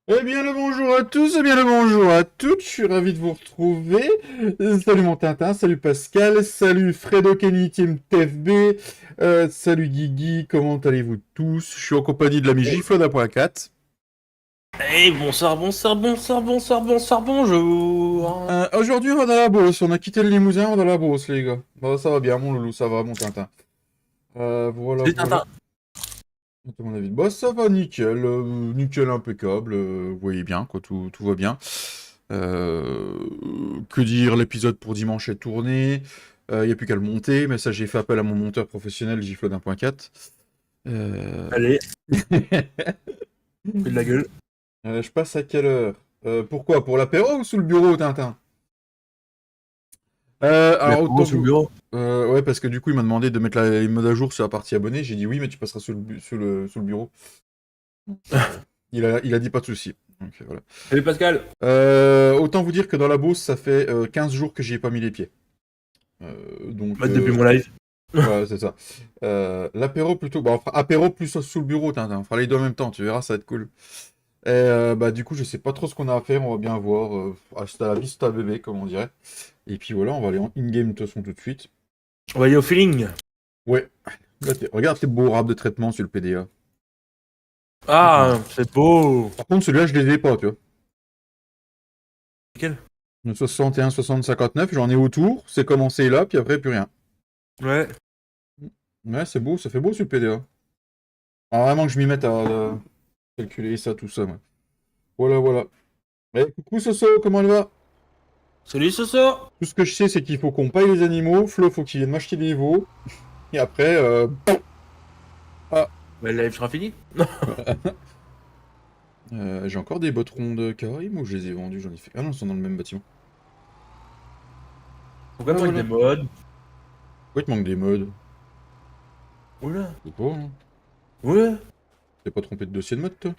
Eh bien le bonjour à tous, eh bien le bonjour à toutes, je suis ravi de vous retrouver. Salut mon Tintin, salut Pascal, salut Fredo Kenny Team TFB, salut Guigui, comment allez-vous tous? Je suis en compagnie de l'ami Eh, Gifle d'Apoacat. bonsoir, bonsoir, bonsoir, bonsoir, bonsoir, bonjour. Aujourd'hui on va dans la Beauce, on a quitté le Limousin, on va dans la Beauce les gars. Bah, ça va bien mon loulou, ça va mon Tintin. Voilà, Salut voilà. Tintin. À mon avis, bah ça va nickel, nickel impeccable, vous voyez bien quoi, tout va bien. Que dire, l'épisode pour dimanche est tourné, il n'y a plus qu'à le monter, mais ça j'ai fait appel à mon monteur professionnel Gifle d'1.4. Euh... Allez, fais de la gueule. je passe à quelle heure? Pourquoi? Pour l'apéro ou sous le bureau, Tintin? La Alors promo autant sur le vous... bureau. Ouais, parce que du coup il m'a demandé de mettre les modes à jour sur la partie abonnée, j'ai dit oui, mais tu passeras sous le bureau. Il a dit pas de souci. Donc, voilà. Salut Pascal. Autant vous dire que dans la Beauce, ça fait 15 jours que j'y ai pas mis les pieds. Donc, Bah, depuis mon live. voilà, c'est ça. L'apéro plutôt. Bon, on fera apéro plus sous le bureau, Tintin. On fera les deux en même temps, tu verras, ça va être cool. Et bah, du coup, je sais pas trop ce qu'on a à faire, on va bien voir. Hasta la vista, bébé, comme on dirait. Et puis voilà, on va aller en in-game de toute façon tout de suite. On va aller au feeling. Ouais. Là, regarde ces beaux raps de traitement sur le PDA. Ah, c'est beau. Par contre, celui-là, je les ai pas, tu vois. Nickel. Le 61, 60, 59, j'en ai autour. C'est commencé là, puis après, plus rien. Ouais. Ouais, c'est beau, ça fait beau sur le PDA. Ah, vraiment que je m'y mette à calculer ça, tout ça, moi. Voilà, voilà. Eh, coucou Soso, comment elle va? Salut Soso. Tout ce que je sais, c'est qu'il faut qu'on paye les animaux. Flo, faut qu'il vienne m'acheter des veaux. Et après, ah, Bah, le live sera fini. j'ai encore des bottes rondes Karim ou je les ai vendues? J'en ai fait. Ah non, ils sont dans le même bâtiment. Pourquoi Voilà, tu manques des voilà. modes? Pourquoi il te manque des modes? Oula. Je sais pas, hein. Ouais. T'es pas trompé de dossier de mode, toi?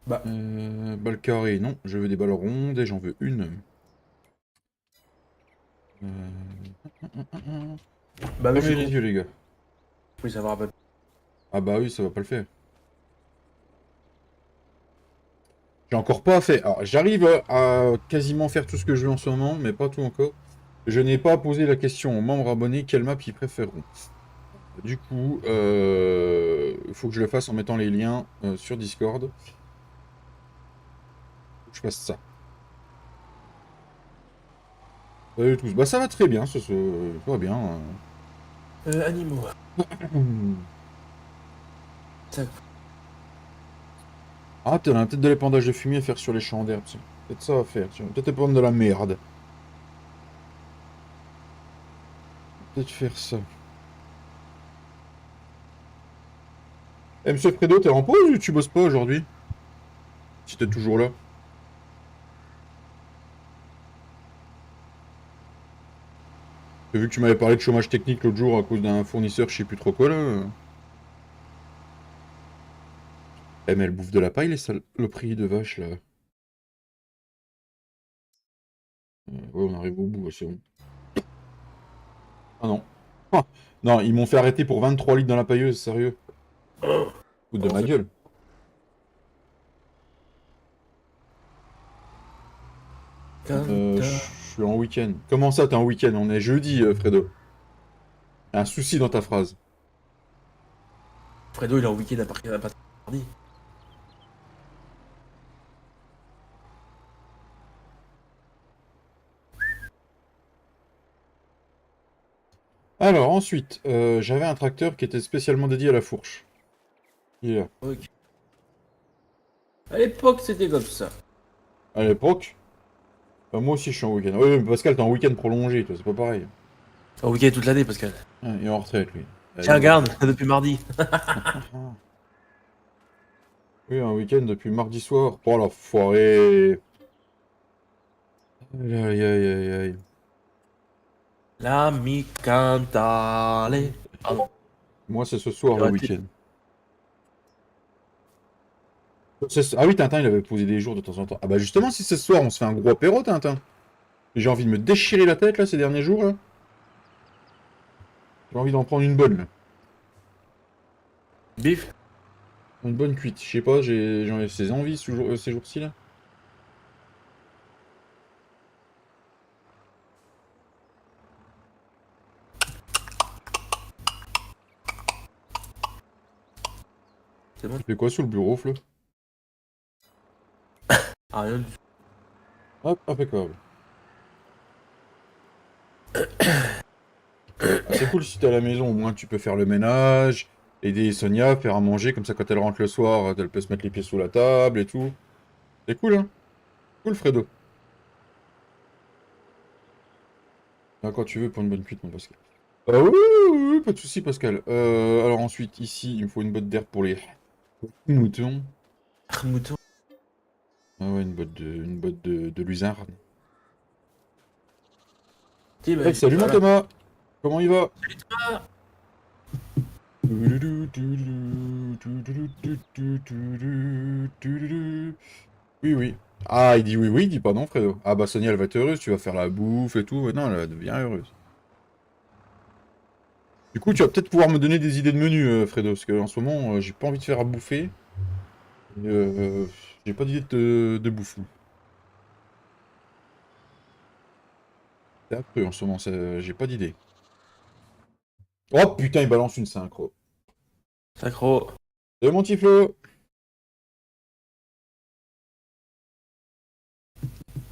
Bah, Balle carrée, non. Je veux des balles rondes et j'en veux une. bah, mais je Fermez suis les con. yeux, les gars. Oui, ça va pas. Ah bah oui, ça va pas le faire. J'ai encore pas fait. Alors, j'arrive à quasiment faire tout ce que je veux en ce moment, mais pas tout encore. Je n'ai pas posé la question aux membres abonnés quelle map ils préféreront. Du coup, il faut que je le fasse en mettant les liens sur Discord. Faut que je fasse ça. Salut tous. Bah ça va très bien, ça va bien. Animaux. Ça- Ah, on a peut-être de l'épandage de fumier à faire sur les champs d'herbe. Tiens. Peut-être ça à faire. Tiens. Peut-être épandre de la merde. Peut-être faire ça. Eh, monsieur Fredo, t'es en pause ou tu bosses pas aujourd'hui? Si t'es toujours là. J'ai vu que tu m'avais parlé de chômage technique l'autre jour à cause d'un fournisseur, je sais plus trop quoi là. Eh, mais elle bouffe de la paille, le prix de vache là. Ouais, on arrive au bout, ouais, c'est bon. Ah non. Ah, non, ils m'ont fait arrêter pour 23 litres dans la pailleuse, sérieux. Foutre de Comment ma ça? gueule. Je Canta. suis en week-end. Comment ça, t'es en week-end? On est jeudi, Fredo. Un souci dans ta phrase. Fredo, il est en week-end à partir de mardi. Alors, ensuite, j'avais un tracteur qui était spécialement dédié à la fourche. Il est là. Ok. À l'époque, c'était comme ça. À l'époque, moi aussi je suis en week-end. Oui, mais Pascal, t'es en week-end prolongé, toi, c'est pas pareil. En week-end toute l'année, Pascal. Ah, il est en retraite, lui. Tiens, Allez, regarde, depuis mardi. oui, un week-end depuis mardi soir. Oh la foirée. Aïe, aïe, aïe, aïe, aïe. La mi cantale. Pardon. Moi, c'est ce soir J'ai le raté. week-end. Ah oui, Tintin, il avait posé des jours de temps en temps. Ah bah justement, si c'est ce soir, on se fait un gros apéro, Tintin. J'ai envie de me déchirer la tête, là, ces derniers jours, là. J'ai envie d'en prendre une bonne, là. Bif. Une bonne cuite. Je sais pas, j'en ai ces envies ces jours-ci là. C'est bon? Tu fais quoi sous le bureau, Flo? Ah, rien du tout. Hop, impeccable. Ah, c'est cool si t'es à la maison, au moins tu peux faire le ménage, aider Sonia, faire à manger, comme ça quand elle rentre le soir, elle peut se mettre les pieds sous la table et tout. C'est cool, hein? Cool, Fredo. Ah, quand tu veux pour une bonne cuite, mon Pascal. Oui, oui, oui, pas de soucis, Pascal. Alors ensuite, ici, il me faut une botte d'air pour les moutons. Mouton. Ah ouais, une botte de luzerne. Tiens, bah, Hey, salut mon voilà. Thomas! Comment il va? Ah, Oui, oui. Ah, il dit oui, oui, il dit pas non, Fredo. Ah bah Sonia, elle va être heureuse, tu vas faire la bouffe et tout. Maintenant, elle devient heureuse. Du coup, tu vas peut-être pouvoir me donner des idées de menu, Fredo, parce qu'en ce moment, j'ai pas envie de faire à bouffer. Et, j'ai pas d'idée de bouffe. C'est affreux en ce moment, j'ai pas d'idée. Oh putain, il balance une synchro. Sacro. Salut mon petit Flo!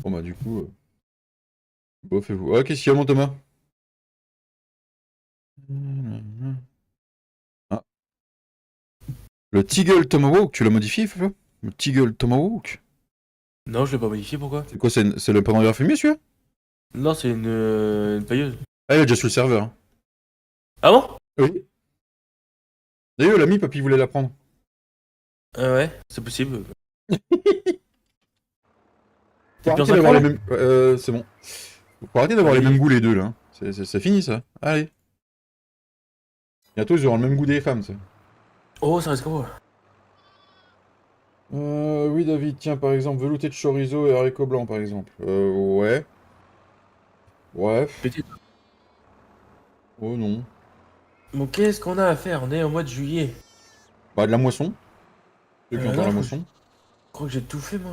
Bon bah du coup, bof et vous. Ah, qu'est-ce qu'il y a mon Thomas? Ah, le Teagle Tomahawk, tu l'as modifié, Flo? Le Teagle Tomahawk? Non, je l'ai pas modifié, pourquoi? C'est quoi, c'est le pendant fumier celui-là? Non, c'est une pailleuse. Ah, il est déjà sur le serveur, hein. Ah bon? Oui. D'ailleurs, l'ami, papy voulait la prendre. Ah ouais, c'est possible. Faut T'es plus en arrêter d'avoir synchro les là? mêmes. C'est bon. Faut arrêter d'avoir les mêmes Oui. goûts les deux là, hein. C'est fini ça. Allez. Bientôt ils auront le même goût des femmes, ça. Oh, ça reste gros. Oui, David, tiens, par exemple, velouté de chorizo et haricots blancs, par exemple. Ouais. Ouais. Petit. Oh non. Bon, qu'est-ce qu'on a à faire? On est au mois de juillet. Bah, de la moisson. Ceux qui entendent Non, la je moisson. crois que j'ai tout fait, moi.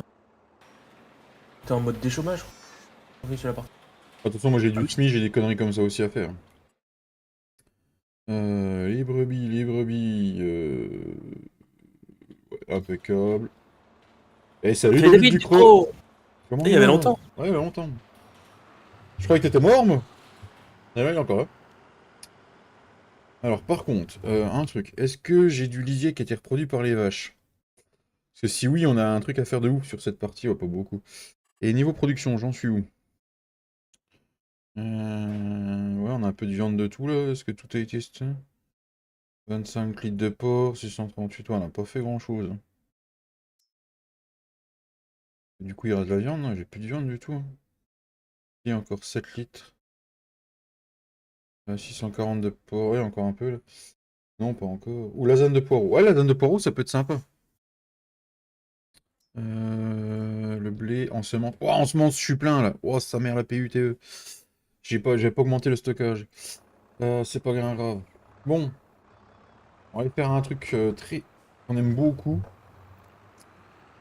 T'es en mode déchômage, je crois. Ok, sur la partie. De toute façon, moi j'ai Ah du oui. SMI, j'ai des conneries comme ça aussi à faire. Les brebis, les brebis. Ouais, impeccable. Eh, salut Salut David David, du Ducreux! pro! Comment Il il y avait va? longtemps. Ouais, il y a longtemps. Je croyais que t'étais mort, moi. Ah ouais, il est encore là. Alors, par contre, un truc. Est-ce que j'ai du lisier qui a été reproduit par les vaches? Parce que si oui, on a un truc à faire de ouf sur cette partie, ouais, pas beaucoup. Et niveau production, j'en suis où? Ouais, on a un peu de viande de tout, là. Est-ce que tout a été testé? 25 litres de porc, 638, ouais, on n'a pas fait grand-chose, hein. Du coup, il reste de la viande? Non, j'ai plus de viande du tout, hein. Il y a encore 7 litres. 640 de porc, ouais, encore un peu, là. Non, pas encore. Ou lasagne de poireaux. Ouais, lasagne de poireaux, ça peut être sympa. Le blé en semence. Oh, en semence, je suis plein là. Oh, sa mère, la PUTE. J'ai pas augmenté le stockage. C'est pas grave. Bon, on va aller faire un truc qu'on aime beaucoup.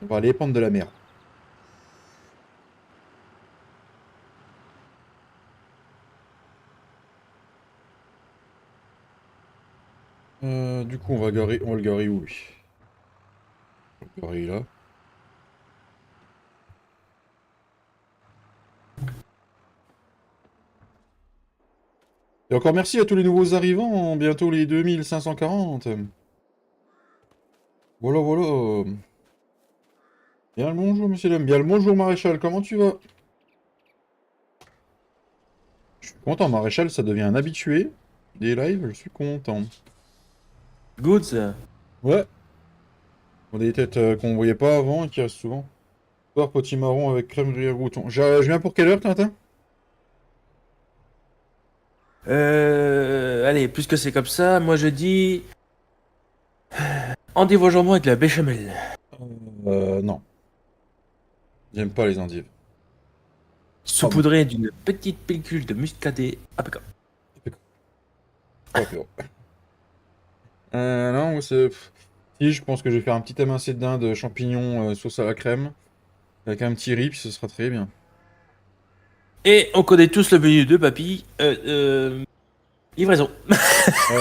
On va aller prendre de la merde. Du coup, on va le garer où lui? On va le garer là. Et encore merci à tous les nouveaux arrivants, bientôt les 2540. Voilà, voilà. Bien le bonjour, monsieur l'homme. Bien le bonjour, maréchal. Comment tu vas? Je suis content, maréchal, ça devient un habitué des lives. Je suis content. Good, ça. Ouais. On a des têtes qu'on voyait pas avant et qui restent souvent. Beurre potimarron avec crème gruyère grouton. Je viens pour quelle heure, Tintin? Allez, plus que c'est comme ça, moi je dis. Endive au jambon avec la béchamel. Non. J'aime pas les endives. Pas bon. Saupoudré d'une petite pellicule de muscadet. Impeccable. Pas apéro. Non, moi c'est... Si, je pense que je vais faire un petit émincé de dinde, champignons, sauce à la crème, avec un petit riz, puis ce sera très bien. Et on connaît tous le menu de papy. Livraison.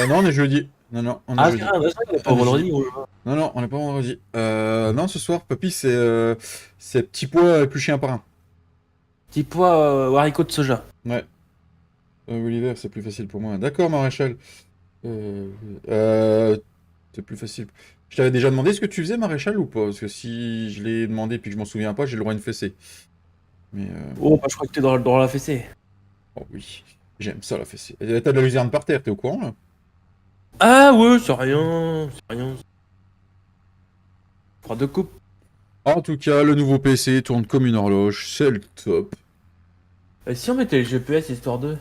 Non, on est jeudi. Non, non, on est Ah, c'est jeudi. vrai, il n'est pas On est jeudi. vendredi. Non, non, on n'est pas vendredi. Non, ce soir, papy, c'est petit pois épluché un par un. Petit pois ou haricots de soja. Ouais. Oliver, c'est plus facile pour moi. D'accord, maréchal. Euh, euh, c'est plus facile. Je t'avais déjà demandé ce que tu faisais, maréchal, ou pas? Parce que si je l'ai demandé et puis que je m'en souviens pas, j'ai le droit à une fessée. Mais, Oh, bah, je crois que t'es dans la fessée. oh oui, j'aime ça, la fessée. T'as de la luzerne par terre, t'es au courant, là? Ah, ouais, c'est rien. C'est rien. Fera deux coupes. En tout cas, le nouveau PC tourne comme une horloge, c'est le top. Et si on mettait le GPS histoire de.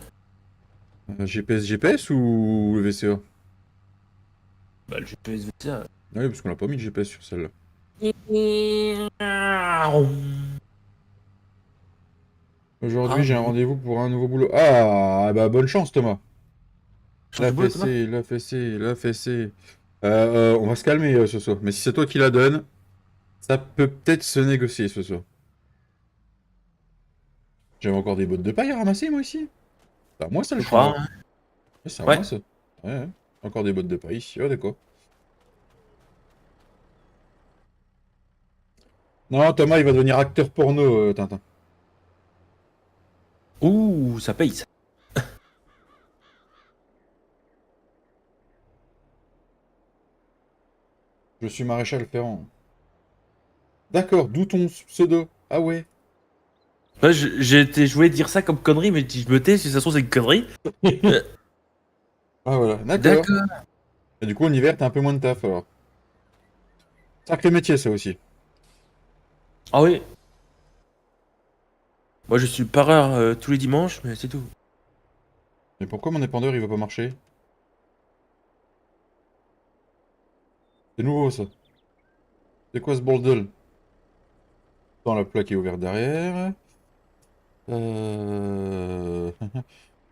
GPS ou le VCA? Bah, le GPS veut ça. Ah oui, parce qu'on l'a pas mis le GPS sur celle-là. Aujourd'hui, Ah, j'ai un rendez-vous pour un nouveau boulot. Ah, bah bonne chance, Thomas. change La de boulot, Thomas. fessée, la fessée, la fessée. On va se calmer ce soir. Mais si c'est toi qui la donne, ça peut peut-être se négocier ce soir. J'avais encore des bottes de paille à ramasser, moi, ici. C'est à moi, ça, le Je crois. chanvre. Ouais, c'est à Ouais. moi, ça. Ouais, ouais. Encore des bottes de paille ici. Oh, d'accord. Non, Thomas, il va devenir acteur porno, Tintin. Ouh, ça paye ça. Je suis maréchal Ferrand. D'accord, d'où ton pseudo? Ah ouais. Ouais, je voulais dire ça comme connerie, mais je me tais, si ça se trouve, c'est une connerie. Euh, Ah voilà, d'accord. D'accord. Et du coup, en hiver, t'as un peu moins de taf, alors. Sacré métier, ça aussi. Ah oui. Moi, je suis pareur tous les dimanches, mais c'est tout. Mais pourquoi mon épandeur, il va pas marcher? C'est nouveau, ça. C'est quoi ce bordel? Dans la plaque est ouverte derrière. Euh...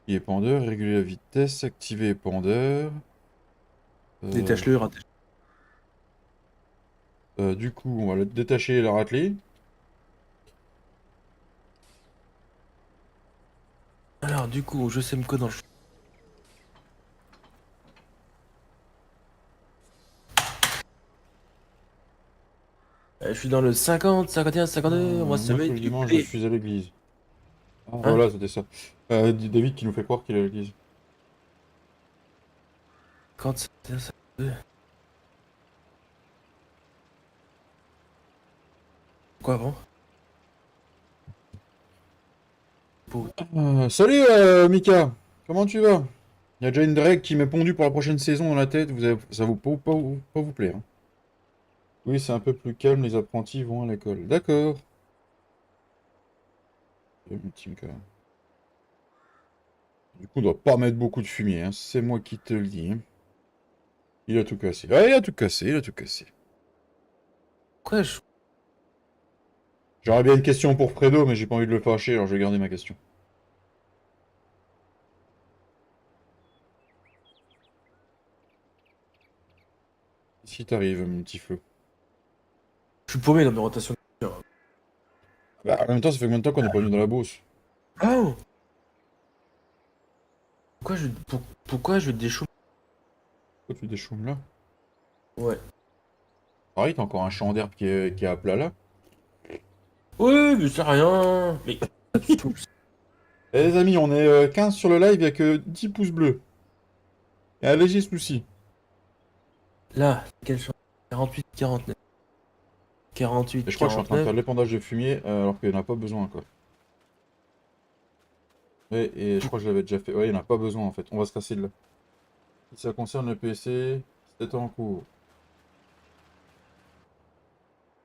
Il est épandeur, réguler la vitesse, activer épandeur. Euh, Détache-le, rattache. Du coup, on va le détacher et la racler. Alors, du coup, je sais me quoi dans le. Je suis dans le 50, 51, 52, on va se Moi, tous mettre les du dimanches, je blé. suis à l'église. Ah, Hein? voilà, c'était ça. David qui nous fait croire qu'il est à l'église. 50, 51, 52. Quoi avant? Salut, Mika. Comment tu vas? Il y a déjà une règle qui m'est pondue pour la prochaine saison dans la tête. Ça vous pas vous plaire, hein. Oui, c'est un peu plus calme, les apprentis vont à l'école. D'accord. Mon petit Mika. Du coup, on doit pas mettre beaucoup de fumier, hein. C'est moi qui te le dis, hein. Il a tout cassé. Ah, il a tout cassé, il a tout cassé. Quoi je... J'aurais bien une question pour Fredo, mais j'ai pas envie de le fâcher, alors je vais garder ma question. Si t'arrives, mon petit Flo. Je suis paumé dans mes rotations. Bah, en même temps, ça fait combien de temps qu'on n'est pas venu dans la bourse? Oh! Pourquoi je déchoume? Pourquoi tu déchoumes là? Ouais. Pareil, t'as encore un champ d'herbe qui est à plat là. Oui, mais c'est rien. Mais. Eh les amis, on est 15 sur le live, il n'y a que 10 pouces bleus. Il y a un léger souci. Là, quel champ? 48, 49. 48, Et je crois que je suis en train de 49. faire de l'épandage de fumier alors qu'il n'y en a pas besoin quoi. Ouais, et je crois que je l'avais déjà fait. Ouais, il n'y en a pas besoin en fait. On va se casser de là. Si ça concerne le PC, c'est en cours.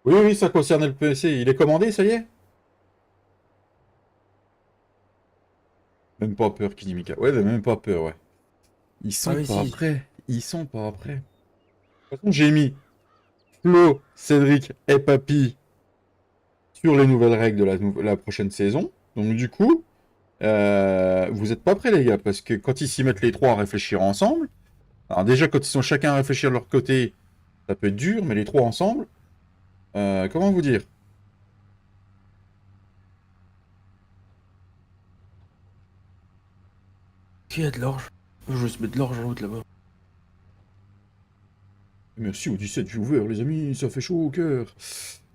Oui, oui, ça concerne le PC. Il est commandé, ça y est? Même pas peur, Kinimika. Ouais, mais même pas peur, ouais. Ils Ah sont mais pas si. prêts. Ils sont pas prêts. De toute façon, j'ai mis Flo, Cédric et Papy sur les nouvelles règles de la prochaine saison. Donc du coup, vous êtes pas prêts les gars, parce que quand ils s'y mettent les trois à réfléchir ensemble, alors déjà quand ils sont chacun à réfléchir de leur côté, Ça peut être dur, mais les trois ensemble, comment vous dire? Qui a de l'orge? Je vais se mettre de l'orge en route là-bas. Merci au 17 viewers, les amis, ça fait chaud au cœur.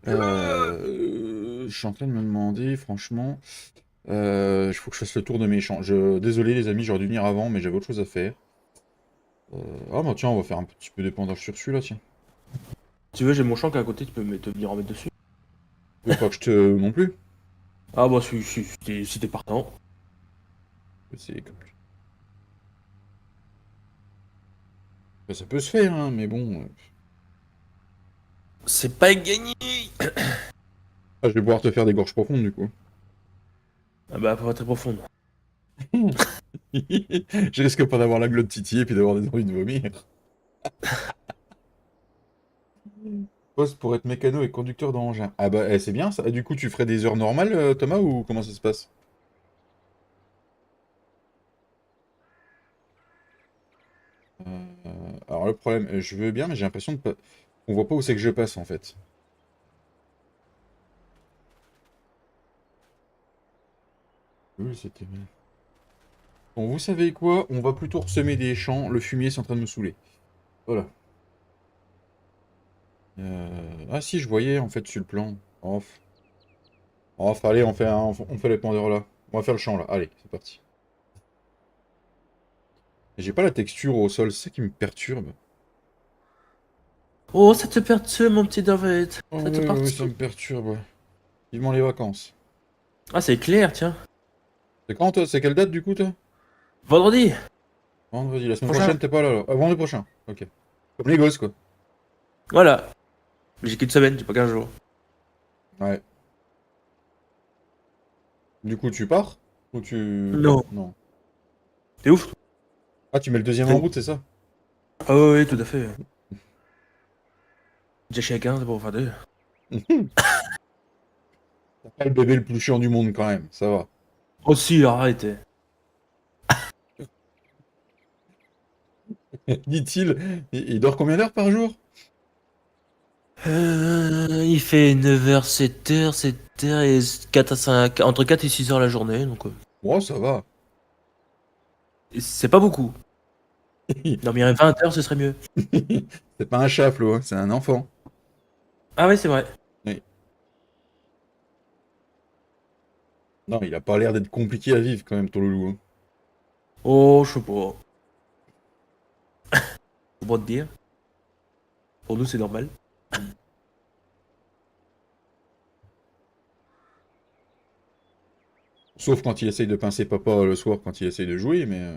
Je suis en train de me demander, franchement, il faut que je fasse le tour de mes champs. Désolé les amis, j'aurais dû venir avant, mais j'avais autre chose à faire. Ah bah tiens, on va faire un petit peu d'épandage sur celui-là, tiens. Tu veux, j'ai mon champ qui est à côté, tu peux te venir en mettre dessus. Tu veux pas que je te... non plus? Ah bah si t'es partant. C'est comme... Bah, ça peut se faire, hein, mais bon... C'est pas gagné. Ah, je vais pouvoir te faire des gorges profondes, du coup. Ah bah pas très profonde. Je risque pas d'avoir la glotte titillée et puis d'avoir des envies de vomir. Poste pour être mécano et conducteur d'engin. Ah bah, c'est bien ça. Et du coup, tu ferais des heures normales, Thomas, ou comment ça se passe? Alors le problème, je veux bien, mais j'ai l'impression de pas... On voit pas où c'est que je passe, en fait. Oui, c'était bien. Bon, vous savez quoi? On va plutôt ressemer des champs. Le fumier, c'est en train de me saouler. Voilà. Ah si, je voyais, en fait, sur le plan. Off. Off, allez, on fait les pendeurs là. On va faire le champ, là. Allez, c'est parti. J'ai pas la texture au sol, c'est ça qui me perturbe. Oh, ça te perturbe, mon petit David. Oh, Ça te oui, oui, oui, ça perturbe. me perturbe, ouais. Vivement les vacances. Ah, c'est clair, tiens. C'est quand, toi? C'est quelle date, du coup, toi? Vendredi Vendredi. La semaine prochain. prochaine, t'es pas là, alors. Ah, vendredi prochain. Ok. Comme les gosses, quoi. Voilà. Mais j'ai qu'une semaine, j'ai pas 15 jours. Ouais. Du coup, tu pars? Ou tu... Non. Non. T'es ouf? Ah, tu mets le deuxième en route, c'est ça? Ah oui, oui, tout à fait. Déjà chacun, c'est pour faire deux. T'as pas le bébé le plus chiant du monde, quand même. Ça va. Oh si, arrête. Dit-il. Il dort combien d'heures par jour? Il fait 9h, 7h, 7h et 4 à 5, entre 4 et 6 heures la journée, donc Ouais, ça va. c'est pas beaucoup. Dormir 20 heures, ce serait mieux. C'est pas un chat, Flo, hein, c'est un enfant. Ah ouais, c'est vrai. Oui. Non, il a pas l'air d'être compliqué à vivre, quand même, ton loulou, hein. Oh, je sais pas. Faut pas te dire. Pour nous, c'est normal. Sauf quand il essaye de pincer papa le soir, quand il essaye de jouer, mais...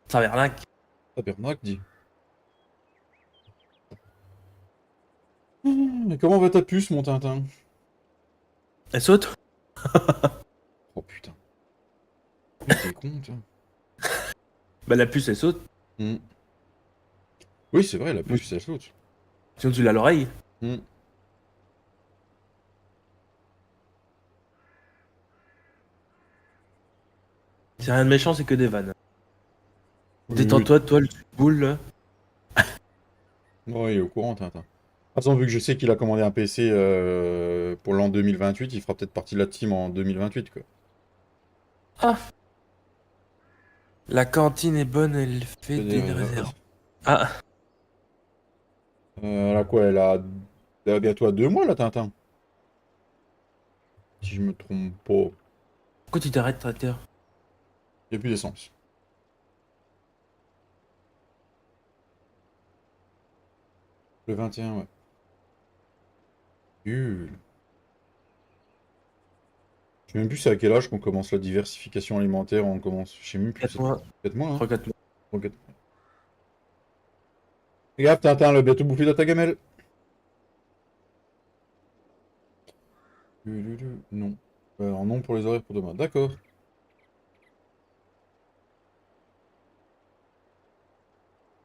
Tabernacle. Tabernacle dit. Mais comment va ta puce, mon Tintin? Elle saute? Oh putain. Mais t'es con, toi. Bah la puce, elle saute. Hmm. Oui, c'est vrai, la Oui. puce, ça saute. Sinon, tu l'as à l'oreille. Hmm. C'est rien de méchant, c'est que des vannes. Oui, oui. Détends-toi, toi, le boule, là. Ouais, il est au courant, Tintin. De toute façon, vu que je sais qu'il a commandé un PC pour l'an 2028, il fera peut-être partie de la team en 2028, quoi. Ah, la cantine est bonne, elle fait C'est-à-dire, des réserves. Ah, elle a quoi? Elle a bientôt à 2 mois, là, Tintin. Si je me trompe pas. pourquoi tu t'arrêtes, traiteur? Il n'y a plus d'essence. Le 21, ouais. Nul. Je sais même plus c'est à quel âge qu'on commence la diversification alimentaire. On commence, je sais même plus. 4 mois. 4 mois, hein? 3-4 mois. Trois, quatre mois. Fais gaffe, Tintin, le bientôt bouffé dans ta gamelle. Non. Alors non pour les horaires pour demain. D'accord.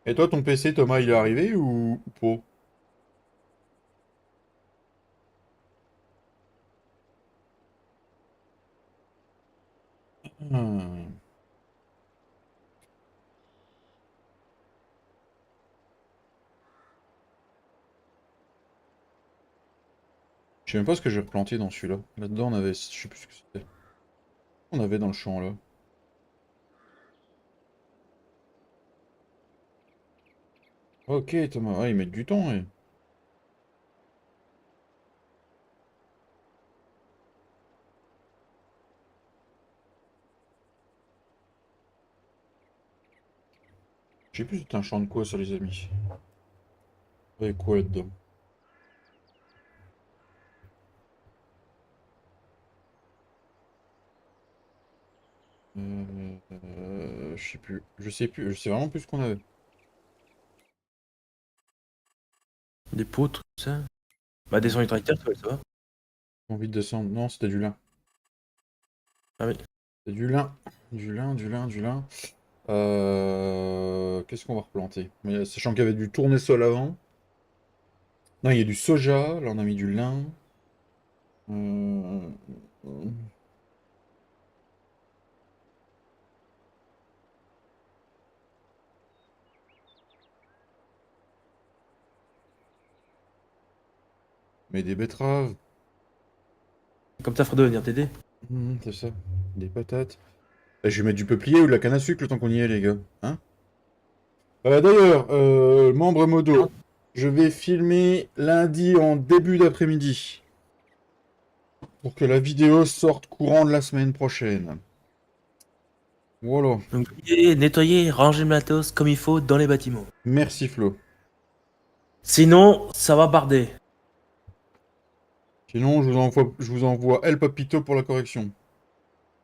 Et toi, ton PC, Thomas, il est arrivé ou pas? Hmm. Je sais même pas ce que j'ai replanté dans celui-là. Là-dedans, on avait... Je sais plus ce que c'était. On avait dans le champ, là. Ok, Thomas. Ah, ils mettent du temps, ouais. Je sais plus c'était un champ de quoi, ça, les amis. Avec quoi là-dedans? Je sais plus. Je sais plus. Je sais vraiment plus ce qu'on avait. Des poutres, tout ça. Bah, descends du tracteur, ça va. Envie de descendre. Non, c'était du lin. Ah oui. C'est du lin. Du lin, du lin, du lin. Qu'est-ce qu'on va replanter? Mais, sachant qu'il y avait du tournesol avant. Non, il y a du soja. Là, on a mis du lin. Euh, Mais des betteraves. Comme ça, Fredo va venir t'aider. C'est ça. Des patates. Je vais mettre du peuplier ou de la canne à sucre le temps qu'on y est, les gars. Hein? D'ailleurs, membre modo, je vais filmer lundi en début d'après-midi. Pour que la vidéo sorte courant de la semaine prochaine. Voilà. Donc, nettoyer, ranger le matos comme il faut dans les bâtiments. Merci Flo. Sinon, ça va barder. Sinon, je vous envoie El Papito pour la correction.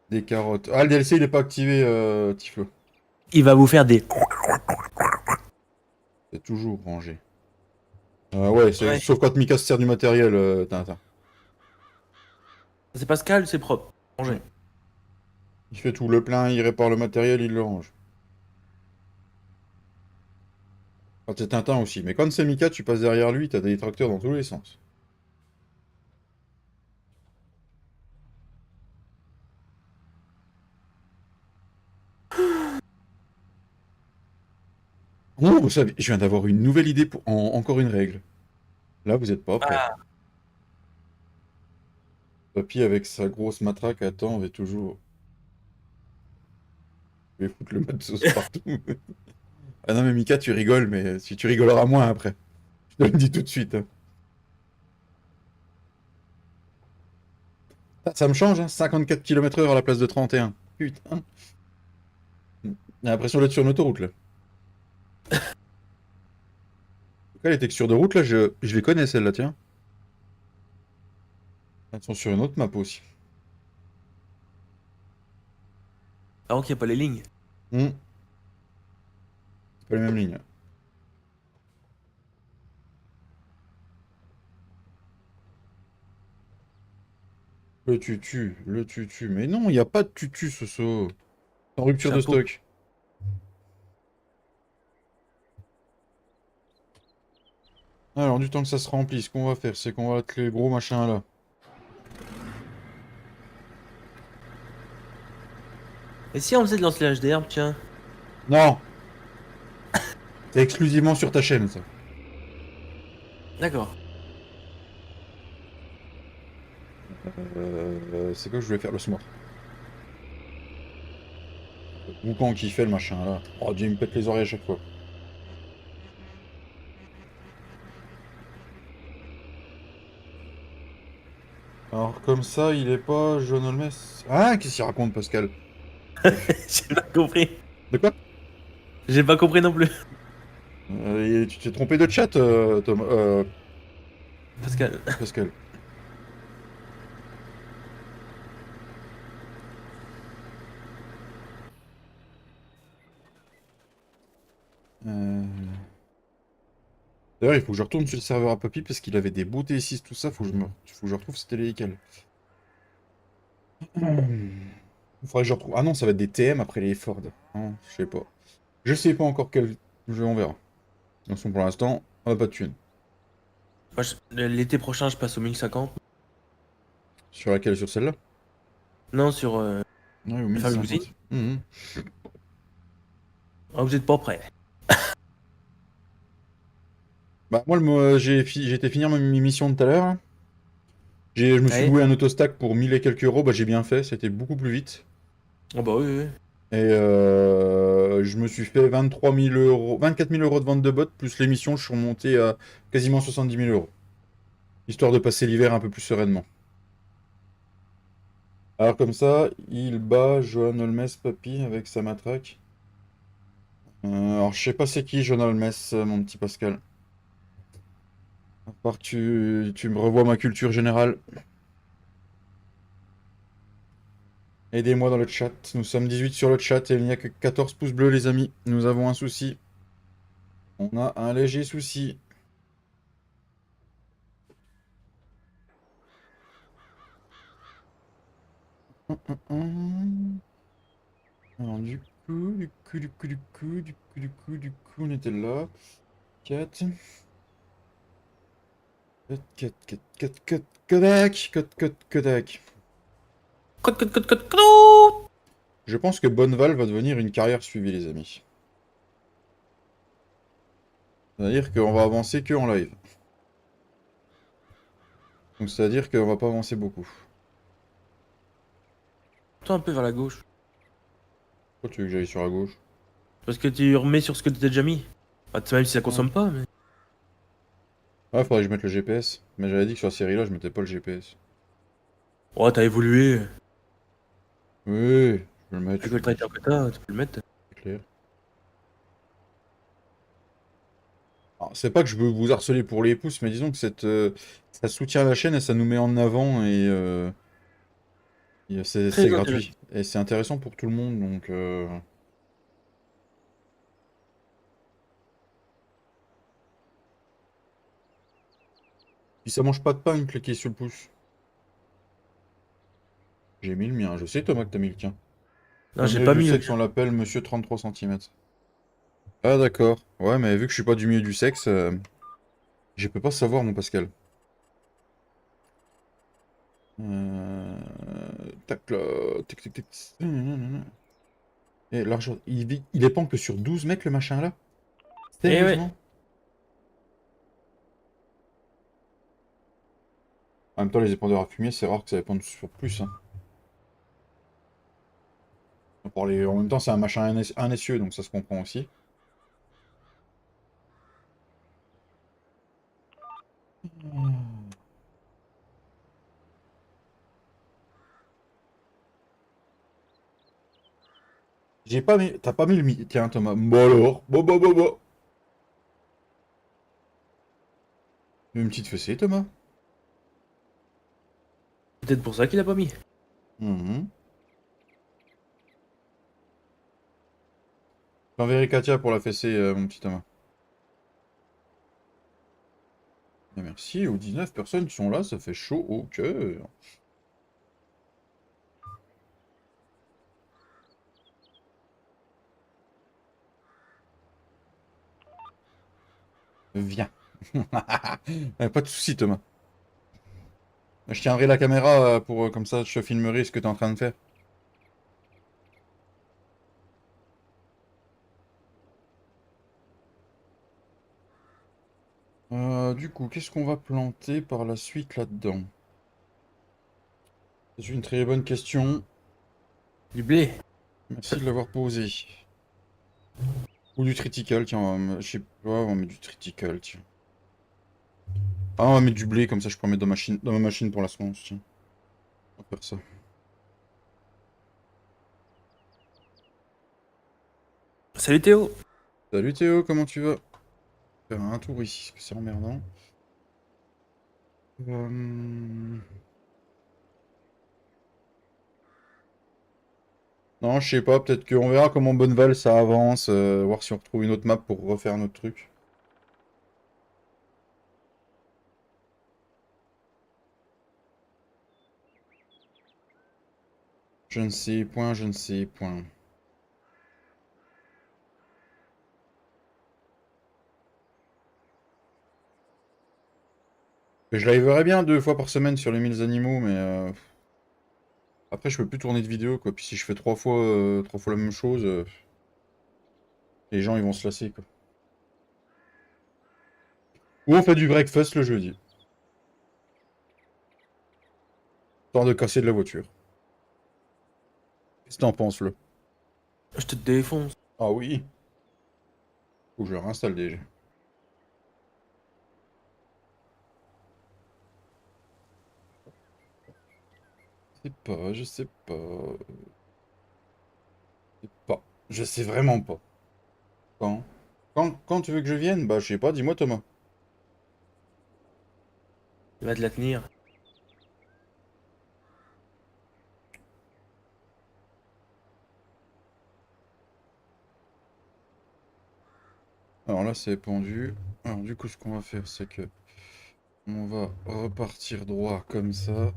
Des carottes. Ah, le DLC, il n'est pas activé, Tiflo. Il va vous faire des... C'est toujours rangé. Ouais, Ouais. sauf quand Mika se sert du matériel, Tintin. C'est Pascal, c'est propre. Ranger. Ouais. Il fait tout le plein, il répare le matériel, il le range. Quand c'est Tintin aussi. Mais quand c'est Mika, tu passes derrière lui, t'as des tracteurs dans tous les sens. Oh, vous savez, je viens d'avoir une nouvelle idée pour encore une règle. Là, vous êtes pas prêts. Ah, Papy, avec sa grosse matraque, attend, on va toujours. Je vais foutre le matos partout. Ah non, mais Mika, tu rigoles, mais si tu rigoleras moins après. Je te le dis tout de suite, hein. Ça me change, hein, 54 km/h à la place de 31. Putain. J'ai l'impression d'être sur une autoroute, là. En tout cas, les textures de route, là, je les connais, celles-là, tiens. Elles sont sur une autre map aussi. avant qu'il n'y ait pas les lignes. Hmm. C'est pas les mêmes lignes. Le tutu, le tutu. Mais non, il n'y a pas de tutu, ce saut. En rupture de Chapeau. stock. Alors, du temps que ça se remplit, ce qu'on va faire, c'est qu'on va mettre les gros machins là. Et si on faisait de l'ensilage d'herbe, tiens. Non! C'est exclusivement sur ta chaîne, ça. D'accord. C'est quoi que je voulais faire le smart? Boucan qui fait le machin là. Oh Dieu, il me pète les oreilles à chaque fois. Alors comme ça, il est pas John Holmes. Ah, qu'est-ce qu'il raconte Pascal? J'ai pas compris. De quoi? J'ai pas compris non plus. Tu t'es trompé de chat, Thomas, Pascal. Pascal. Euh, D'ailleurs, il faut que je retourne sur le serveur à Papy parce qu'il avait des beaux T6, tout ça. Faut que je retrouve c'était lesquels. Il faudrait que je retrouve. Ah non, ça va être des TM après les Ford. Hein, je sais pas. Je sais pas encore quel jeu on verra. De toute façon, pour l'instant, on n'a pas de thunes. Moi, l'été prochain, je passe au 1050. Sur laquelle? Sur celle-là? Non, sur Ouais, au la ferme Limousine. 1050. Mhm. Ah, vous êtes pas prêts. Bah, moi, j'ai été finir mes missions de tout à l'heure, hein. Je me suis Ouais. loué un autostack pour 1000 et quelques euros, bah j'ai bien fait, c'était beaucoup plus vite. Oh bah oui, oui. Et je me suis fait 23 000 euros, 24 000 euros de vente de bottes, plus l'émission, je suis remonté à quasiment 70 000 euros. Histoire de passer l'hiver un peu plus sereinement. Alors comme ça, il bat Johan Holmes Papy avec sa matraque. Alors je sais pas c'est qui Johan Holmes, mon petit Pascal. À part que tu me revois ma culture générale. Aidez-moi dans le chat. Nous sommes 18 sur le chat et il n'y a que 14 pouces bleus les amis. Nous avons un souci. On a un léger souci. Alors du coup, on était là. 4. 4, 4, 4, 4, 4, Kodak, Kodak. Code. Je pense que Bonneval va devenir une carrière suivie, les amis. C'est-à-dire qu'on va avancer que en live. Donc c'est-à-dire qu'on va pas avancer beaucoup. Toi un peu vers la gauche. Pourquoi tu veux que j'aille sur la gauche? Parce que tu remets sur ce que tu t'as déjà mis. Bah, même si ça Ah, consomme pas, mais. ouais, faudrait que je mette le GPS. Mais j'avais dit que sur la série là, je mettais pas le GPS. Oh, t'as évolué. Oui, je vais le mettre, Avec je le te dis. traiteur que t'as, tu peux le mettre. C'est clair. Alors, c'est pas que je veux vous harceler pour les pouces, mais disons que ça soutient la chaîne et ça nous met en avant et c'est Très intéressant. gratuit. Et c'est intéressant pour tout le monde, donc... Puis ça mange pas de pain, une cliquer sur le pouce. J'ai mis le mien. Je sais, Thomas, que t'as mis le tien. Non, Au j'ai milieu pas du mis le sexe, mien. on l'appelle Monsieur 33 centimètres. Ah, d'accord. Ouais, mais vu que je suis pas du milieu du sexe, je peux pas savoir, mon Pascal. Euh... Tac, là. Tic, tic, tic. Et l'argent, il dépend que sur 12 mecs, le machin, là? Eh ouais. Sérieusement? En même temps, les épandeurs à fumier, c'est rare que ça dépende sur plus, hein. En même temps, c'est un machin un essieu, donc ça se comprend aussi. J'ai pas mis... T'as pas mis le Tiens, Thomas. Bon alors. Bon. Une petite fessée, Thomas. Peut-être pour ça qu'il a pas mis. Mhm. J'enverrai Katia pour la fessée, mon petit Thomas. Et merci aux 19 personnes qui sont là, ça fait chaud au cœur. Viens. Pas de soucis, Thomas. Je tiendrai la caméra pour comme ça je filmerai ce que tu es en train de faire. Du coup, qu'est-ce qu'on va planter par la suite là-dedans? C'est une très bonne question. Du blé. Merci de l'avoir posée. Ou du triticale, tiens, je sais pas, on va mettre du triticale, tiens. Ah, on va mettre du blé, comme ça je peux en mettre dans ma machine pour la semence, tiens. On va faire ça. Salut Théo. Salut Théo, comment tu vas? Faire un tour ici, parce que c'est emmerdant. Euh, Non, je sais pas, peut-être qu'on verra comment Bonneval ça avance, voir si on retrouve une autre map pour refaire notre truc. Je ne sais point, je ne sais point. Je liverai bien 2 fois par semaine sur les 1000 animaux, mais après je peux plus tourner de vidéo quoi. Puis si je fais 3 fois la même chose, les gens ils vont se lasser quoi. Ou on fait du breakfast le jeudi. histoire de casser de la voiture. Qu'est-ce que t'en penses, là? Je te défonce. Ah oui. Faut que je le réinstalle déjà. Je sais pas, je sais pas. Je sais pas. Je sais vraiment pas. Quand? Quand tu veux que je vienne? Bah, je sais pas, dis-moi, Thomas. Il va te la tenir. Alors là, c'est pendu. Alors, du coup, ce qu'on va faire, c'est que on va repartir droit comme ça.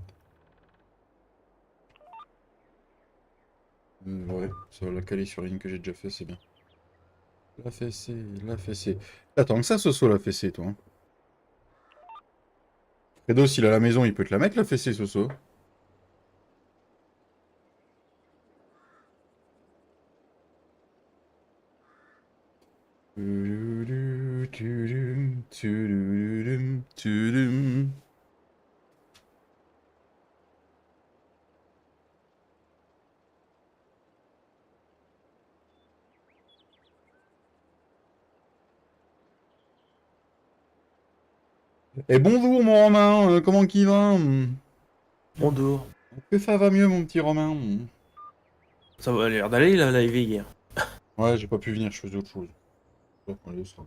Ouais, ça va la caler sur la ligne que j'ai déjà fait, c'est bien. La fessée, la fessée. Attends que ça, Soso, la fessée, toi. Hein. Fredo, s'il est à la maison, il peut te la mettre, la fessée, Soso. Tudum, tudum, tudum, tudum. Et bonjour, mon Romain, comment qu'il va? Bonjour. Que ça va mieux, mon petit Romain? Ça va l'air d'aller, il a live hier. Ouais, j'ai pas pu venir, je faisais autre chose. Ouais, allez, ça va.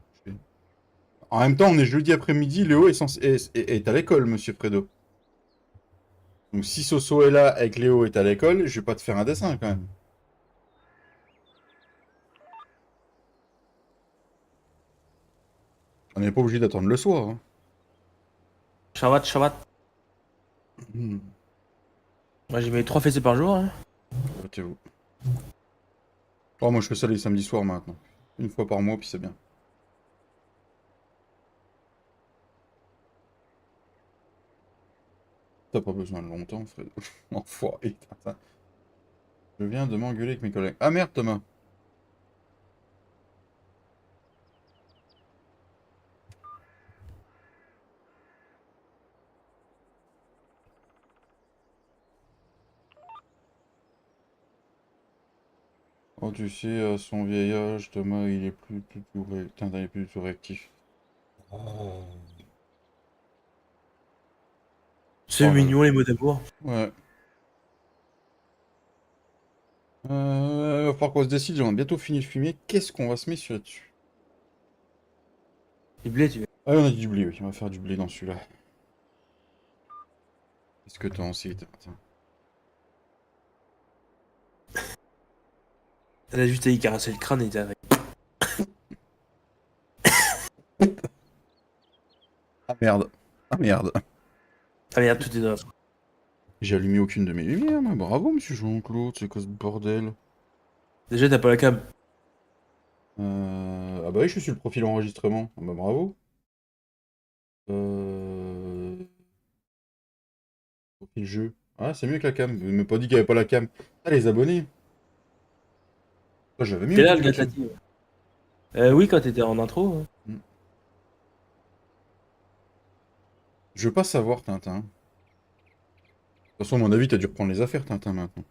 En même temps, on est jeudi après-midi, Léo est à l'école, monsieur Fredo. Donc si Soso est là et que Léo est à l'école, je vais pas te faire un dessin quand même. On n'est pas obligé d'attendre le soir. Hein. Shabat, shabat. Hmm. Moi j'y mets 3 fessées par jour. Hein. Battez-vous. Oh, moi je fais ça les samedis soirs maintenant. Une fois par mois, puis c'est bien. T'as pas besoin de longtemps, Fredo. Enfoiré. Putain. Je viens de m'engueuler avec mes collègues. Ah merde, Thomas. Oh, tu sais, à son vieil âge, Thomas, il est plus du tout, Tintin, il est plus du tout réactif. Oh. C'est Oh là là. mignon les mots d'amour. Ouais. Va falloir qu'on se décide, on a bientôt fini le fumier. Qu'est-ce qu'on va se mettre sur là-dessus? Du blé, tu veux. Ah, on a du blé, oui. On va faire du blé dans celui-là. Qu'est-ce que t'en sais, Tintin? Elle a juste à y caresser le crâne et t'es avec. Ah merde. Ah merde. Ah merde, tout est dans la... J'ai allumé aucune de mes lumières, mais bravo, monsieur Jean-Claude, c'est quoi ce bordel? Déjà, t'as pas la cam. Ah bah oui, je suis sur le profil enregistrement. Ah bah bravo. Euh... Profil jeu. Ah, c'est mieux que la cam. Vous m'avez pas dit qu'il n'y avait pas la cam. Ah, les abonnés. Ah, j'avais mis T'es au là, début le la gars de la cam. team. Oui, quand t'étais en intro. Hein. Hmm. Je veux pas savoir, Tintin. De toute façon, à mon avis, t'as dû reprendre les affaires, Tintin, maintenant.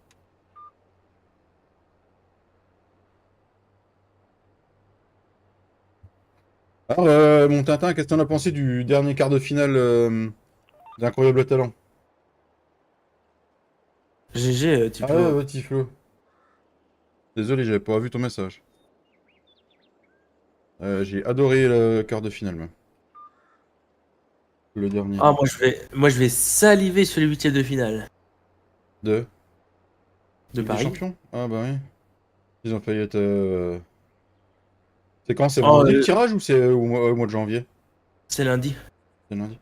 Alors, mon Tintin, qu'est-ce que t'en as pensé du dernier quart de finale d'Incroyable Talent? GG, Ah ouais, Tiplo. ouais, Tiflo. Désolé, j'avais pas vu ton message. J'ai adoré le quart de finale, moi. Le dernier. Ah, moi, je vais saliver sur les huitièmes de finale De de Ligue des Paris. Champions? Ah bah oui. Ils ont failli être... C'est quand? C'est Oh, vendredi le tirage ou c'est au mois de janvier? c'est lundi. C'est lundi.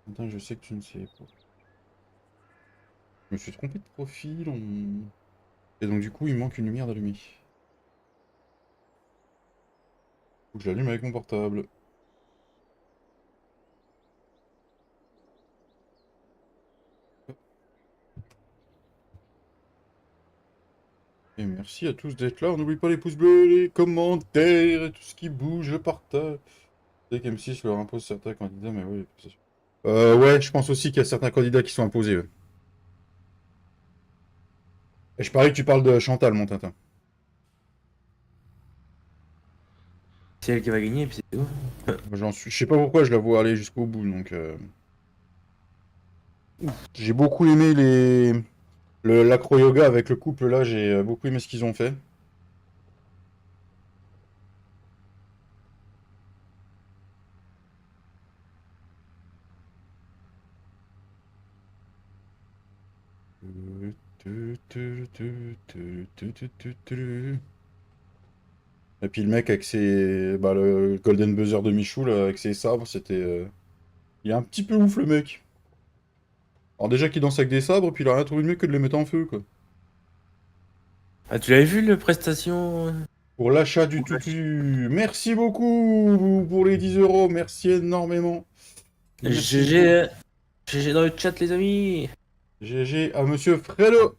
Attends, je sais que tu ne sais pas. Je me suis trompé de profil. Et donc du coup, il manque une lumière d'allumée. Faut que je l'allume avec mon portable. Et merci à tous d'être là. On n'oublie pas les pouces bleus, les commentaires et tout ce qui bouge, le partage. C'est qu'M6 leur impose certains candidats, mais oui, c'est sûr. Ouais, je pense aussi qu'il y a certains candidats qui sont imposés. Ouais. Et je parie que tu parles de Chantal, mon Tintin. C'est elle qui va gagner, et puis c'est tout. Je sais pas pourquoi je la vois aller jusqu'au bout, donc... J'ai beaucoup aimé l'acro-yoga avec le couple, là, j'ai beaucoup aimé ce qu'ils ont fait. Et puis le mec avec ses... Bah, le Golden Buzzer de Michou, là, avec ses sabres, c'était... Il est un petit peu ouf, le mec. Alors déjà qu'il danse avec des sabres, puis il a rien trouvé de mieux que de les mettre en feu, quoi. Ah, tu l'avais vu, le prestation? Pour l'achat du tutu. Merci beaucoup pour les 10 euros. Merci énormément. Merci beaucoup. GG, GG dans le chat, les amis. GG à Monsieur Fredo.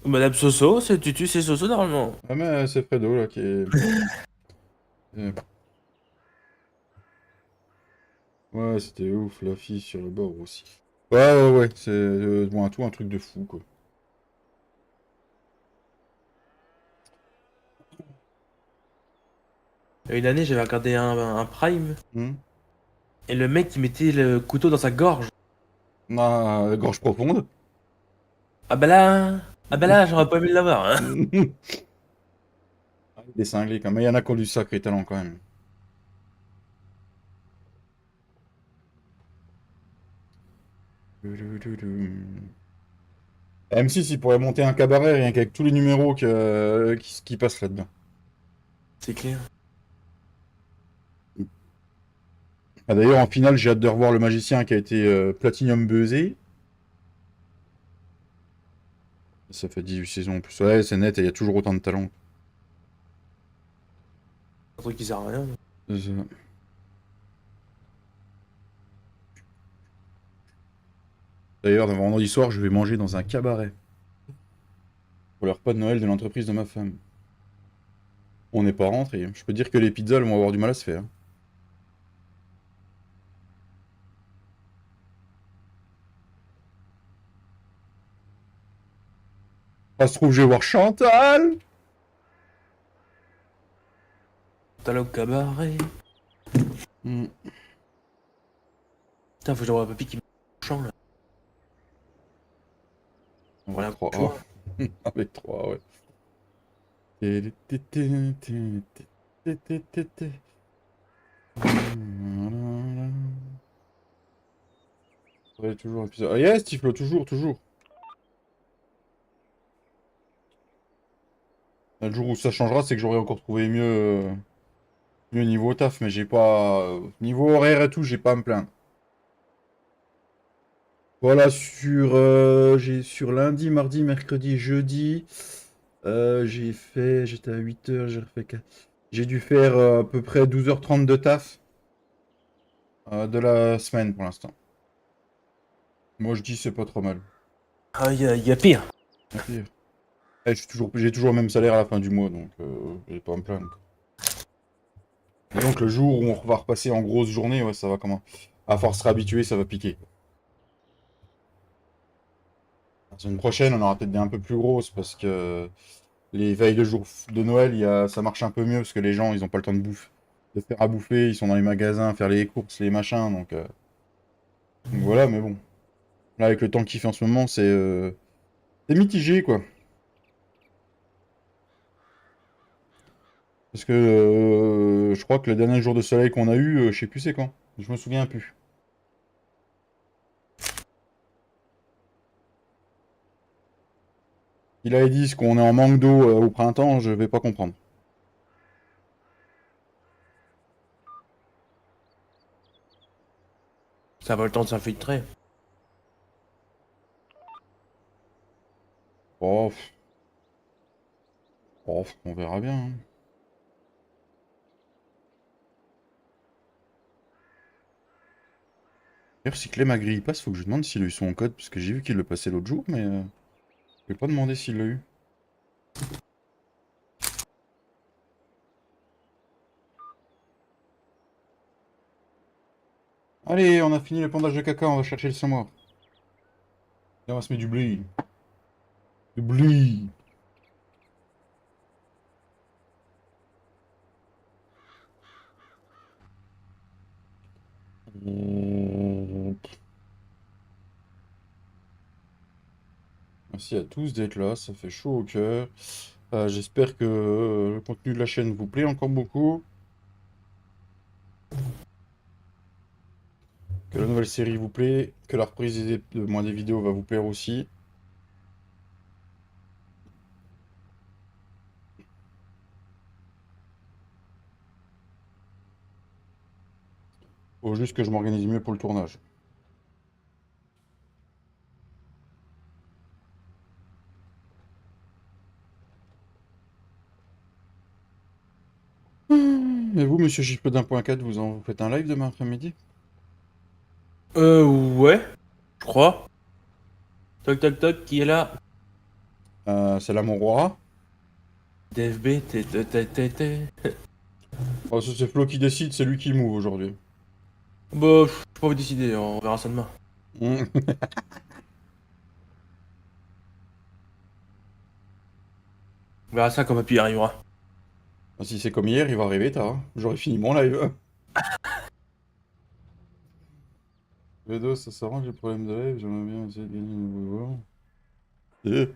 Madame Soso, c'est Tutu, c'est Soso normalement. Ah mais c'est Fredo là qui est... euh, Ouais, c'était ouf, la fille sur le bord aussi. Ouais, ouais, ouais, c'est bon, tout un truc de fou, quoi. Il y a une année, j'avais regardé un Prime, Hmm. et le mec, il mettait le couteau dans sa gorge. Ah, gorge profonde. Ah bah là, ah bah là, j'aurais pas aimé l'avoir, hein. Ah, il est cinglé quand même. Il y en a qui ont du sacré talent quand même. M6, il pourrait monter un cabaret rien qu'avec tous les numéros qui passent là-dedans. C'est clair. Ah, d'ailleurs, en finale, j'ai hâte de revoir le magicien qui a été Platinum buzzé. Ça fait 18 saisons en plus. Ouais, c'est net, et il y a toujours autant de talent. Un truc qui sert à rien. C'est ça. D'ailleurs, vendredi soir, je vais manger dans un cabaret. Pour le repas de Noël de l'entreprise de ma femme. On n'est pas rentré. Je peux dire que les pizzas, elles vont avoir du mal à se faire. Ça se trouve, je vais voir Chantal. T'as le cabaret. Hmm. Putain, faut que j'envoie un papy qui me chant là. Avec Voilà, un coup 3. de joie. Avec 3, ouais. Ouais, toujours un épisode. Ah, yes, Tiflo, toujours, toujours. Le jour où ça changera, c'est que j'aurai encore trouvé mieux niveau taf, mais j'ai pas. Niveau horaire et tout, j'ai pas à me plaindre. Voilà, sur lundi, mardi, mercredi, jeudi, j'étais à 8 heures, j'ai dû faire à peu près 12h30 de taf de la semaine pour l'instant. Moi, je dis c'est pas trop mal. Ah, y a pire. Ah, pire. Eh, j'ai toujours le même salaire à la fin du mois, donc j'ai pas à me plaindre. Et donc le jour où on va repasser en grosse journée, ouais, ça va comment? À force de se réhabituer, ça va piquer. La semaine prochaine, on aura peut-être des un peu plus grosses parce que les veilles de jour de Noël, ça marche un peu mieux parce que les gens, ils ont pas le temps de faire à bouffer, ils sont dans les magasins, faire les courses, les machins, donc voilà, mais bon. Là, avec le temps qu'il fait en ce moment, c'est mitigé, quoi. Parce que je crois que le dernier jour de soleil qu'on a eu, je sais plus c'est quand. Je me souviens plus. Il avait dit qu'on est en manque d'eau au printemps, je vais pas comprendre. Ça va le temps de s'infiltrer. Oh, on verra bien, hein. D'ailleurs, si Clem a grille passe, faut que je lui demande s'il a eu son code, parce que j'ai vu qu'il le passait l'autre jour, mais je vais pas demander s'il l'a eu. Allez, on a fini le pondage de caca, on va chercher le semoir. Là, on va se mettre du blé. Oublie. Merci à tous d'être là, ça fait chaud au cœur. J'espère que le contenu de la chaîne vous plaît encore beaucoup. Que la nouvelle série vous plaît, que la reprise de moins des vidéos va vous plaire aussi. Faut juste que je m'organise mieux pour le tournage. Et vous, monsieur JP d'1.4, vous faites un live demain après-midi? Ouais, je crois. Toc toc toc, qui est là? C'est là mon roi. DFB, t. Oh, c'est Flo qui décide, c'est lui qui move aujourd'hui. Bah, j'ai pas envie de décider, on verra ça demain. On verra ça quand papy arrivera. Si c'est comme hier, il va arriver tard. J'aurais fini mon live. V2, ça s'arrange les problèmes de live, j'aimerais bien essayer de gagner un nouveau joueur.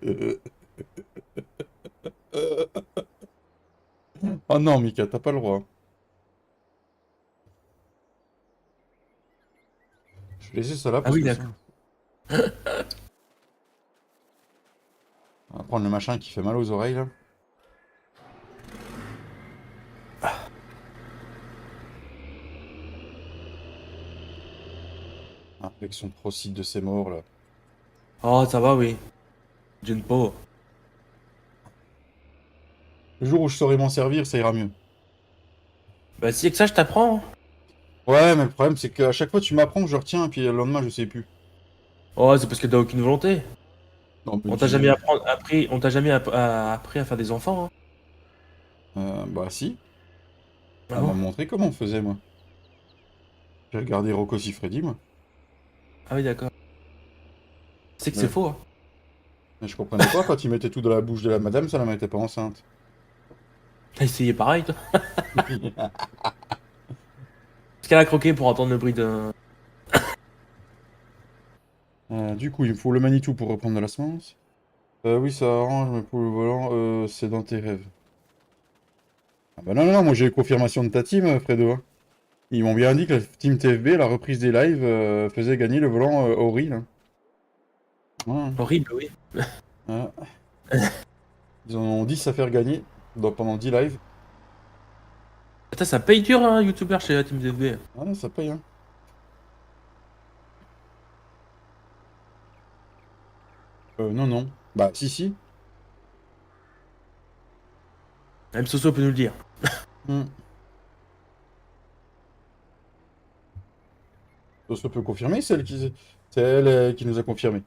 Oh non, Mika, t'as pas le droit. Je vais laisser ça là Ah parce oui, que ça. d'accord. On va prendre le machin qui fait mal aux oreilles là. Ah, avec son procide de ses morts là. Oh, ça va, oui. Gêne pas. Le jour où je saurai m'en servir, ça ira mieux. Bah, si c'est que ça, je t'apprends. Ouais, mais le problème c'est qu'à chaque fois tu m'apprends, je retiens, et puis le lendemain je sais plus. Oh, c'est parce que t'as aucune volonté. Non, mais On t'a jamais tu. appris, on t'a jamais appris à faire des enfants, hein. Bah si, Ah elle bon? m'a montré comment on faisait moi. J'ai regardé Rocco Siffredi moi. Ah oui, d'accord. C'est que c'est Ouais. faux, hein. Mais je comprenais pas quand il mettait tout dans la bouche de la madame, ça la mettait pas enceinte. T'as essayé pareil, toi? Est-ce qu'elle a croqué pour entendre le bruit d'un... Du coup, il me faut le Manitou pour reprendre de la semence. Oui, ça arrange, mais pour le volant, c'est dans tes rêves. Ah bah non, non, non, moi j'ai les confirmations de ta team, Fredo, hein. Ils m'ont bien dit que la team TFB, la reprise des lives, faisait gagner le volant Ori, là. Ouais, Horrible, oui. ouais. Ils en ont 10 à faire gagner pendant 10 lives. Attends, ça paye dur, un youtubeur chez la Team DFB. Ah non, ça paye, hein. Non, non. Bah, si, si. Même Soso peut nous le dire. Hmm. Ça peut confirmer, c'est elle qui nous a confirmé.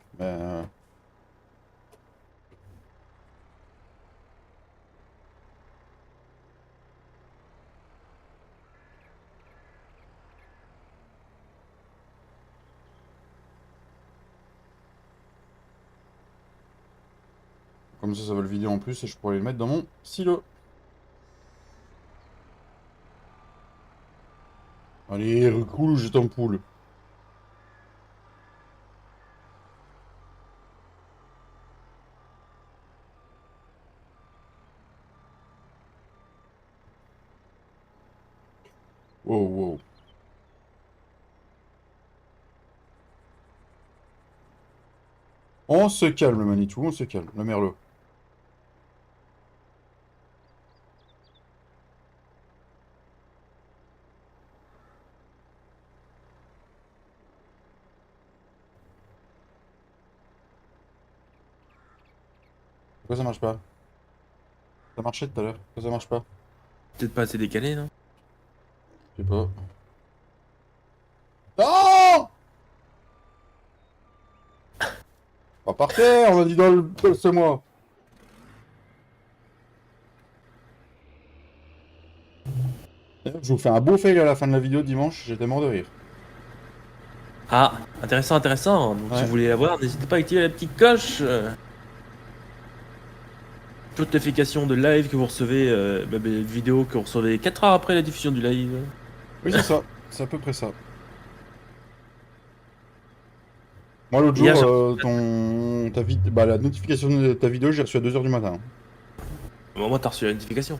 Comme ça va le vider en plus et je pourrais le mettre dans mon silo. Allez, recoule ou je t'empoule. Wow, wow. On se calme, Manitou, on se calme. Le merlot. Pourquoi ça marche pas? Ça marchait tout à l'heure. Pourquoi ça marche pas? Peut-être pas assez décalé, non? Je sais pas. Non! Pas par terre, on a dit dans le ce mois. D'ailleurs, je vous fais un beau fail à la fin de la vidéo de dimanche, j'étais mort de rire. Ah, intéressant, intéressant. Donc si Ouais. vous voulez la voir, n'hésitez pas à activer la petite cloche. notification de live que vous recevez, même les vidéos que vous recevez 4 heures après la diffusion du live. Oui, c'est ça. C'est à peu près ça. Moi, l'autre Hier, jour, j'ai la notification de ta vidéo, j'ai reçu à 2 h du matin. Bon, moi, t'as reçu la notification.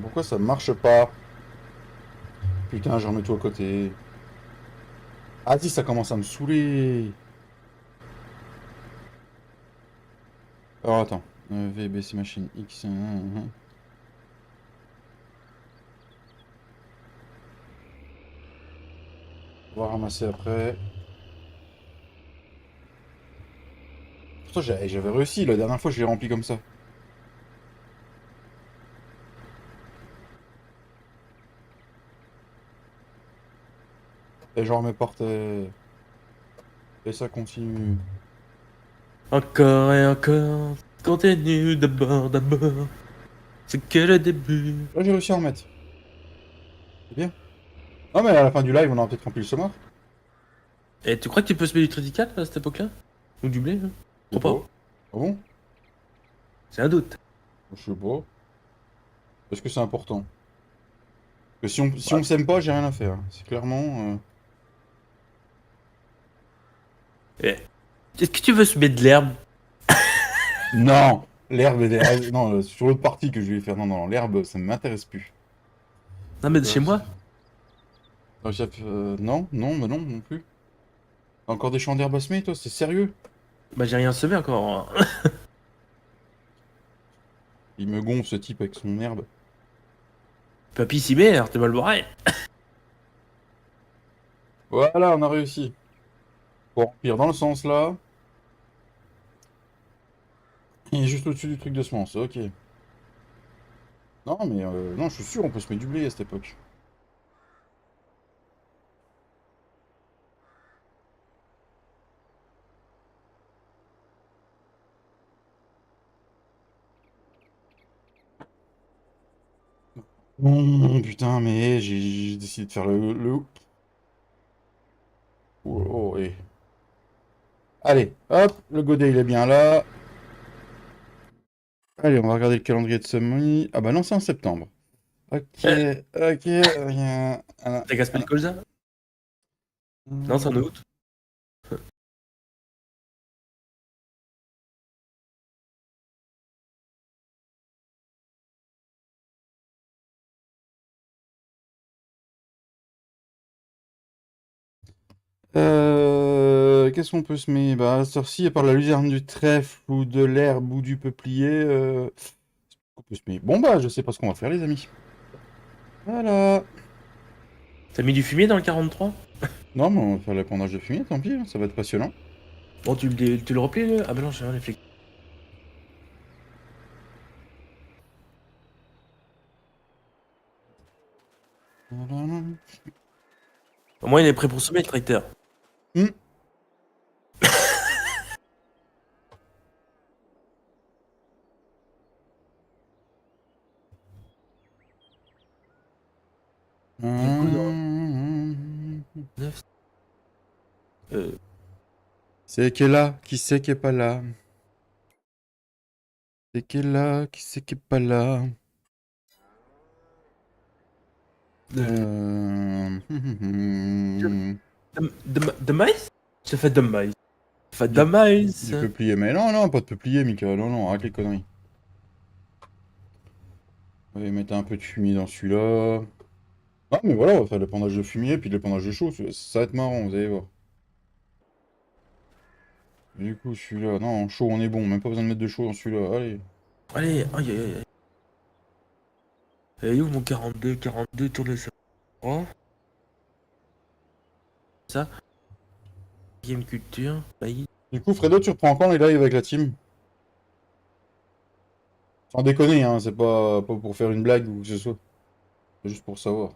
Pourquoi ça marche pas? Putain, je remets tout à côté. Ah si, ça commence à me saouler. Alors attends. VBC machine X. On va ramasser après. Pourtant, j'avais réussi. La dernière fois, je l'ai rempli comme ça. Et genre mes portes. Et ça continue. Encore et encore, continue d'abord, d'abord. C'est que le début. Là, j'ai réussi à en remettre. C'est bien. Non, mais à la fin du live, on aura peut-être rempli le sommaire. Et tu crois que tu peux se mettre du tridical à cette époque-là? Ou du blé, hein? Je sais Crois pas. pas. Ah bon? C'est un doute. Je sais pas. Est-ce que c'est important? Que si on Bah, s'aime pas, j'ai rien à faire. C'est clairement. eh, est-ce que tu veux semer de l'herbe? Non! L'herbe, non, sur l'autre partie que je vais faire. Non, non, l'herbe, ça ne m'intéresse plus. Non, mais de Ouais, chez moi? chef, non, non, mais non, non plus. T'as encore des champs d'herbe à semer, toi? C'est sérieux? Bah, j'ai rien semé encore, hein. Il me gonfle, ce type, avec son herbe. Papy Cyber, t'es mal barré. Voilà, on a réussi. Pour remplir dans le sens, là. Il est juste au-dessus du truc de semence, ok. Non, mais non, je suis sûr, on peut semer du blé à cette époque. Putain, mais j'ai décidé de faire le... Oh, oh, eh. Allez, hop, le godet, il est bien là. Allez, on va regarder le calendrier de semaine. Ah bah non, c'est en septembre. Ok, Eh, ok, rien. t'as gaspé le colza? Non, c'est en août. Qu'est-ce qu'on peut semer? Bah, à cette heure-ci, à part la luzerne du trèfle ou de l'herbe ou du peuplier, qu'on peut semer. Bon bah, je sais pas ce qu'on va faire, les amis. Voilà. T'as mis du fumier dans le 43? Non, mais on va faire l'épandage de fumier, tant pis, hein, ça va être passionnant. Bon, tu le replies, le... Ah bah non, j'ai rien les flics. Au moins, il est prêt pour semer, le tracteur. Hmm. Du coup, dans 9... C'est qui est là? Qui c'est qui est pas là? C'est qui est là? Qui c'est qui est pas là? Euh... De maïs? J'ai fait de maïs. J'ai fait de Du, maïs. du peuplier. Mais non, non, pas de peuplier, Mika. Non, non, arrête les conneries. On va mettre un peu de fumier dans celui-là. Ah, mais voilà, on va faire l'épandage de fumier, puis l'épandage de chaud. Ça va être marrant, vous allez voir. Du coup, celui-là, non, en chaud, on est bon. Même pas besoin de mettre de chaud dans celui-là. Allez. Allez, aïe aïe aïe. Et où mon 42, 42, tourne ça. Oh, ça. Game culture, maïs. Du coup, Fredo, tu reprends quand les lives avec la team? Sans déconner, hein, c'est pas pour faire une blague ou que ce soit. C'est juste pour savoir.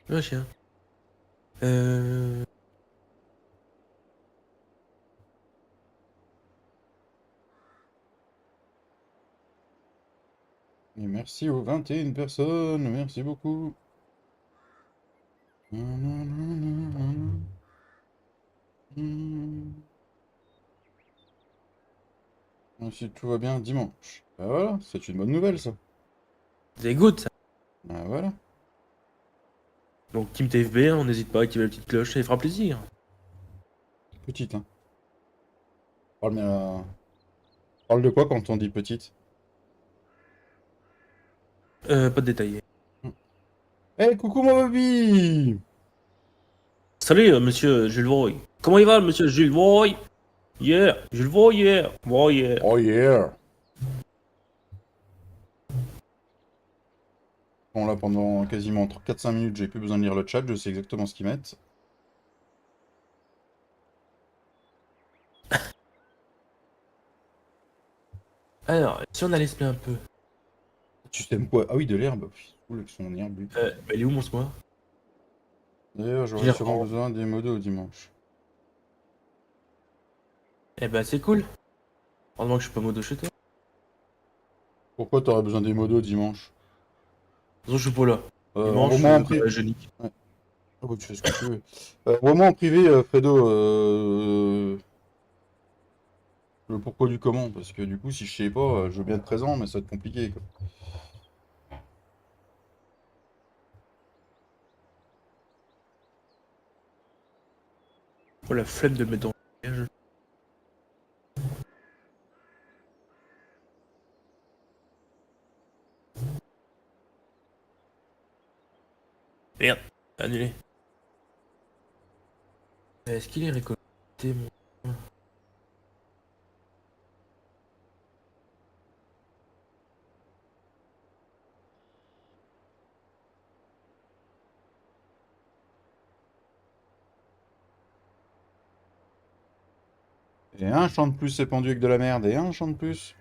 Le chien. Euh... Merci aux 21 personnes, merci beaucoup. Si tout va bien dimanche. Bah voilà, c'est une bonne nouvelle ça. C'est good ça. Bah voilà. Donc Team TFB, on n'hésite pas à activer la petite cloche, ça lui fera plaisir. Petite, hein. Parle, parle de quoi quand on dit petite? Pas de détails. Eh, coucou mon baby! Salut monsieur Jules Voy. Comment il va monsieur Jules Voy? Yeah, Jules Voy, yeah. Voy, yeah. Oh yeah! Bon là pendant quasiment 4-5 minutes j'ai plus besoin de lire le chat, je sais exactement ce qu'ils mettent. Alors, si on allait se mettre un peu. Tu t'aimes quoi? Ah oui, de l'herbe. Cool avec son herbe, lui. Bah, il est où mon moi? D'ailleurs, Je j'aurais les sûrement reprends. besoin des modos dimanche. Eh bah c'est cool. Heureusement que je suis pas modo chez toi. De Pourquoi t'aurais besoin des modos dimanche? toute façon, je suis pas là. Dimanche, Envoie-moi en bah, privé. je nique. Ouais. Ah bah, tu fais ce que tu veux. Envoie-moi en privé, Fredo, le pourquoi du comment. Parce que du coup, si je sais pas, je veux bien être présent, mais ça va être compliqué, quoi. Oh la flemme de le mettre dans le piège. Merde, annulé. Est-ce qu'il est récolté mon... Et un champ de plus c'est pendu avec de la merde, et un champ de plus.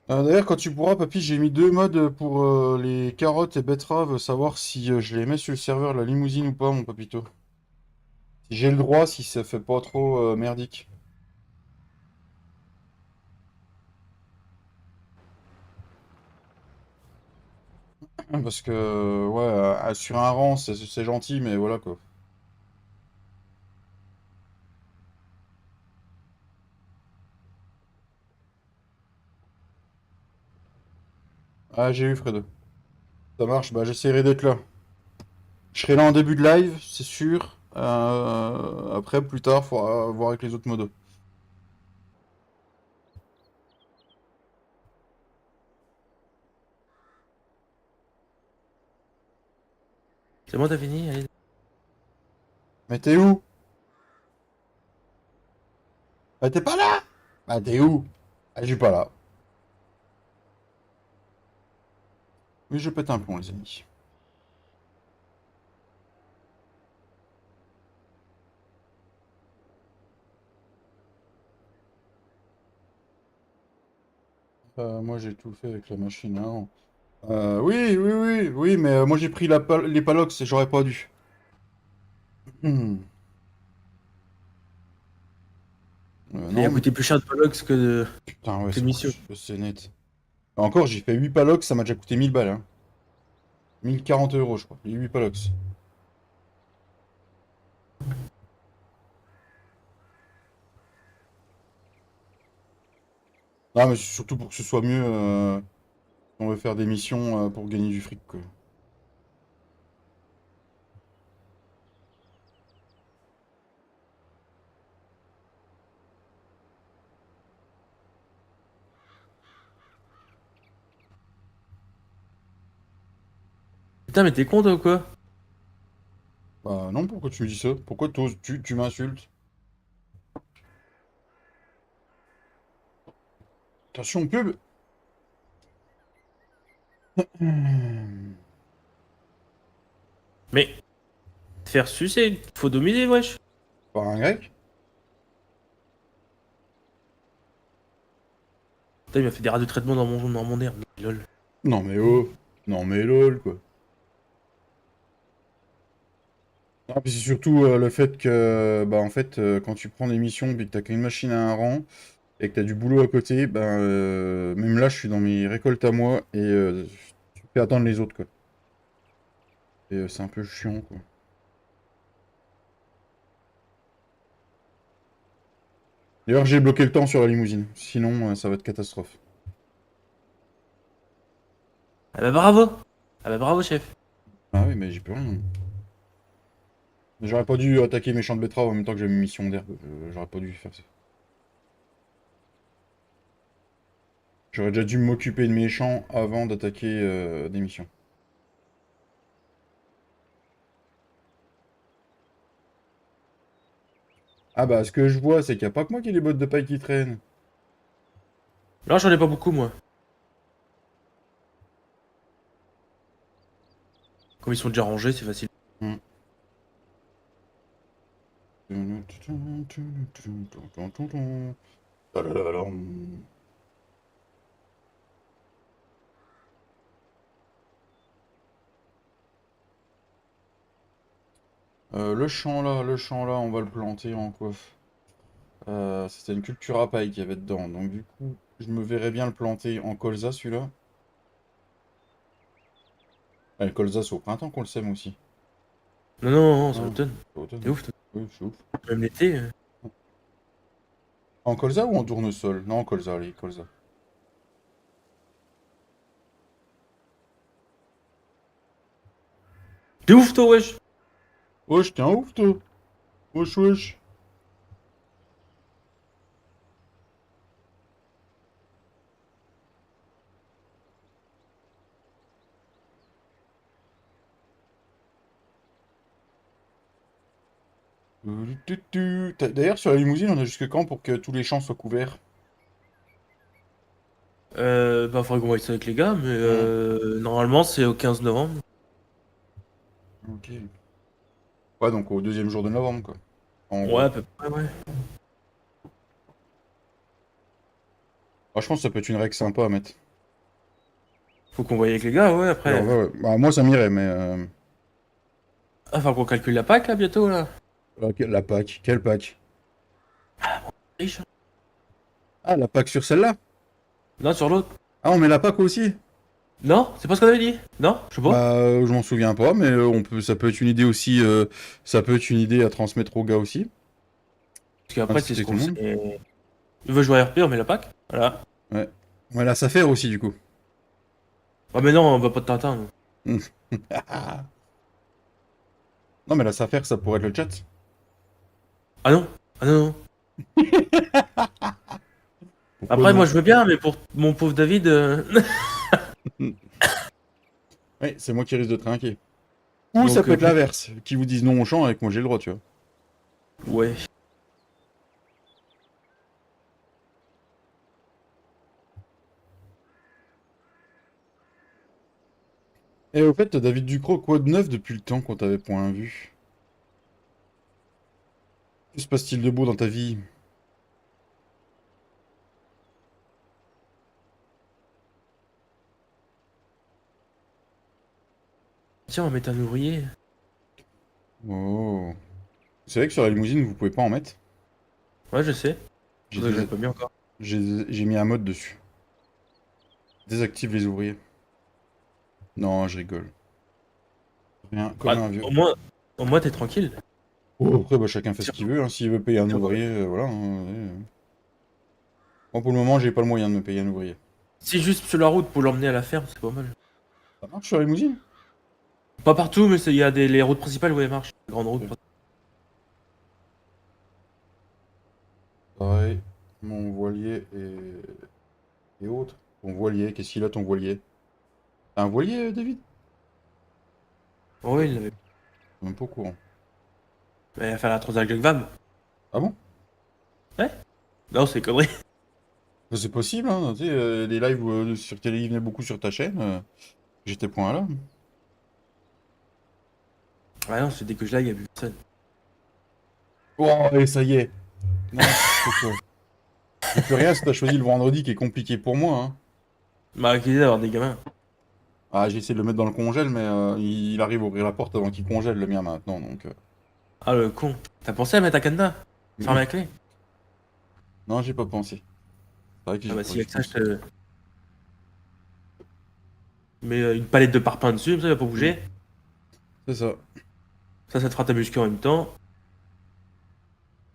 D'ailleurs, quand tu pourras, papy, j'ai mis 2 modes pour les carottes et betteraves, savoir si je les mets sur le serveur la limousine ou pas, mon papito. Si j'ai le droit, si ça fait pas trop merdique. Parce que, ouais, sur un rang, c'est gentil, mais voilà quoi. Ah, j'ai eu Fredo. Ça marche, bah j'essaierai d'être là. Je serai là en début de live, c'est sûr. Après, plus tard, faudra voir avec les autres modos. C'est bon, t'as fini? Allez. Mais t'es où? Bah t'es pas là? Bah t'es où? Ah, je suis pas là. Mais je pète un plomb, les amis. Moi, j'ai tout fait avec la machine, hein. Oui, oui, oui, oui, mais moi j'ai pris les palox et j'aurais pas dû. Hmm. Il a Non, mais coûté plus cher de Polox putain, ouais, que de Mission. c'est net. Encore, j'ai fait 8 palox, ça m'a déjà coûté 1000 balles, hein. 1040 € je crois, les 8 palox. Non, mais c'est surtout pour que ce soit mieux, si on veut faire des missions pour gagner du fric, quoi. Putain, mais t'es con toi ou quoi? Bah non, pourquoi tu me dis ça? Pourquoi tu m'insultes? Attention, pub! Hmm. Mais, te faire sucer, faut dominer, wesh. Pas un grec? Putain, il m'a fait des rats de traitement dans mon air, mais lol. Non mais oh! Non mais lol, quoi. Ah, puis c'est surtout le fait que, bah, en fait, quand tu prends des missions, puis que t'as qu'une machine à un rang, et que t'as du boulot à côté, ben, même là, je suis dans mes récoltes à moi, et tu fais attendre les autres, quoi. Et c'est un peu chiant, quoi. D'ailleurs, j'ai bloqué le temps sur la limousine. Sinon, ça va être catastrophe. Ah bah bravo. Ah bah bravo, chef. Ah oui, mais j'y peux rien. J'aurais pas dû attaquer mes champs de betteraves en même temps que j'avais mes missions d'herbe. J'aurais pas dû faire ça. J'aurais déjà dû m'occuper de mes champs avant d'attaquer des missions. Ah bah, ce que je vois, c'est qu'il n'y a pas que moi qui ai les bottes de paille qui traînent. Là, j'en ai pas beaucoup, moi. Comme ils sont déjà rangés, c'est facile. Hmm. Le champ là, on va le planter en quoi? C'était une culture à paille qu'il y avait dedans, donc du coup, je me verrais bien le planter en colza celui-là. Ah, le colza, c'est au printemps qu'on le sème aussi. Non, non, non, c'est Ah, l'automne. c'est automne. T'es ouf, toi. Oui, c'est ouf. Même l'été. En colza ou en tournesol? Non, en colza, allez, colza. T'es ouf, toi, wesh. Wesh, t'es un ouf, toi! Wesh, wesh! D'ailleurs, sur la limousine, on a jusque quand pour que tous les champs soient couverts? Bah, faudrait qu'on voie ça avec les gars, mais Hmm, normalement, c'est au 15 novembre. ok. Ouais, donc au deuxième jour de novembre, quoi. En Ouais, gros. à peu près, ouais. Ah, je pense que ça peut être une règle sympa à mettre. Faut qu'on voie avec les gars, ouais, Alors, après. ouais, ouais. Bah, moi, ça m'irait, mais... Ah, faut qu'on calcule la PAC, là, bientôt, là. ok, la Pâque. Quelle Pâque? Riche. Ah, la Pâque sur celle-là? Non, sur l'autre. Ah, on met la Pâque aussi? Non, c'est pas ce qu'on avait dit. Non, je sais pas. Bah, je m'en souviens pas, mais ça peut être une idée aussi... ça peut être une idée à transmettre aux gars aussi. Parce qu'après, c'est ce Inciter tout qu'on le monde. sait. Il veut jouer à RP, on met la PAC. Voilà. Ouais. Ouais, la SAFER aussi, du coup. Ah, mais non, on va pas de Tintin, nous. Non, mais la SAFER, ça pourrait être le chat. Ah non. Ah non, non. Pourquoi Après, moi, non? je veux bien, mais pour mon pauvre David. Oui, c'est moi qui risque de trinquer. Ou ça Donc, peut être l'inverse, qui vous disent non au champ avec moi j'ai le droit, tu vois. ouais. Et au fait, David Ducrot, quoi de neuf depuis le temps qu'on t'avait point vu? Que se passe-t-il de beau dans ta vie? Tiens, on va mettre un ouvrier. Oh. Vous savez que sur la limousine, vous pouvez pas en mettre? Ouais, je sais. J'ai Ouais, dés- j'avais pas mis encore. j'ai mis un mode dessus. Désactive les ouvriers. Non, je rigole. Rien, comme Bah, un vieux. au moins, t'es tranquille. Oh, après, bah, chacun fait ce Tiens, qu'il veut, hein. S'il veut payer un tiens, ouvrier, voilà, hein, moi, pour le moment, j'ai pas le moyen de me payer un ouvrier. si juste sur la route pour l'emmener à la ferme, c'est pas mal. Ça marche sur la limousine? Pas partout, mais il y a les routes principales où elles marchent. Les grandes routes. Pareil, mon voilier et autres. Ton voilier, qu'est-ce qu'il a ton voilier? T'as un voilier, David? Ouais, il l'avait. Même pas au courant. Mais il va faire la Transat avec Vam. Ah bon? Ouais? Non, c'est connerie. Bah, c'est possible, hein. Tu sais, les lives sur télé, ils venaient beaucoup sur ta chaîne. J'étais point là. Ouais, non, c'est dès que je l'ai, il y a plus personne. Oh, et ça y est. N'importe quoi. J'y peux rien si t'as choisi le vendredi qui est compliqué pour moi, hein. Bah, qui d'avoir des gamins. Ah, j'ai essayé de le mettre dans le congèle, mais il arrive à ouvrir la porte avant qu'il congèle le mien maintenant, donc... Ah, le con. T'as pensé à mettre un cadenas? Fermer la clé? Non, j'ai pas pensé. C'est vrai que Ah bah, j'y si avec ça, je pense. te mets une palette de parpaing dessus, comme ça, il va pas Mm. bouger. C'est ça. Ça te fera ta muscu en même temps.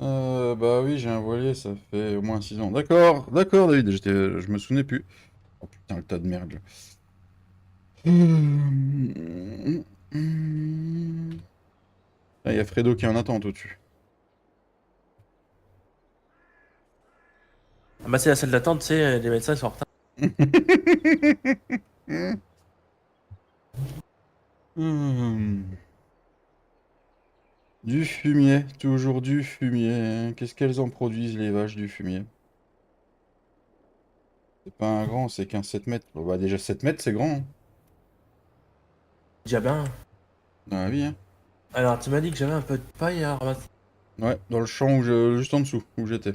Bah oui, j'ai un voilier, ça fait au moins 6 ans. D'accord, d'accord, David, je me souvenais plus. Oh putain, le tas de merde, là. Ah, il y a Fredo qui est en attente au-dessus. Ah bah, c'est la salle d'attente, tu sais, les médecins ils sont en retard. Hmm. Du fumier, toujours du fumier. Qu'est-ce qu'elles en produisent, les vaches, du fumier? C'est pas un grand, c'est qu'un 7 mètres. Bon, bah déjà 7 mètres, c'est grand, hein, Déjà bien. dans la vie, hein. Alors, tu m'as dit que j'avais un peu de paille à ramasser. Ouais, dans le champ juste en dessous, où j'étais.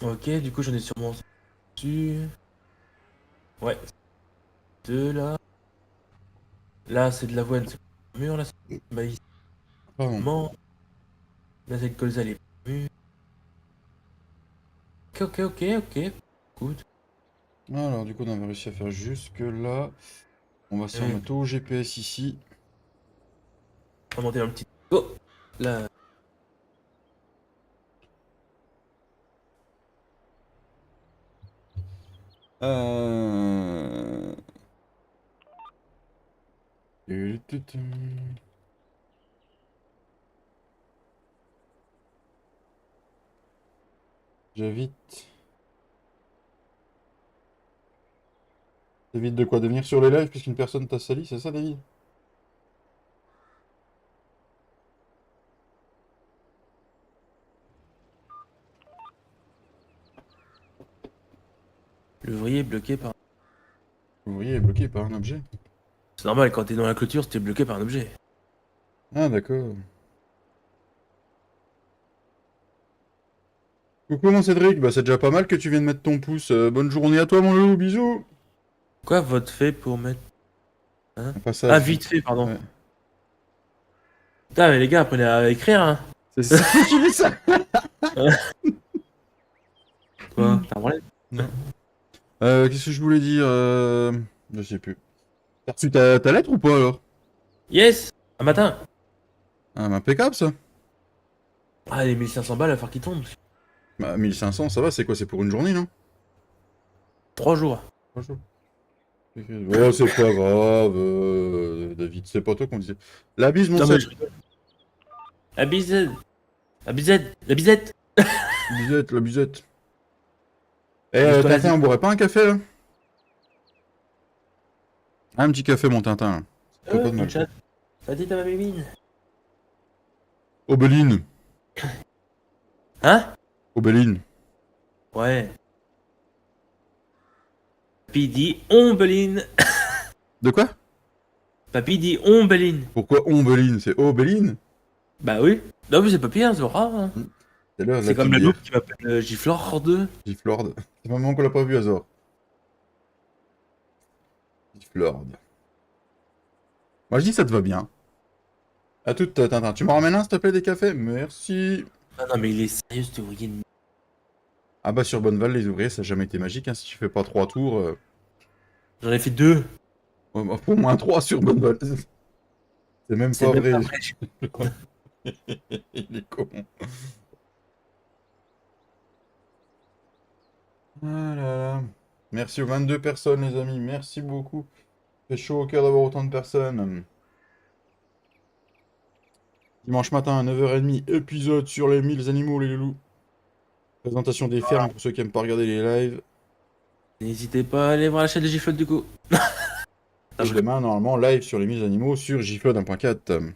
Ok, du coup, j'en ai sûrement dessus. Ouais, deux là. Là, c'est de l'avoine, c'est pas mûr. Là, c'est du maïs, Pardon. ment. Là, c'est le colza, les mûr. Ok, ok, ok, ok. Écoute. Alors, du coup, on avait réussi à faire jusque là. On va se Euh, remettre au GPS ici. on va monter un petit. Oh! Là. Euh... J'évite. T'évites de quoi? De venir sur les lives puisqu'une personne t'a sali, c'est ça, David? L'ouvrier est bloqué par. L'ouvrier est bloqué par un objet. C'est normal, quand t'es dans la clôture, t'es bloqué par un objet. Ah, d'accord. Coucou mon Cédric, bah c'est déjà pas mal que tu viennes mettre ton pouce. Bonne journée à toi mon loup, bisous. Quoi, votre fait pour mettre. Hein? Un passage Ah, vite. vite fait, pardon. Ouais. Putain, mais les gars, apprenez à écrire, hein. C'est ça, tu dis ça? Quoi? T'as un problème? Non. Qu'est-ce que je voulais dire? Je sais plus. T'as reçu ta lettre ou pas alors? Yes! Un matin! Ah, bah, impeccable ça. Ah, les 1500 balles, à faire qu'ils tombent. Bah 1500, ça va, c'est quoi? C'est pour une journée, non? 3 jours. Franchement. Oh, c'est pas grave, David, c'est pas toi qu'on disait. La bise, mon Non, mais Ced. je rigole. La bisette! La bisette! La bisette! Bisette, la bisette. Bouge pas, Tintin, vas-y. on boirait pas un café là? Un petit café, mon Tintin, là. Ça ferait pas de Mon mal. chat. Ça dit ta ma mimine. Aubeline. Hein? Aubeline. Ouais. Papy dit ombeline. De quoi? Papy dit ombeline. Pourquoi Ombeline? C'est Aubeline? Bah oui. Non, mais c'est pas pire, c'est pas grave, hein. C'est l'heure de la C'est comme petite la loupe bière. qui m'appelle Giflord. Giflord. C'est un moment qu'on l'a pas vu, Azor. Giflord. Moi, je dis ça te va bien. À toute, Tintin. Tu m'en ramènes un, s'il te plaît, des cafés? Merci. Ah non, mais il est sérieux, ce ouvrier de... Ah bah, sur Bonneval, les ouvriers, ça a jamais été magique, hein. Si tu fais pas 3 tours, J'en ai fait 2. au moins 3 sur Bonneval. C'est même C'est pas même pas vrai. vrai. Il est con. Ah là là. Merci aux 22 personnes, les amis. Merci beaucoup. C'est chaud au cœur d'avoir autant de personnes. Dimanche matin à 9h30, épisode sur les 1000 animaux, les loups. Présentation des fermes pour ceux qui aiment pas regarder les lives. N'hésitez pas à aller voir la chaîne de Giflord du coup. Ah, Et demain, normalement, live sur les 1000 animaux sur JFLOD 1.4.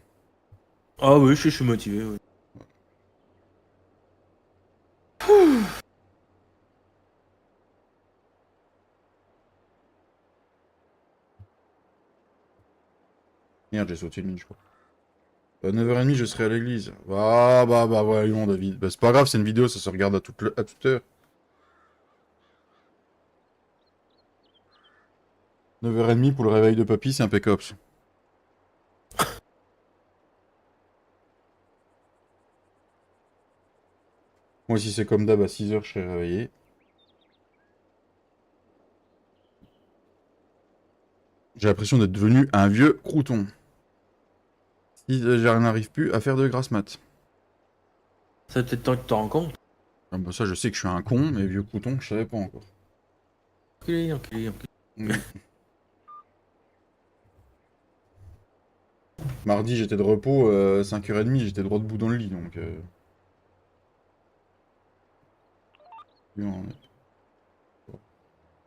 ah oui, je suis motivé, oui. Merde, j'ai sauté une ligne, je crois. À 9h30, je serai à l'église. Ah bah voyons, David. Bah, c'est pas grave, c'est une vidéo, ça se regarde à toute heure. 9h30 pour le réveil de papy, c'est un impeccable. 'Ça. Moi, si c'est comme d'hab, à 6h, je serai réveillé. J'ai l'impression d'être devenu un vieux crouton. Si je n'arrive plus à faire de grasse mat. Ça fait peut-être temps que tu t'en rends compte. Ah bah ça, je sais que je suis un con, mais vieux crouton, je savais pas encore. Enculé, enculé, enculé. Mm. Mardi, j'étais de repos, 5h30, j'étais droit debout dans le lit, donc... oui,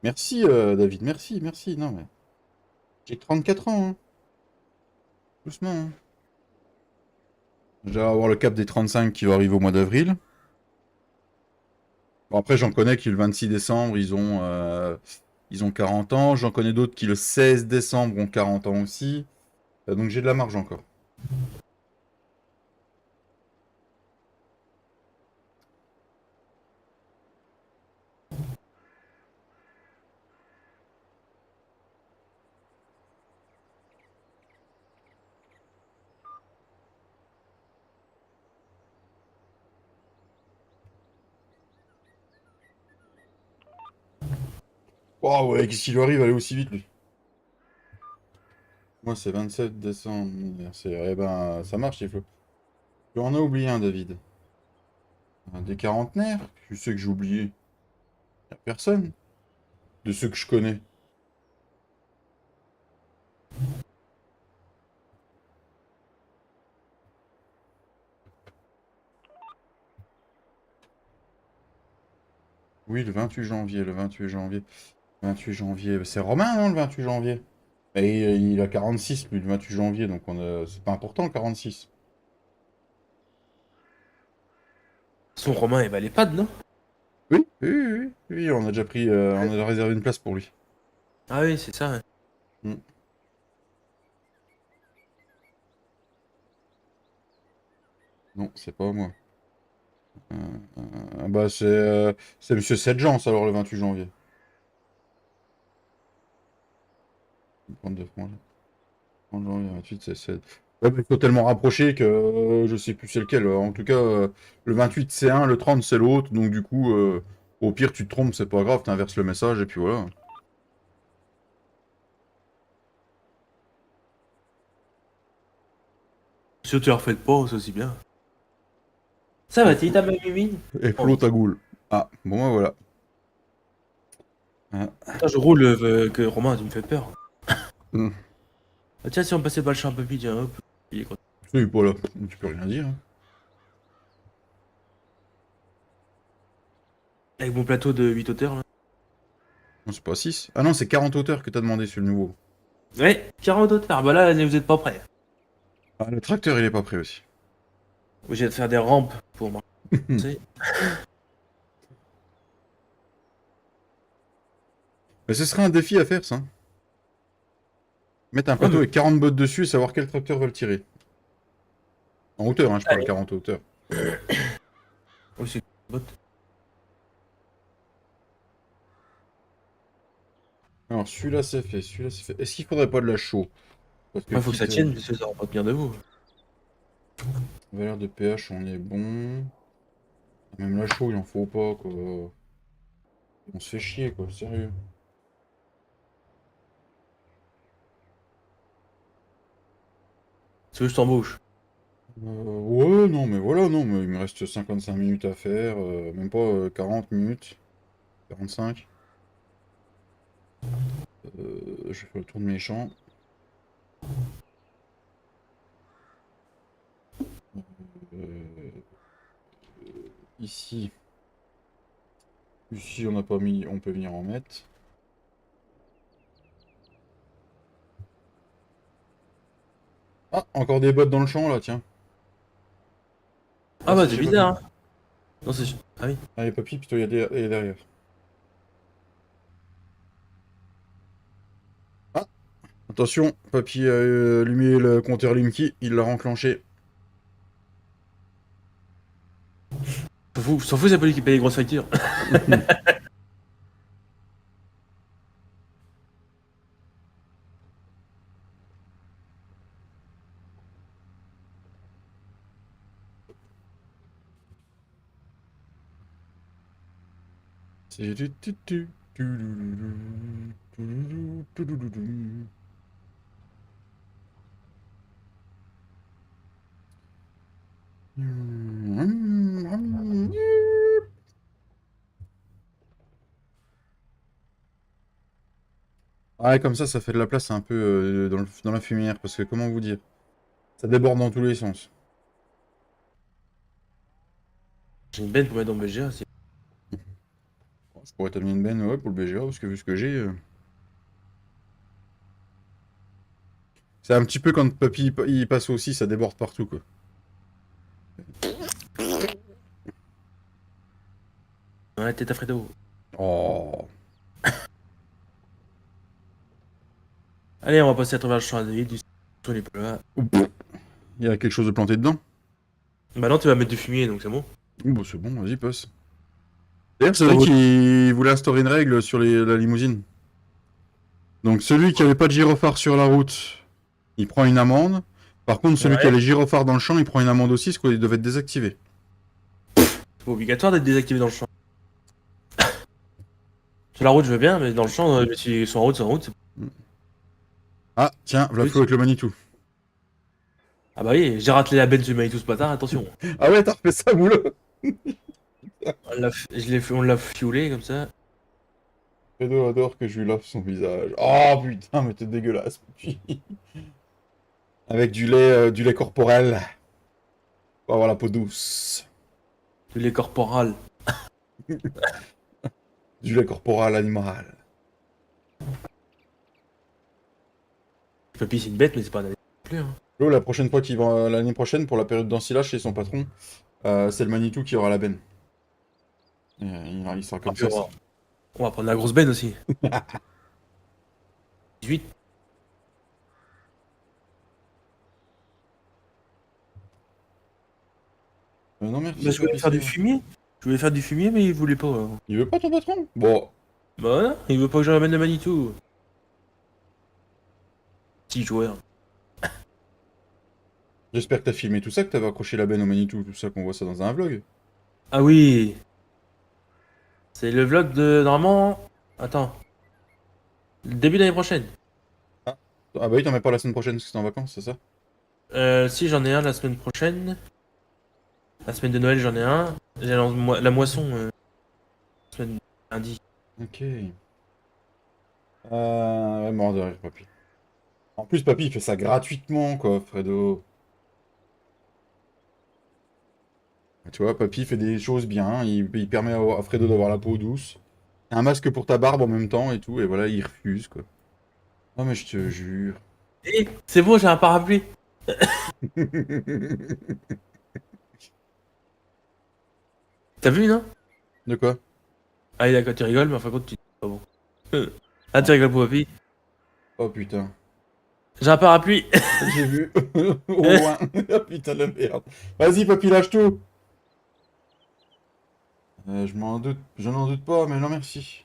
merci, David, merci, merci. Non, mais... J'ai 34 ans, hein. Doucement, hein. J'ai avoir le cap des 35 qui va arriver au mois d'avril. Bon, après, j'en connais qui, le 26 décembre, ils ont 40 ans. J'en connais d'autres qui, le 16 décembre, ont 40 ans aussi. Donc j'ai de la marge encore. Oh ouais, qu'est-ce qui lui arrive à aller aussi vite, lui? Moi, c'est 27 décembre, mon anniversaire. Eh ben, ça marche, les flots. Tu en as oublié un, David. Des quarantenaires? Tu sais que j'ai oublié. Y a personne. De ceux que je connais. Oui, le 28 janvier, le 28 janvier. 28 janvier. C'est Romain, non, le 28 janvier? Et il a 46, lui, le 28 janvier, donc c'est pas important, le 46. Son Romain, il va à l'EHPAD, non? Oui, oui, oui, oui, oui, on a déjà pris, on a déjà réservé une place pour lui. Ah oui, c'est ça. Ouais. Hmm. Non, c'est pas moi. Bah, c'est Monsieur Sedjans, alors, le 28 janvier. 32 francs. 30 janvier, 28, c'est... Ouais, mais ils sont tellement rapprochés que je sais plus c'est lequel. En tout cas, le 28 c'est un, le 30 c'est l'autre. Donc du coup, au pire, tu te trompes, c'est pas grave, t'inverses le message et puis voilà. Si tu leur fais pas, c'est aussi bien. Ça Et va, t'es Flo, ta mamie? et Oh, Flo ta goule. Ah, bon, bah, voilà. Ah. putain, je roule que Romain, tu me fais peur. Hmm. Ah, tiens, si on passait pas le champ un peu vite, tiens, hop. Il est content. Il est pas là, tu peux rien dire, hein. Avec mon plateau de 8 hauteurs, là. Non, c'est pas 6. Ah non, c'est 40 hauteurs que t'as demandé sur le nouveau. Ouais, 40 hauteurs. Bah là, vous êtes pas prêts. Ah, le tracteur, il est pas prêt aussi. J'ai de faire des rampes pour moi. Mais ce serait un défi à faire, ça. Mettre un Ouais, plateau mais... avec 40 bottes dessus et savoir quel tracteur va le tirer. En hauteur, hein, je parle Allez. 40 hauteur. Oh, c'est une botte. Alors, celui-là, c'est fait, celui-là, c'est fait. Est-ce qu'il faudrait pas de la chaux? Parce que Ouais, faut que ça quitte, tienne, parce que ça va pas tenir debout. valeur de pH, on est bon. Même la chaux, il en faut pas, quoi. On se fait chier, quoi, sérieux. Tu veux que je t'embauche? Ouais, non, mais voilà, non, mais il me reste 55 minutes à faire, même pas 40 minutes, 45. Je fais le tour de mes champs. Euh, ici, ici, on n'a pas mis, on peut venir en mettre. Ah, encore des bottes dans le champ, là, tiens. Ah Ah, bah, c'est c'est chez Papy. bizarre, hein. Non, c'est... Ah oui. Allez, Papy, plutôt, il y a derrière. Ah, attention, Papy a allumé le compteur Limki, il l'a enclenché. S'en fout, c'est pas lui qui paye les grosses factures. Ouais, comme ça fait de la place un peu dans la fumière, parce que comment vous dire? Ça déborde dans tous les sens. J'ai une benne pour mettre dans le BGA. Je pourrais t'amener une benne, ouais, pour le BGA, parce que vu ce que j'ai... C'est un petit peu quand Papy il passe aussi, ça déborde partout, quoi. Ouais, tête à Fredo. Oh. Allez, on va passer à travers le champ à du on est pas là. Il y a quelque chose de planté dedans? Bah non, tu vas mettre du fumier, donc c'est bon. Bah c'est bon, vas-y, passe. D'ailleurs, c'est Ça vrai vaut- qu'il voulait instaurer une règle sur la limousine. Donc celui qui avait pas de gyrophare sur la route, il prend une amende. Par contre, celui qui a Ouais. les gyrophares dans le champ, il prend une amende aussi, parce qu'il devait être désactivé. C'est pas obligatoire d'être désactivé dans le champ. Sur la route, je veux bien, mais dans le champ, si sur la route, c'est... Ah, tiens, Oui, Vlaflo avec le Manitou. ah bah oui, j'ai raté la benne du Manitou ce matin, attention. Ah ouais, t'as refait ça, boulot. On l'a fioulé comme ça. Fredo adore que je lui lave son visage. Oh putain, mais t'es dégueulasse. Avec du lait corporel. Pour avoir la peau douce. Du lait corporal. Du lait corporel animal. Papy, c'est une bête, mais c'est pas un animal non plus. Hein. Flo, la prochaine fois qu'il va l'année prochaine pour la période d'ensilage chez son patron, c'est le Manitou qui aura la benne. Il sera Ah, comme puis ça. on va prendre la grosse benne aussi. 18. Non Bah, merci, je voulais papy, faire ça du va. fumier. Je voulais faire du fumier, mais il voulait pas. Hein. Il veut pas ton patron? Bon, Bah voilà, il veut pas que je ramène le Manitou. Petit joueur. j'espère que t'as filmé tout ça, que t'avais accroché la benne au Manitou, tout ça, qu'on voit ça dans un vlog. Ah oui. C'est le vlog de... Normalement... Attends. Le début d'année prochaine. Ah bah oui, t'en mets pas la semaine prochaine parce que t'es en vacances, c'est ça? Si j'en ai un la semaine prochaine. La semaine de Noël, j'en ai un. J'ai la moisson. La semaine lundi. Ok. Ouais, mort de rire, papy. En plus, papy, il fait ça gratuitement, quoi, Fredo. Tu vois, papy fait des choses bien, il permet à Fredo d'avoir la peau douce. Un masque pour ta barbe en même temps et tout, et voilà, il refuse, quoi. Non mais je te jure. Eh, c'est bon, j'ai un parapluie. T'as vu, non? De quoi? Ah, d'accord, tu rigoles, mais enfin, contre, tu... Pas bon. Ah, tu Oh, rigoles pour papy. oh, putain. J'ai un parapluie. J'ai vu. Au loin. Oh putain de merde. Vas-y, papy, lâche tout. Je n'en doute pas, mais non merci.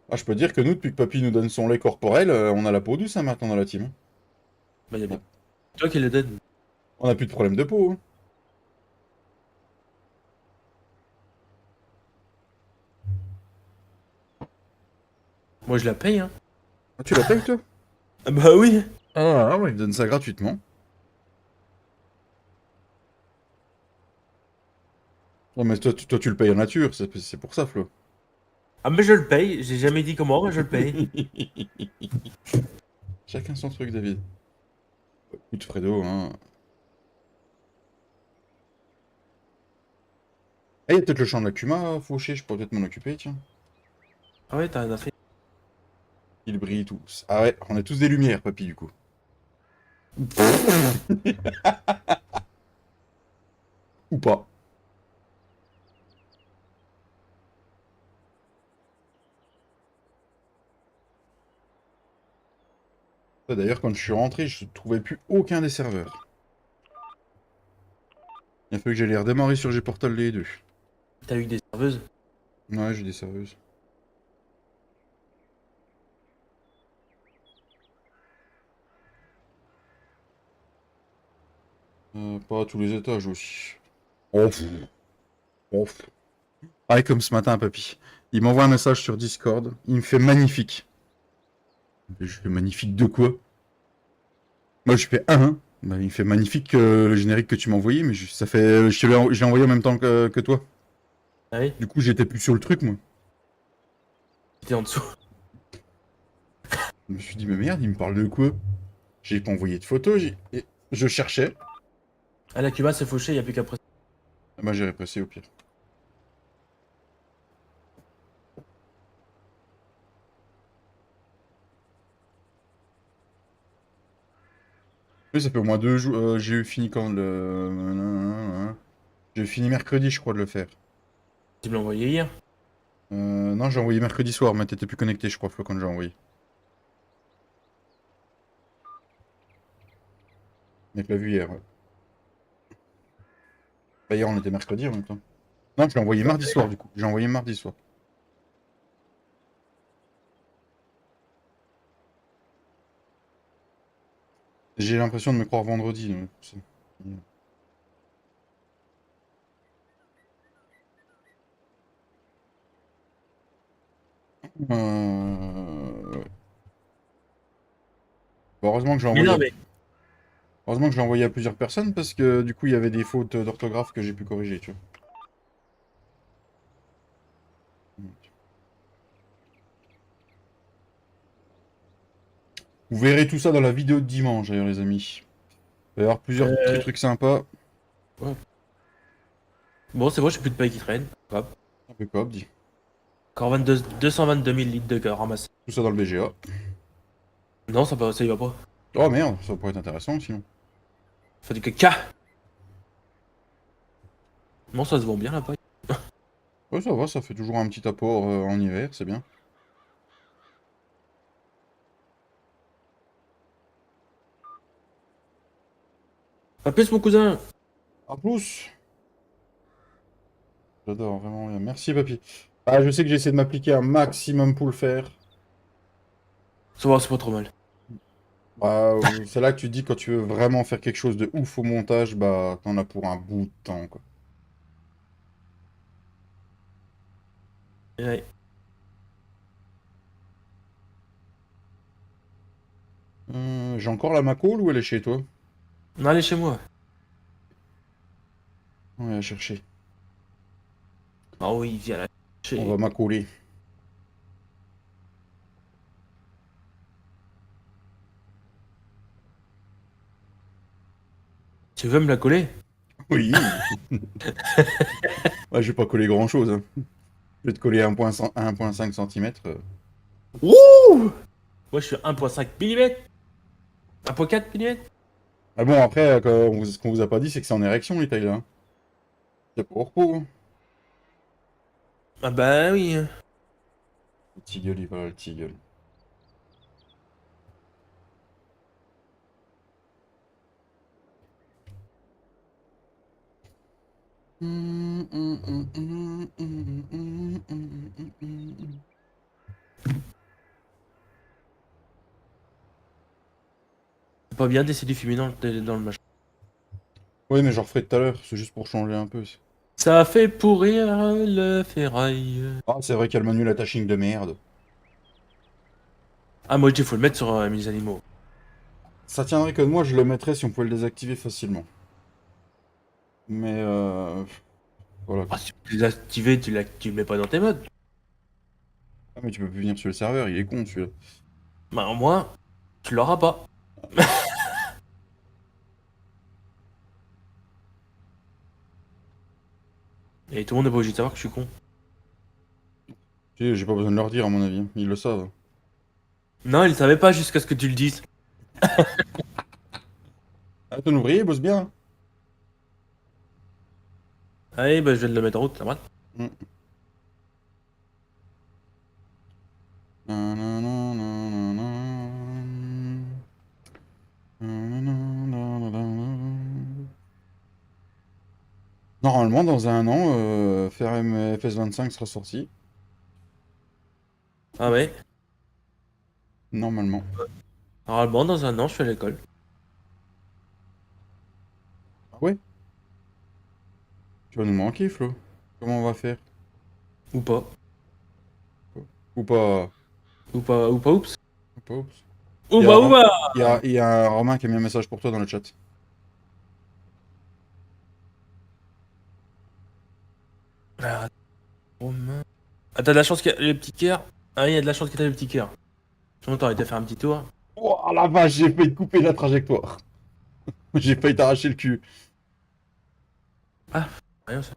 Ah, je peux dire que nous, depuis que papy nous donne son lait corporel, on a la peau douce hein, maintenant dans la team. Bah, y'a bien. Ouais. Toi qui le donne. On a plus de problème de peau. Hein. Moi, je la paye, hein. Ah, tu la payes, toi? Ah bah oui. Ah ouais, il donne ça gratuitement. Ouais, mais toi, tu le payes en nature, c'est pour ça, Flo. Ah, mais je le paye. J'ai jamais dit comment, mais je le paye. Chacun son truc, David. Écoute, Fredo, hein. Eh, il y a peut-être le champ de la Cuma fauché, je pourrais peut-être m'en occuper, tiens. Ah ouais, t'as rien à faire. Ils brillent tous. Ah ouais, on a tous des lumières, papy, du coup. Ou pas. D'ailleurs, quand je suis rentré, je ne trouvais plus aucun des serveurs. Il a fallu que j'aille les redémarrer sur Gportal les deux. T'as eu des serveuses. Ouais, j'ai des serveuses. Pas à tous les étages aussi. Oh, pff. Oh, pareil comme ce matin, papy. Il m'envoie un message sur Discord. Il me fait magnifique. Je fais magnifique de quoi? Moi, je fais un. Bah, il fait magnifique le générique que tu m'as envoyé, mais ça fait, je l'ai envoyé en même temps que toi. Ah oui, Du coup, j'étais plus sur le truc, moi. t'es en dessous. Je me suis dit, mais merde, il me parle de quoi? J'ai pas envoyé de photos, et je cherchais. Ah, la Cuba, c'est fauché, y a plus qu'à presser. Ah bah, j'ai répressé au pire. Oui, ça fait au moins 2 jours. J'ai eu fini quand le. J'ai fini mercredi, je crois, de le faire. Tu me l'as envoyé hier. Non, j'ai envoyé mercredi soir, mais t'étais plus connecté, je crois, Flo, quand j'ai envoyé. Mec l'a vu hier, ouais. Bah, hier, on était mercredi en même temps. Non, je l'ai envoyé mardi soir, du coup. J'ai envoyé mardi soir. J'ai l'impression de me croire vendredi. Donc, ouais. Bon, Mais non, mais. heureusement que je l'ai envoyé à plusieurs personnes parce que du coup, il y avait des fautes d'orthographe que j'ai pu corriger, tu vois. Vous verrez tout ça dans la vidéo de dimanche, d'ailleurs, les amis. Il va y avoir plusieurs petits Euh, trucs sympas. ouais. Bon, c'est bon, j'ai plus de paille qui traîne. Hop. Un peu coop, dit. Encore 222 000 litres de gaz ramassés. Tout ça dans le BGA. Non, ça y va pas. Oh merde, ça pourrait être intéressant sinon. Faut du caca. Non, ça se vend bien la paille. Ouais, ça va, ça fait toujours un petit apport en hiver, c'est bien. Pas plus, mon cousin. À plus. J'adore, vraiment bien. Merci, papy. Ah, je sais que j'essaie de m'appliquer un maximum pour le faire. Ça va, c'est pas trop mal. Bah, c'est là que tu te dis quand tu veux vraiment faire quelque chose de ouf au montage, bah, t'en as pour un bout de temps, quoi. Ouais. J'ai encore la Macall ou elle est chez toi? Non, allez chez moi. On va la chercher. Ah oui, viens là. On va Macaller. Tu veux me la coller? Oui. Ouais, je vais pas coller grand-chose, hein. Je vais te coller 1,5 cm. Wouh! Moi, je suis 1,5 mm. 1,4 mm. Ah bon, après, ce qu'on vous a pas dit, c'est que c'est en érection, les tailles, là, hein. C'est pas au repos, hein. Ah bah oui. Le tilleul, il va, le tilleul. C'est pas bien d'essayer de fumer dans le machin. Oui, mais j'en referai tout à l'heure, c'est juste pour changer un peu. Ça fait pourrir le ferraille. Ah, c'est vrai qu'il y a le manuel attaching de merde. Ah, moi, il faut le mettre sur mes animaux. Ça tiendrait que moi, je le mettrais si on pouvait le désactiver facilement. Mais voilà Ah, quoi. si tu l'as activé, tu le mets pas dans tes modes. Ah, mais tu peux plus venir sur le serveur, il est con celui-là. Bah, au moins, tu l'auras pas. Et tout le monde n'est pas obligé de savoir que je suis con. Tu sais, j'ai pas besoin de leur dire à mon avis, hein. Ils le savent. Non, il savait pas jusqu'à ce que tu le dises. Ah, ton ouvrier, il bosse bien, hein. Allez, bah, je vais le mettre en route, la droite. Mm. Nananananana. Nananananana. Normalement, dans un an, faire FS25 sera sorti. Ah ouais. Normalement. Normalement, dans un an, je suis à l'école. Ah ouais? Tu vas nous manquer, Flo. Comment on va faire? Ou pas. Ou pas? Ou pas, ou pas, oups. Ou pas, oups. Ou bah, ou bah. Il y a un Romain qui a mis un message pour toi dans le chat. Ah, Romain. Ah, t'as de la chance qu'il y a le petit cœur. Ah, il y a de la chance qu'il y ait le petit cœur. Sinon, t'aurais été faire un petit tour. Oh la vache, j'ai failli te couper la trajectoire. J'ai failli t'arracher le cul. Ah, rien ça.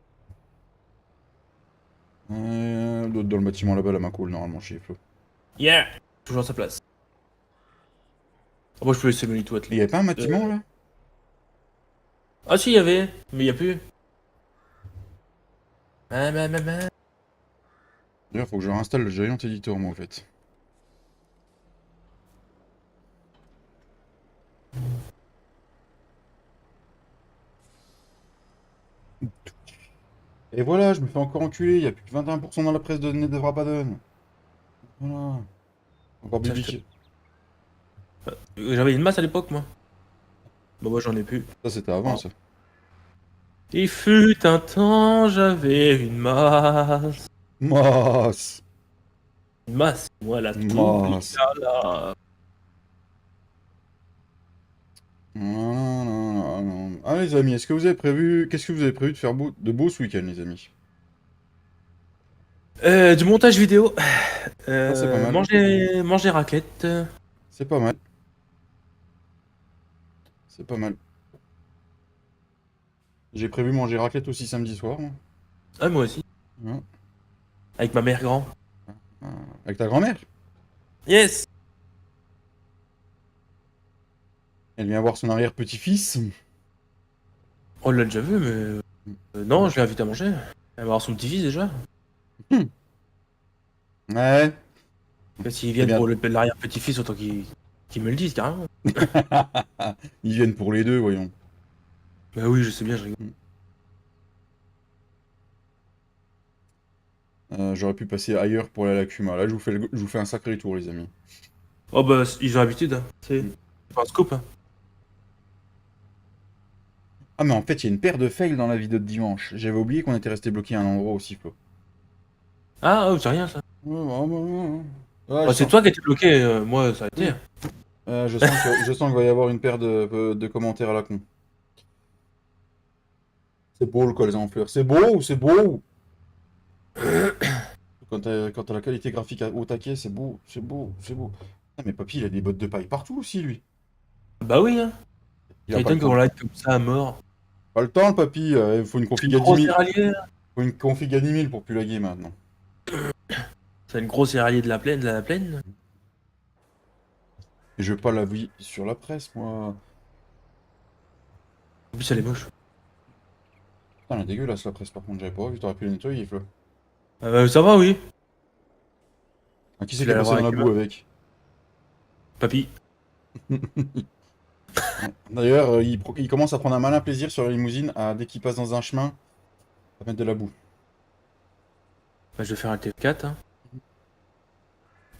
L'autre dans le bâtiment là-bas, la main cool, normalement, chez Flo. Yeah! Toujours à sa place. Oh, moi, je peux laisser le tout Il y avait pas un bâtiment là? Ah, si, il y avait, mais il y a plus. Ah. D'ailleurs, faut que je réinstalle le Giant Editor, moi, en fait. Et voilà, je me fais encore enculer. Il y a plus que 21% dans la presse de données de Vrapadon. Voilà. Encore Ça, Bibi. j'avais une masse à l'époque, moi. Bah, moi, j'en ai plus. Ça, c'était avant, Oh. ça. Il fut un temps, j'avais une masse. Mas. Une masse, moi, la Mas. Tropicana. Ah, les amis, est-ce que vous avez prévu... Qu'est-ce que vous avez prévu de faire de beau ce week-end, les amis? Du montage vidéo. Ça, c'est pas mal. Manger raclette. C'est pas mal. C'est pas mal. J'ai prévu manger raclette aussi samedi soir, moi. Ah, moi aussi. Ouais. Avec ma mère grand. Ah, avec ta grand-mère? Yes! Elle vient voir son arrière-petit-fils. On l'a déjà vu, mais. Non, je l'ai invité à manger. Elle va voir son petit-fils déjà. Hmm. Ouais. Et s'ils C'est viennent bien. pour l'arrière-petit-fils, autant qu'ils me le disent carrément. Ils viennent pour les deux, voyons. Bah oui, je sais bien, je rigole. J'aurais pu passer ailleurs pour aller à la Cuma. Là, je vous fais un sacré tour, les amis. Oh bah, ils ont l'habitude, hein. Mm. C'est pas un scoop, hein. Ah, mais en fait, il y a une paire de fails dans la vidéo de dimanche. J'avais oublié qu'on était resté bloqué à un endroit aussi, Flo. Ah, oh, c'est rien ça. Ouais, Bah, c'est toi qui étais bloqué, moi ça a été. je sens qu'il va y avoir une paire de commentaires à la con. C'est beau le colza en fleurs. C'est beau, c'est beau. Quand t'as la qualité graphique au taquet, c'est beau, c'est beau, c'est beau. Ah, mais papy, il a des bottes de paille partout aussi, lui. Bah oui, hein. Il a Ça pas le étonne qu'on temps. l'aide comme ça à mort. Pas le temps, le papy. Il faut une C'est config une à 10 grosse 000. céréalière. Faut une config à 10 000 pour plus laguer maintenant. C'est une grosse céréalière de la plaine. Et je veux pas la vie sur la presse, moi. En plus, elle est moche. Putain, elle est dégueulasse la presse, par contre, j'avais pas vu, t'aurais pu la nettoyer, Flo. Ça va, oui. Ah, qui Tu c'est qui est l'as passé lavé dans la avec boue Huma. avec? Papy. D'ailleurs, il commence à prendre un malin plaisir sur la limousine dès qu'il passe dans un chemin, à mettre de la boue. Bah, je vais faire un T4, hein.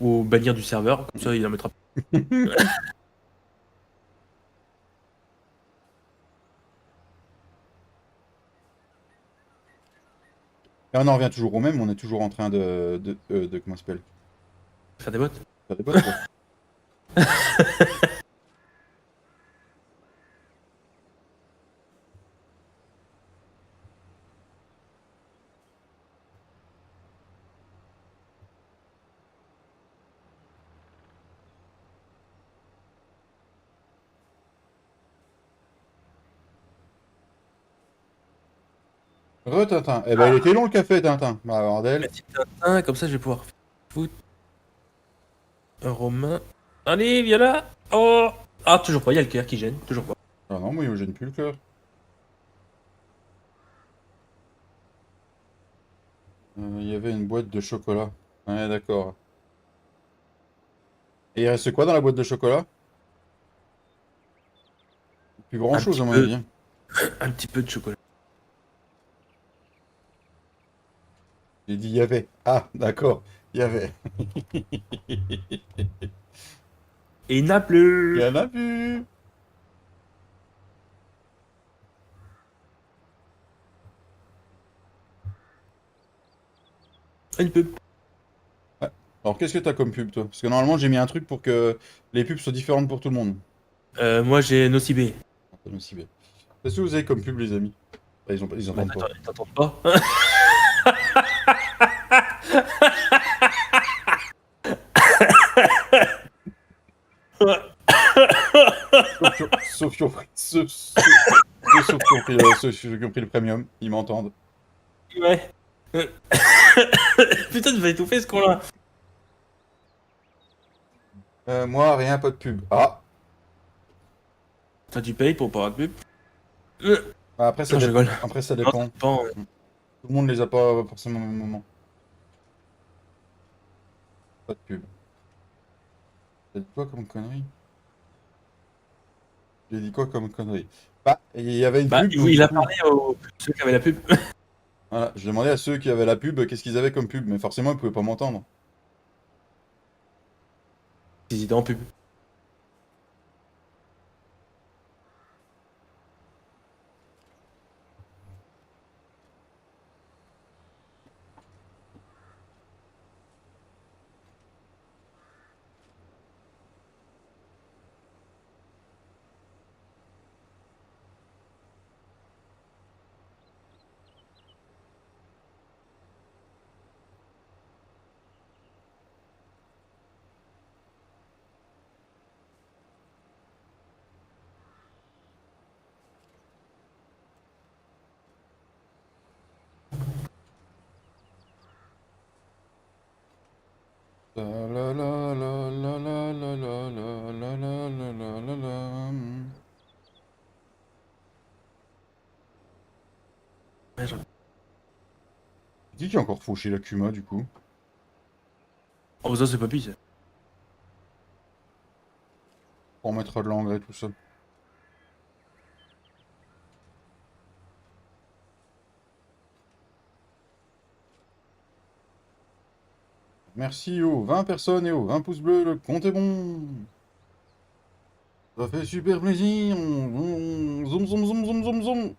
Ou bannir du serveur, comme ça il en mettra. Et on en revient toujours au même, on est toujours en train comment ça s'appelle? Faire des bottes. Faire des bottes, quoi. Tintin. Eh ben, il était long le café, Tintin. Bah, bordel. Petit Tintin, comme ça je vais pouvoir foutre un Romain. Allez, viens là. Oh. Ah, toujours pas, il y a le cœur qui gêne, toujours pas. Ah non, moi, il me gêne plus le cœur. Il y avait une boîte de chocolat. Ouais, d'accord. Et il reste quoi dans la boîte de chocolat? Plus grand Un chose, petit à mon peu, avis, hein. un petit peu de chocolat. J'ai dit il y avait. Ah, d'accord. Il y avait. Et il n'a Il y plus. en a plus. Une pub. Alors, qu'est-ce que t'as comme pub, toi? Parce que normalement, j'ai mis un truc pour que les pubs soient différentes pour tout le monde. Moi j'ai Nocibé. Ah, pas aussi bien. Qu'est-ce que vous avez comme pub, les amis? Ah, ils Bah entendent pas. t'entends pas? Sauf qui ont pris, sauf qui ont pris, ceux qui ont pris le premium, ils m'entendent. Ouais. Putain, tu vas étouffer ce con-là. Moi, rien, pas de pub. Ah! Enfin, tu payes pour pas avoir de pub. Bah, après, ça Non, je dépend. rigole. Après, ça Non, ça dépend. dépend, ouais. Tout le monde les a pas forcément au même moment. Pas de pub. T'as dit quoi comme connerie? J'ai dit quoi comme connerie? Bah, il y avait une Bah pub, donc oui, du il a coup, parlé aux ceux qui avaient la pub. voilà, je demandais à ceux qui avaient la pub qu'est-ce qu'ils avaient comme pub, mais forcément, ils pouvaient pas m'entendre. Ils étaient en pub. La la la la la la la la la la la la la la la. Ouais, Qui a encore fauché la Kuma, du coup? oh, ça c'est pas pire. On mettra de l'engrais, tout ça. Merci, oh, 20 personnes et oh, 20 pouces bleus, le compte est bon. Ça fait super plaisir. Zoom, zoom, zoom, zoom, zoom, zoom.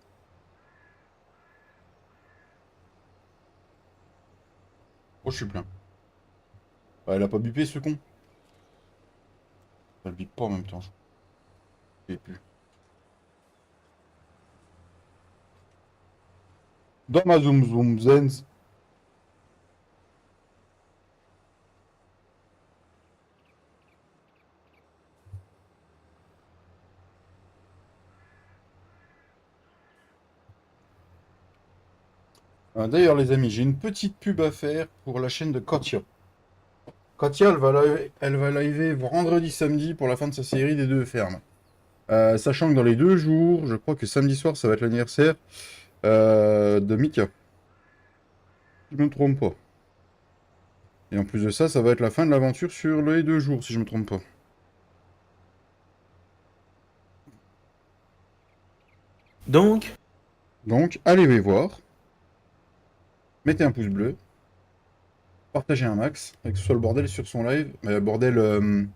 Oh, je suis plein. Ah, elle a pas bipé, ce con. Elle bip pas en même temps. Je sais plus. Dans ma zoom, zoom, zens. D'ailleurs, les amis, j'ai une petite pub à faire pour la chaîne de Kotia. Kotia, elle va liver vendredi, samedi pour la fin de sa série des deux fermes. Sachant que dans les 2 jours, je crois que samedi soir, ça va être l'anniversaire de Mika. Si je ne me trompe pas. Et en plus de ça, ça va être la fin de l'aventure sur les 2 jours, si je me trompe pas. Donc, Donc, allez les voir. Mettez un pouce bleu. Partagez un max. Et que ce soit le bordel sur son live. Mais bordel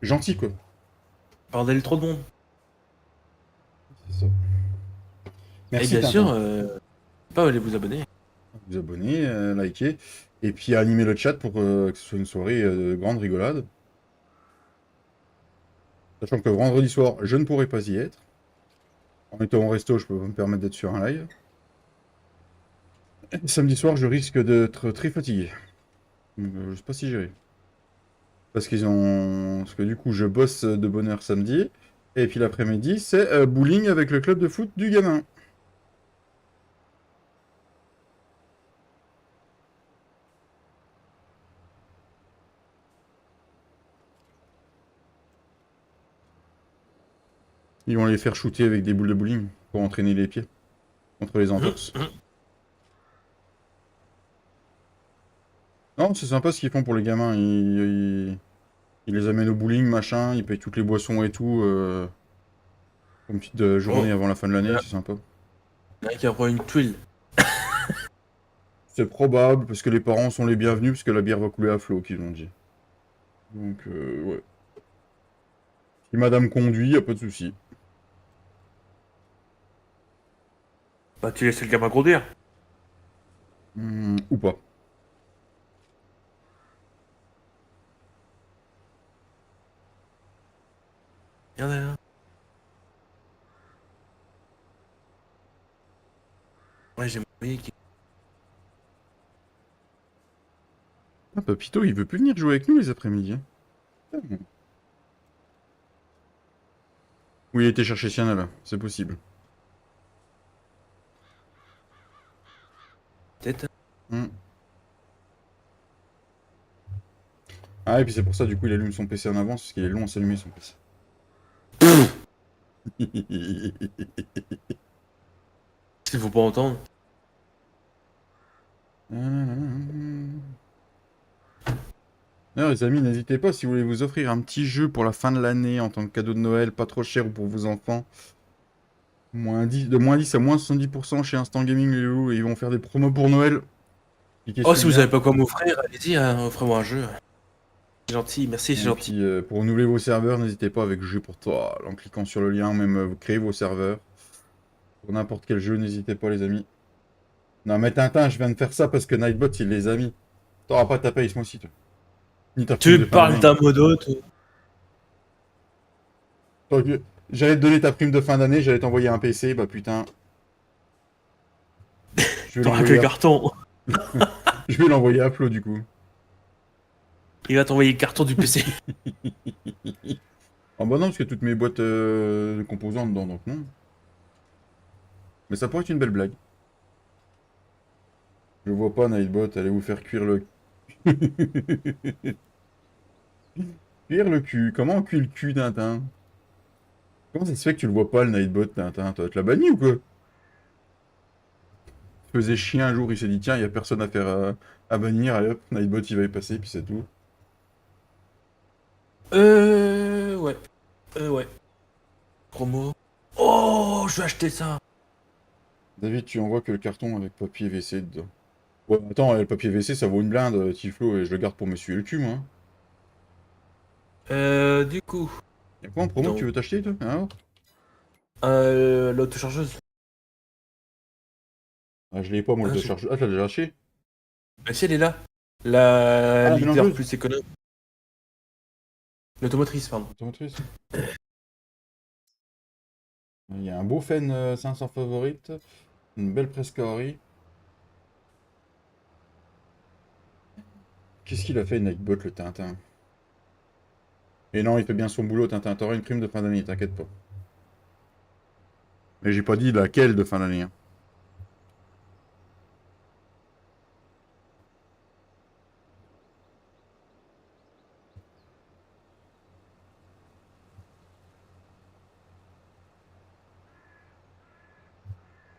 gentil, quoi. bordel, trop de monde. C'est ça. Et Merci bien sûr, Tintin. pas aller vous abonner. Vous abonner, liker. Et puis animer le chat pour que ce soit une soirée de grande rigolade. Sachant que vendredi soir, je ne pourrai pas y être. En étant au resto, je peux pas me permettre d'être sur un live. Et samedi soir, je risque d'être très fatigué. Donc, je sais pas si j'irai. Parce que du coup, je bosse de bonne heure samedi. Et puis l'après-midi, c'est bowling avec le club de foot du gamin. Ils vont les faire shooter avec des boules de bowling pour entraîner les pieds contre les entorses. Non, c'est sympa ce qu'ils font pour les gamins. Ils les amènent au bowling, machin. Ils payent toutes les boissons et tout. Une petite Oh, journée avant la fin de l'année, là, c'est sympa. il y en a qui reprend une tuile. C'est probable parce que les parents sont les bienvenus parce que la bière va couler à flot, qu'ils ont dit. Donc, ouais. Si madame conduit, y a pas de souci. Bah, tu laisses le gamin conduire. Ou pas. Regardez là. Ouais, j'ai envoyé qui. Ah, Papito, il veut plus venir jouer avec nous les après-midi. Hein. Putain. Ou il était chercher Sienna là, c'est possible. Peut-être. Hmm. Ah, et puis c'est pour ça, du coup, il allume son PC en avance, parce qu'il est long à s'allumer son PC. Il faut pas entendre. Alors, les amis, n'hésitez pas si vous voulez vous offrir un petit jeu pour la fin de l'année en tant que cadeau de Noël, pas trop cher pour vos enfants. De moins 10 à moins 70% chez Instant Gaming, les loups, et ils vont faire des promos pour Noël. Cliquez Oh, sur si le vous lien. avez pas quoi m'offrir, allez-y, hein, offrez-moi un jeu. C'est gentil, merci, c'est Et gentil. puis, pour renouveler vos serveurs, n'hésitez pas avec Jeu pour toi, en cliquant sur le lien, même créer vos serveurs. Pour n'importe quel jeu, n'hésitez pas, les amis. Non, mais Tintin, je viens de faire ça parce que Nightbot, il les a mis. T'auras pas ta paye ce mois-ci, toi. Ni ta prime de Tu fin parles d'année. d'un modo, toi. J'allais te donner ta prime de fin d'année, j'allais t'envoyer un PC, bah putain. Je vais T'auras que le l'envoyer à... carton. Je vais l'envoyer à Flo, du coup. Il va t'envoyer le carton du PC. Ah bah non, parce que toutes mes boîtes de composants dedans, donc non. Mais ça pourrait être une belle blague. Je vois pas Nightbot, allez vous faire cuire le... Cuire le cul. Comment on cuit le cul, Tintin? Comment ça se fait que tu le vois pas, le Nightbot, Tintin? Toi, tu l'as banni ou quoi? Il faisait chier un jour, il s'est dit, tiens, il y a personne à faire à bannir, allez hop, Nightbot, il va y passer, puis c'est tout. Ouais. Ouais. Promo. Oh, je vais acheter ça. David, tu envoies que le carton avec papier WC dedans. Ouais, attends, le papier WC, ça vaut une blinde, Tiflo, et je le garde pour me suer le cul, moi. Du coup. Y'a quoi en promo que tu Donc, veux t'acheter, toi? Hein? l'autochargeuse. Ah, je l'ai pas, moi, le Ah, de charge. Ah, t'as déjà acheté? bah, si elle est là. La Ah, la leader mélangeuse? plus économe. L'automotrice, pardon. Automotrice. Il y a un beau Fen 500 favorite, une belle Prescari. Qu'est-ce qu'il a fait, Nightbot, le Tintin? Et non, il fait bien son boulot, Tintin. T'auras une prime de fin d'année, t'inquiète pas. Mais j'ai pas dit laquelle de fin d'année. Hein.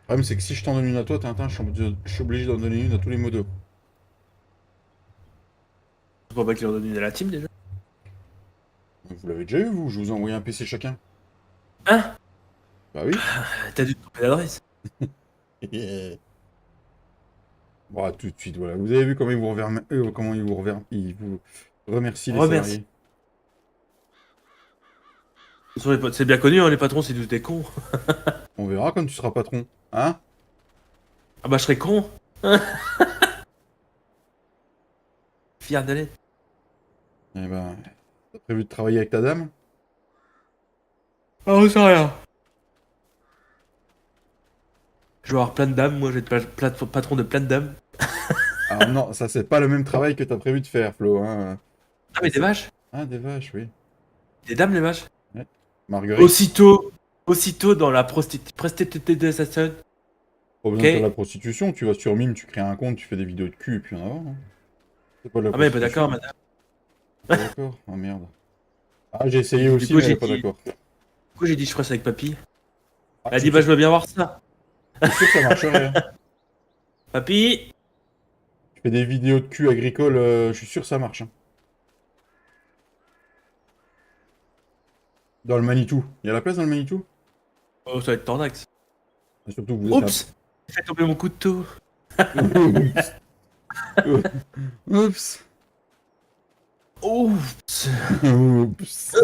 Le problème, c'est que si je t'en donne une à toi, Tintin, je suis obligé d'en donner une à tous les modos. C'est pas qu'il en donne une à la team déjà. Vous l'avez déjà eu, vous? Je vous ai envoyé un PC chacun. Hein? Bah oui. T'as dû te tromper d'adresse. Bon, tout de suite, voilà. Vous avez vu comment ils vous remercient les Remercie. salariés. C'est bien connu, hein, les patrons, c'est tous des cons. On verra quand tu seras patron. Hein? Ah bah, je serais con. Fier de l'être. Eh ben, t'as prévu de travailler avec ta dame? Ah, on sait rien. Je vais avoir plein de dames, moi, je vais être patron de plein de dames. Alors non, ça c'est pas le même travail que t'as prévu de faire, Flo. Hein. Ah, Ça, mais des c'est... vaches. Ah, des vaches, oui. Des dames, les vaches. Ouais. Marguerite, Aussitôt dans la prostitution. pas besoin de faire de la Ok. prostitution. Tu vas sur Mime, tu crées un compte, tu fais des vidéos de cul et puis en avant. Hein. C'est pas de la Ah, mais pas d'accord, prostitution. madame. Pas d'accord? Oh merde. Ah, j'ai essayé Du aussi, coup, mais elle j'ai est pas dit, d'accord. je ferais ça avec papy. Ah, Elle a dit, bah, je veux bien voir ça. je suis sûr que ça marcherait. Hein. Papy. Tu fais des vidéos de cul agricoles, je suis sûr que ça marche. Hein. Dans le Manitou. Il y a la place dans le Manitou? Oh, ça va être tordax. Et surtout que vous êtes un... Oups. J'ai fait tomber mon couteau. Oups. Oups. Oups. Oups.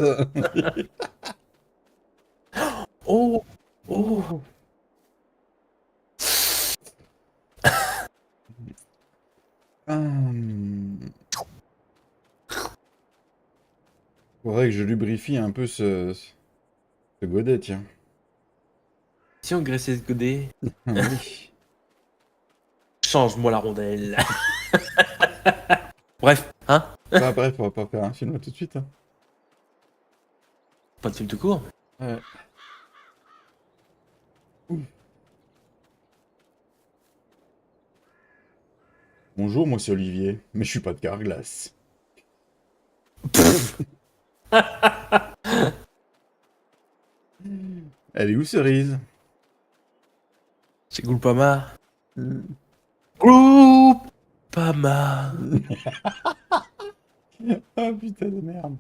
Oh. Oh. Hum. Faudrait que je lubrifie un peu ce... Le godet, tiens. Si on graissait ce godet, Ah oui. change-moi la rondelle. Bref, hein? Bah bref, on va pas faire un film tout de suite. Hein. Pas de film tout court. Ouais. Ouh. Bonjour, moi c'est Olivier, mais je suis pas de Carglass. Elle est où, Cerise? C'est Groupama. Hmm. Groupama. Ah putain de merde.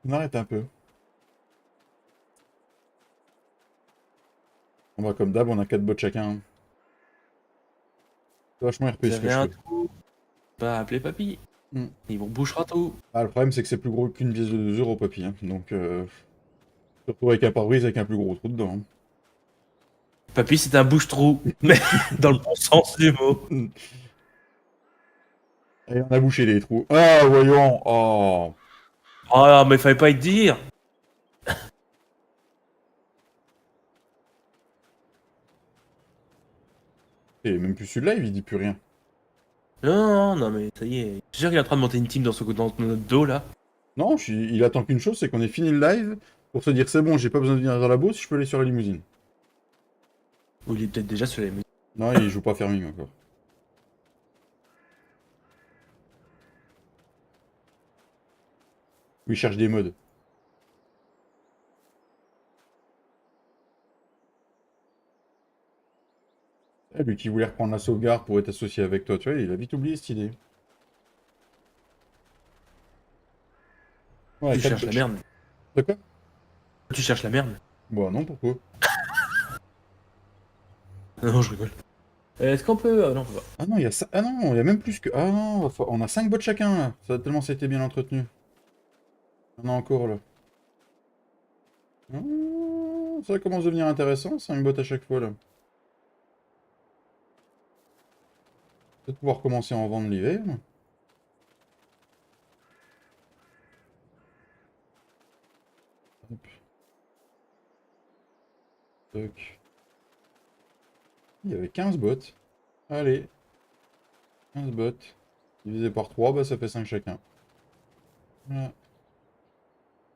On arrête un peu. On va comme d'hab, on a 4 bots chacun. C'est vachement RP Vous ce que avez je un fais. trou? Bah, appelez papy. Hmm. Il vous bouchera tout. Ah, le problème c'est que c'est plus gros qu'une pièce de 2 euros, papy. Hein. Donc, surtout avec un pare-brise avec un plus gros trou dedans. Papy, c'est un bouche-trou. Mais dans le bon sens du mot. Hein. Et on a bouché les trous. Ah, voyons. Oh. Ah, mais fallait pas y dire. Et même plus sur le live, il dit plus rien. Non, non, mais ça y est. Je suis sûr qu'il est en train de monter une team dans notre dos, là. Non, il attend qu'une chose, c'est qu'on ait fini le live pour se dire c'est bon, j'ai pas besoin de venir dans la bourse, je peux aller sur la limousine. Ou il est peut-être déjà sur les musiques. Non, il joue pas Ferming encore. Ou il cherche des modes. Eh, lui qui voulait reprendre la sauvegarde pour être associé avec toi, tu vois, il a vite oublié cette idée. Ouais, Tu 4 cherches la botch. merde. De quoi? Tu cherches la merde. Bon, non, pourquoi? Non, je rigole. Est-ce qu'on peut... non, on peut pas. Ah non, il y a ça. Ah non, il y a même plus que. Ah non, on a 5 bots chacun là. Ça, tellement c'était bien entretenu. On a encore là. Ça commence à devenir intéressant, 5 bots à chaque fois là. Peut-être pouvoir commencer à en vendre l'hiver. Hop. Toc. Il y avait 15 bots. Allez, 15 bots. Divisé par 3, bah ça fait 5 chacun. Voilà.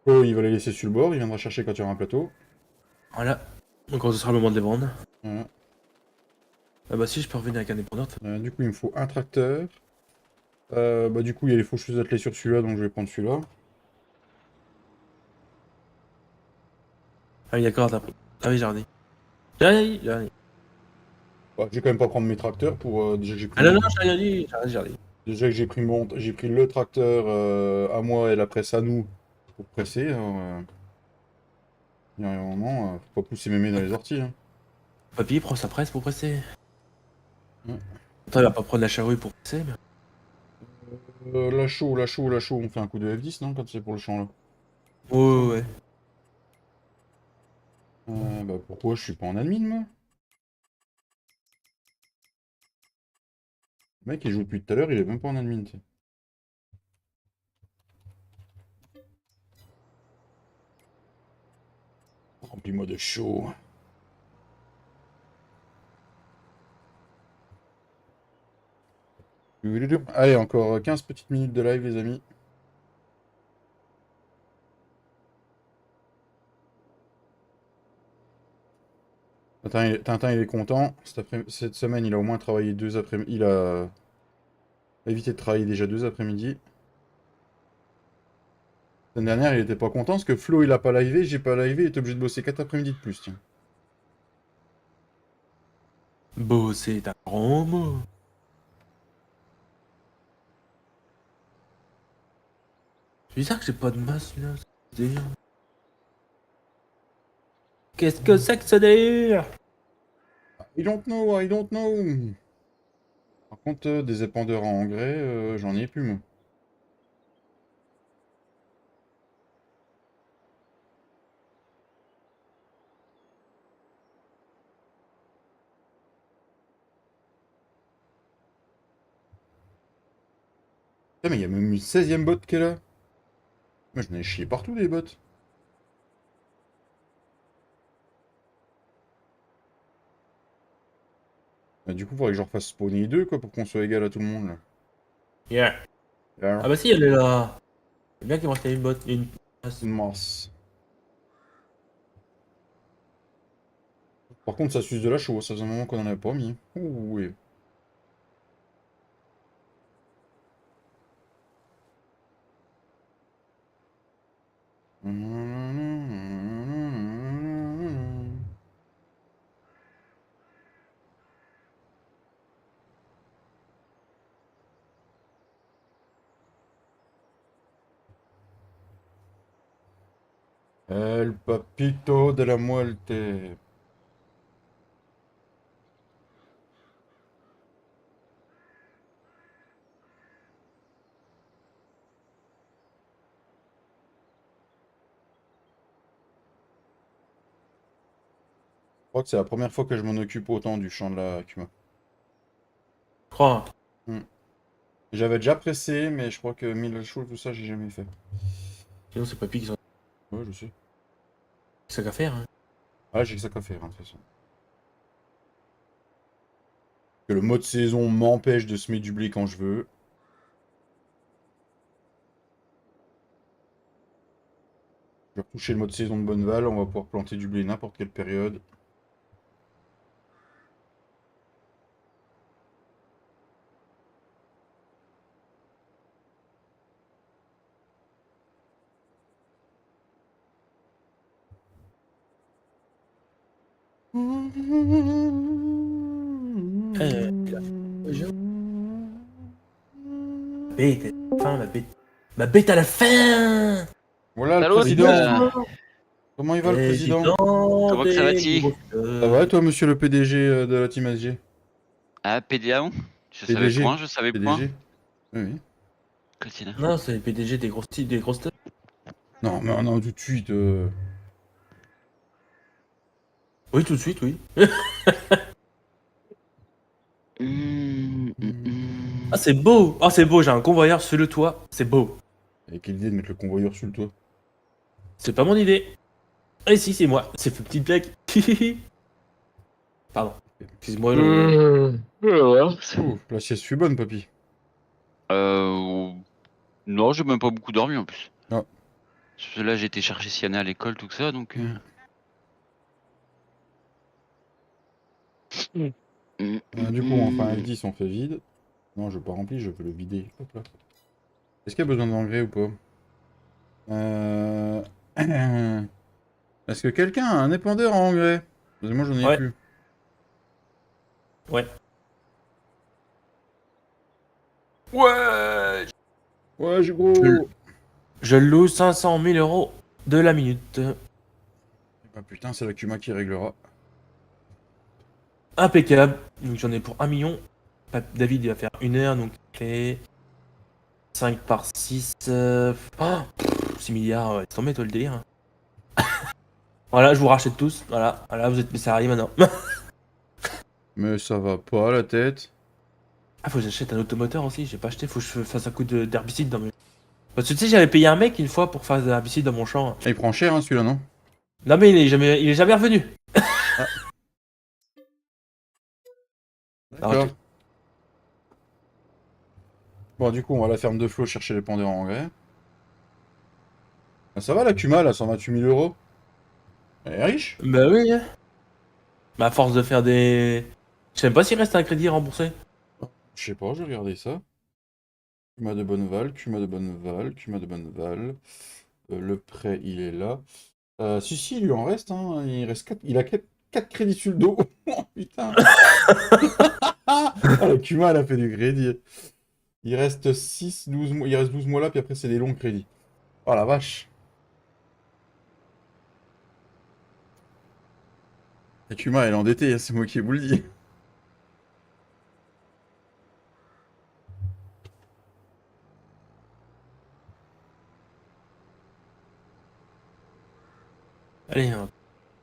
Oh, il va les laisser sur le bord, il viendra chercher quand il y aura un plateau. Voilà. Donc quand ce sera le moment de les vendre. Voilà. Ah bah si, je peux revenir avec indépendante. Du coup, il me faut un tracteur. Bah du coup, il y a les faucheuses attelées sur celui-là, donc je vais prendre celui-là. Ah oui, d'accord, t'as pris. Ah oui, j'ai rien dit. Bah, je vais quand même pas prendre mes tracteurs pour déjà que j'ai pris Ah non, mon non, j'ai rien dit. J'ai rien dit. déjà que j'ai pris le tracteur à moi et la presse à nous pour presser. Alors, il y a un moment, faut pas pousser mes mains dans les orties. Hein. Papy, prends sa presse pour presser. Ouais. Attends, il va pas prendre la charrue pour presser, mais... La chaud, on fait un coup de F10 non quand c'est pour le champ là. Ouais, ouais, ouais. Bah pourquoi je suis pas en admin moi? Le mec il joue depuis tout à l'heure, il est même pas en admin. Tu sais. Remplis-moi de chaud. Allez, encore 15 petites minutes de live, les amis. Tintin, il est content. Cette semaine, il a au moins travaillé 2 après-midi. Il a évité de travailler déjà 2 après-midi. L'année dernière, il était pas content parce que Flo, il a pas livé, j'ai pas livé, il est obligé de bosser 4 après-midi de plus, tiens. Beau, c'est un grand mot. C'est bizarre que j'ai pas de masse, là. C'est délire. Qu'est-ce que c'est que ce délire? I don't know, I don't know. Par contre, des épandeurs en engrais, j'en ai plus, moi. Putain, mais il y a même une 16e bot qui est là. Moi, j'en ai chié partout, des bots. Bah, du coup, faudrait que je refasse spawner 2 quoi, pour qu'on soit égal à tout le monde, là. Yeah. Alors, Ah bah si, elle est là. C'est bien qu'il me restait une botte. Une... mince. Par contre, ça suce de la chaux, ça faisait un moment qu'on en avait pas mis. Ouh, oui. El papito de la muerte. Je crois que c'est la première fois que je m'en occupe autant du champ de la Kuma. Je crois. Hmm. J'avais déjà pressé, mais je crois que mille le chou, tout ça, j'ai jamais fait. Sinon, c'est Papy qui s'en Ouais, je sais. ça qu'à faire. Hein. Ah, j'ai que ça qu'à faire, hein, de toute façon. Que le mode saison m'empêche de semer du blé quand je veux. Je vais retoucher le mode saison de Bonneval, on va pouvoir planter du blé n'importe quelle période. Il a fait quoi, déjà bête, fin, ma bête. Ma bête à la fin. Voilà le Salut, président. Comment il va le président? Président comment que ça va, des Ti? grosses Ça va, toi, monsieur le PDG de la team SG? Ah, PDA? Je savais PDG. point, je savais point. PDG. Oui, oui. Continue. Non, c'est le PDG des grosses têtes. Non, mais non, tout de suite. Oui, tout de suite, oui. Ah, c'est beau. Ah, c'est beau, j'ai un convoyeur sur le toit. C'est beau. Avec quelle idée de mettre le convoyeur sur le toit? C'est pas mon idée. Et si, c'est moi. C'est fait petite blague. Pardon. Excuse-moi. Ouh, la sieste fut bonne, papy. Non, j'ai même pas beaucoup dormi en plus. Ah. Parce que là, j'ai été chercher Siana à l'école, tout ça, donc. Du coup, enfin, F10 on fait vide. Non, je veux pas remplir, je veux le vider. Hop là. Est-ce qu'il y a besoin d'engrais ou pas? Est-ce que quelqu'un a un épandeur à engrais? Parce que moi, j'en ai Ouais. plus. Ouais. Ouais. Ouais, j'ai gros. Je loue 500 000 euros de la minute. Bah putain, c'est la Kuma qui réglera. Impeccable. Donc j'en ai pour 1 million. David il va faire 1 heure, donc fait 5 par 6. 6 milliards, ouais, t'en mets toi le délire. Voilà, je vous rachète tous. Voilà, vous êtes mes salariés maintenant. Mais ça va pas, la tête. Ah, faut que j'achète un automoteur aussi, j'ai pas acheté, faut que je fasse un coup d'herbicide dans mes. Parce que tu sais, j'avais payé un mec une fois pour faire de l'herbicide dans mon champ. Ah, il prend cher, hein, celui-là, non? Non, mais il est jamais revenu. D'accord. Bon, du coup, on va à la ferme de Flo chercher les pendeurs en engrais. Ah, ça va, la Kuma, là, 128 000 euros? Elle est riche? Bah oui. Hein. Bah, à force de faire des. Je sais même pas s'il reste un crédit remboursé. Je sais pas, j'ai regardé ça. Kuma de Bonneval, Kuma de Bonneval, Kuma de Bonneval. Le prêt, il est là. Si, il lui en reste, hein. Il reste il a 4 crédits sur le dos. Oh putain. Ah, la Kuma, elle a fait du crédit. Il reste 6, 12 mois. Il reste 12 mois là, puis après, c'est des longs crédits. Oh la vache. La Kuma, elle est endettée, hein, c'est moi qui vous le dis. Allez, un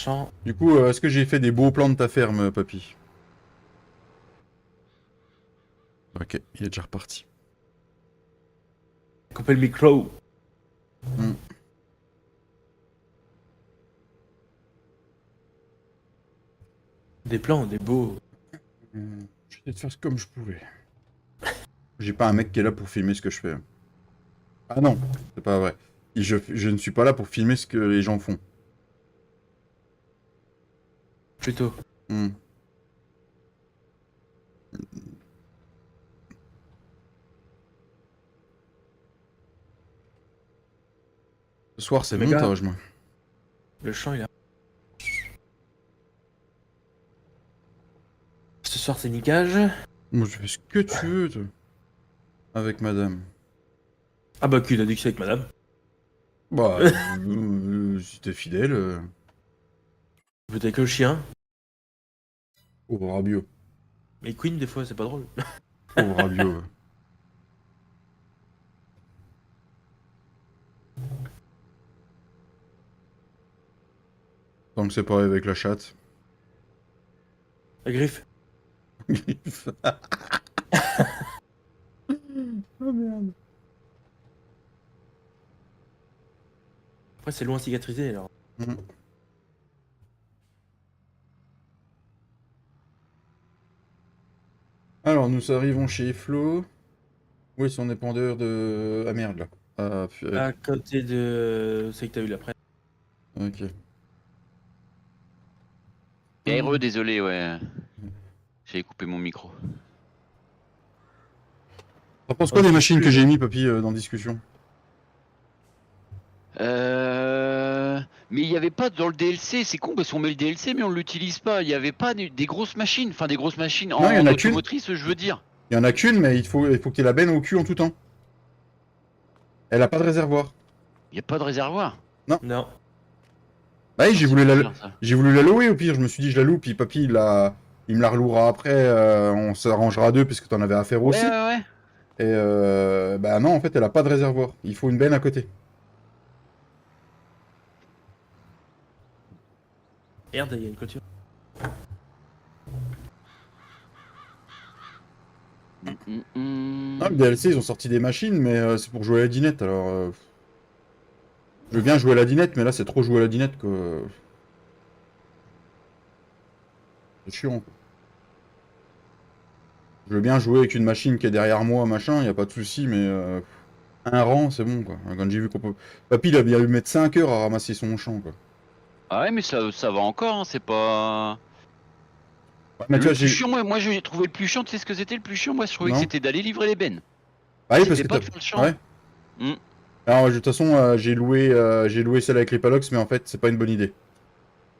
champ. Du coup, est-ce que j'ai fait des beaux plans de ta ferme, papy? Ok, il est déjà reparti. Couper le micro. Hmm. Des plans, des beaux. J'ai essayé de faire comme je pouvais. J'ai pas un mec qui est là pour filmer ce que je fais. Ah non, c'est pas vrai. Je ne suis pas là pour filmer ce que les gens font. Plutôt. Hmm. Ce soir, c'est Mais gars, montage, moi. le champ, il a. Ce soir, c'est niquage. Moi, je fais ce que tu veux, toi. Avec madame. Ah bah, qu'il a dit que c'est avec madame. Bah, si t'es fidèle, Peut-être que le chien. pauvre Rabiot. Mais Queen, des fois, c'est pas drôle. Pauvre Rabiot. Tant que c'est pas avec la chatte. La griffe. Oh merde. Après, c'est loin cicatrisé, alors. Hmm. Alors, nous arrivons chez Flo. Où est son épandeur de... Ah merde, là. Ah, purée. À côté de. C'est que t'as eu la presse. Ok. Aéreux, désolé, ouais. J'avais coupé mon micro. T'en penses Oh, quoi des c'est machines que plus, j'ai mis, papy, dans discussion? Mais il n'y avait pas dans le DLC, c'est con parce qu'on met le DLC mais on l'utilise pas. Il n'y avait pas des grosses machines, enfin des grosses machines Non, il y en en a qu'une. automotrice, je veux dire. Il y en a qu'une, mais il faut que tu aies la benne au cul en tout temps. Elle a pas de réservoir. Il n'y a pas de réservoir. Non. Bah oui, Ah, c'est bizarre ça. j'ai voulu la louer au pire. Je me suis dit, je la loue, puis papy, il me la relouera après. On s'arrangera à deux, parce que t'en avais à faire Ouais, aussi. ouais, ouais. Et bah non, en fait, elle a pas de réservoir. Il faut une benne à côté. Merde, il y a une clôture. Ah, le Hum. DLC, ils ont sorti des machines, mais c'est pour jouer à la dinette. Alors, je veux bien jouer à la dinette, mais là, c'est trop jouer à la dinette, quoi. C'est chiant, quoi. Je veux bien jouer avec une machine qui est derrière moi, machin, y a pas de souci, mais un rang, c'est bon, quoi. Quand j'ai vu qu'on peut... Papy, il a bien eu mettre 5 heures à ramasser son champ, quoi. Ah ouais, mais ça va encore, hein, c'est pas. Ouais, mais tu Le vois, plus j'ai... chiant, moi j'ai trouvé le plus chiant, tu sais ce que c'était le plus chiant? Moi je trouvais que Non? c'était d'aller livrer les bennes. Ah oui, parce C'était que pas t'as... de faire le Ah champ. ouais? Hmm. Alors, de toute façon, j'ai loué celle avec les palox, mais en fait, c'est pas une bonne idée.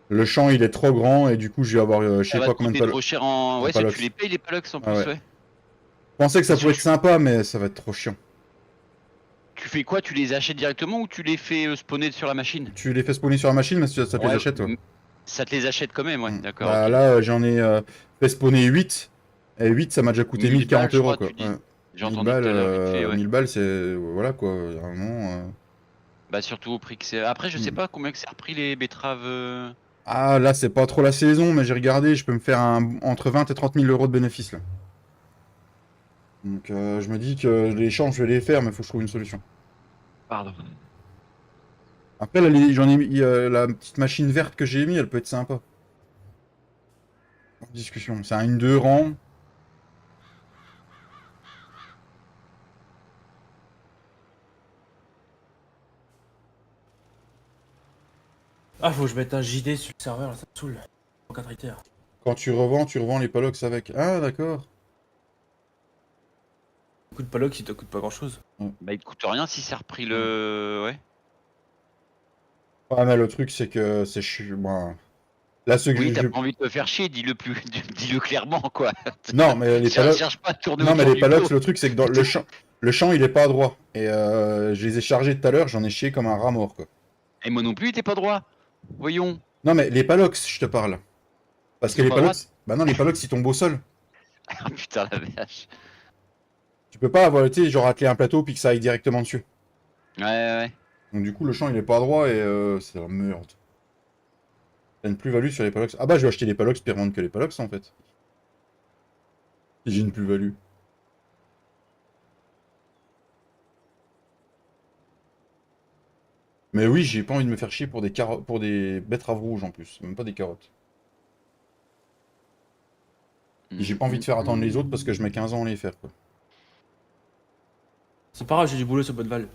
Le champ, il est trop grand, et du coup, je vais avoir, je Ça sais va pas te combien coûter trop cher en. de Ouais, tu palox. les payes les palox en Ah plus, ouais. ouais. Je pensais que ça Parce que pouvait être sympa, mais ça va être trop chiant. tu fais quoi? Tu les achètes directement ou tu les fais spawner sur la machine? Tu les fais spawner sur la machine, mais ça te les Ouais, achète, toi. ça te les achète quand même, ouais, Hmm. d'accord, Bah ok. là, j'en ai fait spawner 8. Et 8, ça m'a déjà coûté 1000 balles, 1040 je euros, crois, quoi. tu dis. Ouais. J'ai entendu tout à l'heure, vite fait, ouais. 1000 balles, c'est... Voilà, quoi. Il y a un moment... Bah, surtout au prix que c'est. Après, je sais hmm. pas combien que c'est repris les betteraves. Ah, là, c'est pas trop la saison, mais j'ai regardé, je peux me faire entre 20 et 30 000 euros de bénéfices, là. Donc, je me dis que les champs, je vais les faire, mais faut que je trouve une solution. Pardon. Après, là, j'en ai mis... la petite machine verte que j'ai mis, elle peut être sympa. En discussion. C'est un une 2 rangs. Ah, faut que je mette un JD sur le serveur, là, ça me saoule. 4 hectares. Quand tu revends les palox avec. Ah, d'accord. Ça coûte pas l'ox, il te coûte pas grand chose. Bah, il te coûte rien si c'est repris Hmm. le. Ouais. Ouais, mais le truc, c'est que c'est bon, là, ce que Oui, t'as pas envie de te faire chier, dis-le plus. Dis-le clairement, quoi. Non, mais les palox... Cherche pas à tourner Non, mais autour les du pot. palox, le truc, c'est que dans le champ, il est pas droit. Et je les ai chargés tout à l'heure, j'en ai chié comme un rat mort, quoi. Et moi non plus, t'es pas droit. Voyons. Non, mais les palox, je te parle. Parce Ils que sont les pas droits. palox... Bah non, les palox, ils tombent au sol. Ah putain, la vache. Tu peux pas avoir, tu sais, genre atteler un plateau puis que ça aille directement dessus. Ouais, ouais, ouais. Donc du coup, le champ, il est pas droit et c'est la merde. T'as une plus-value sur les palox. Ah bah, je vais acheter les palox puis revendre que les palox, en fait. Si j'ai une plus-value. Mais oui, j'ai pas envie de me faire chier pour des carottes, pour des betteraves rouges en plus, même pas des carottes. Et j'ai pas envie de faire attendre les autres parce que je mets 15 ans à les faire, quoi. C'est pas grave, j'ai du boulot sur Bonneval.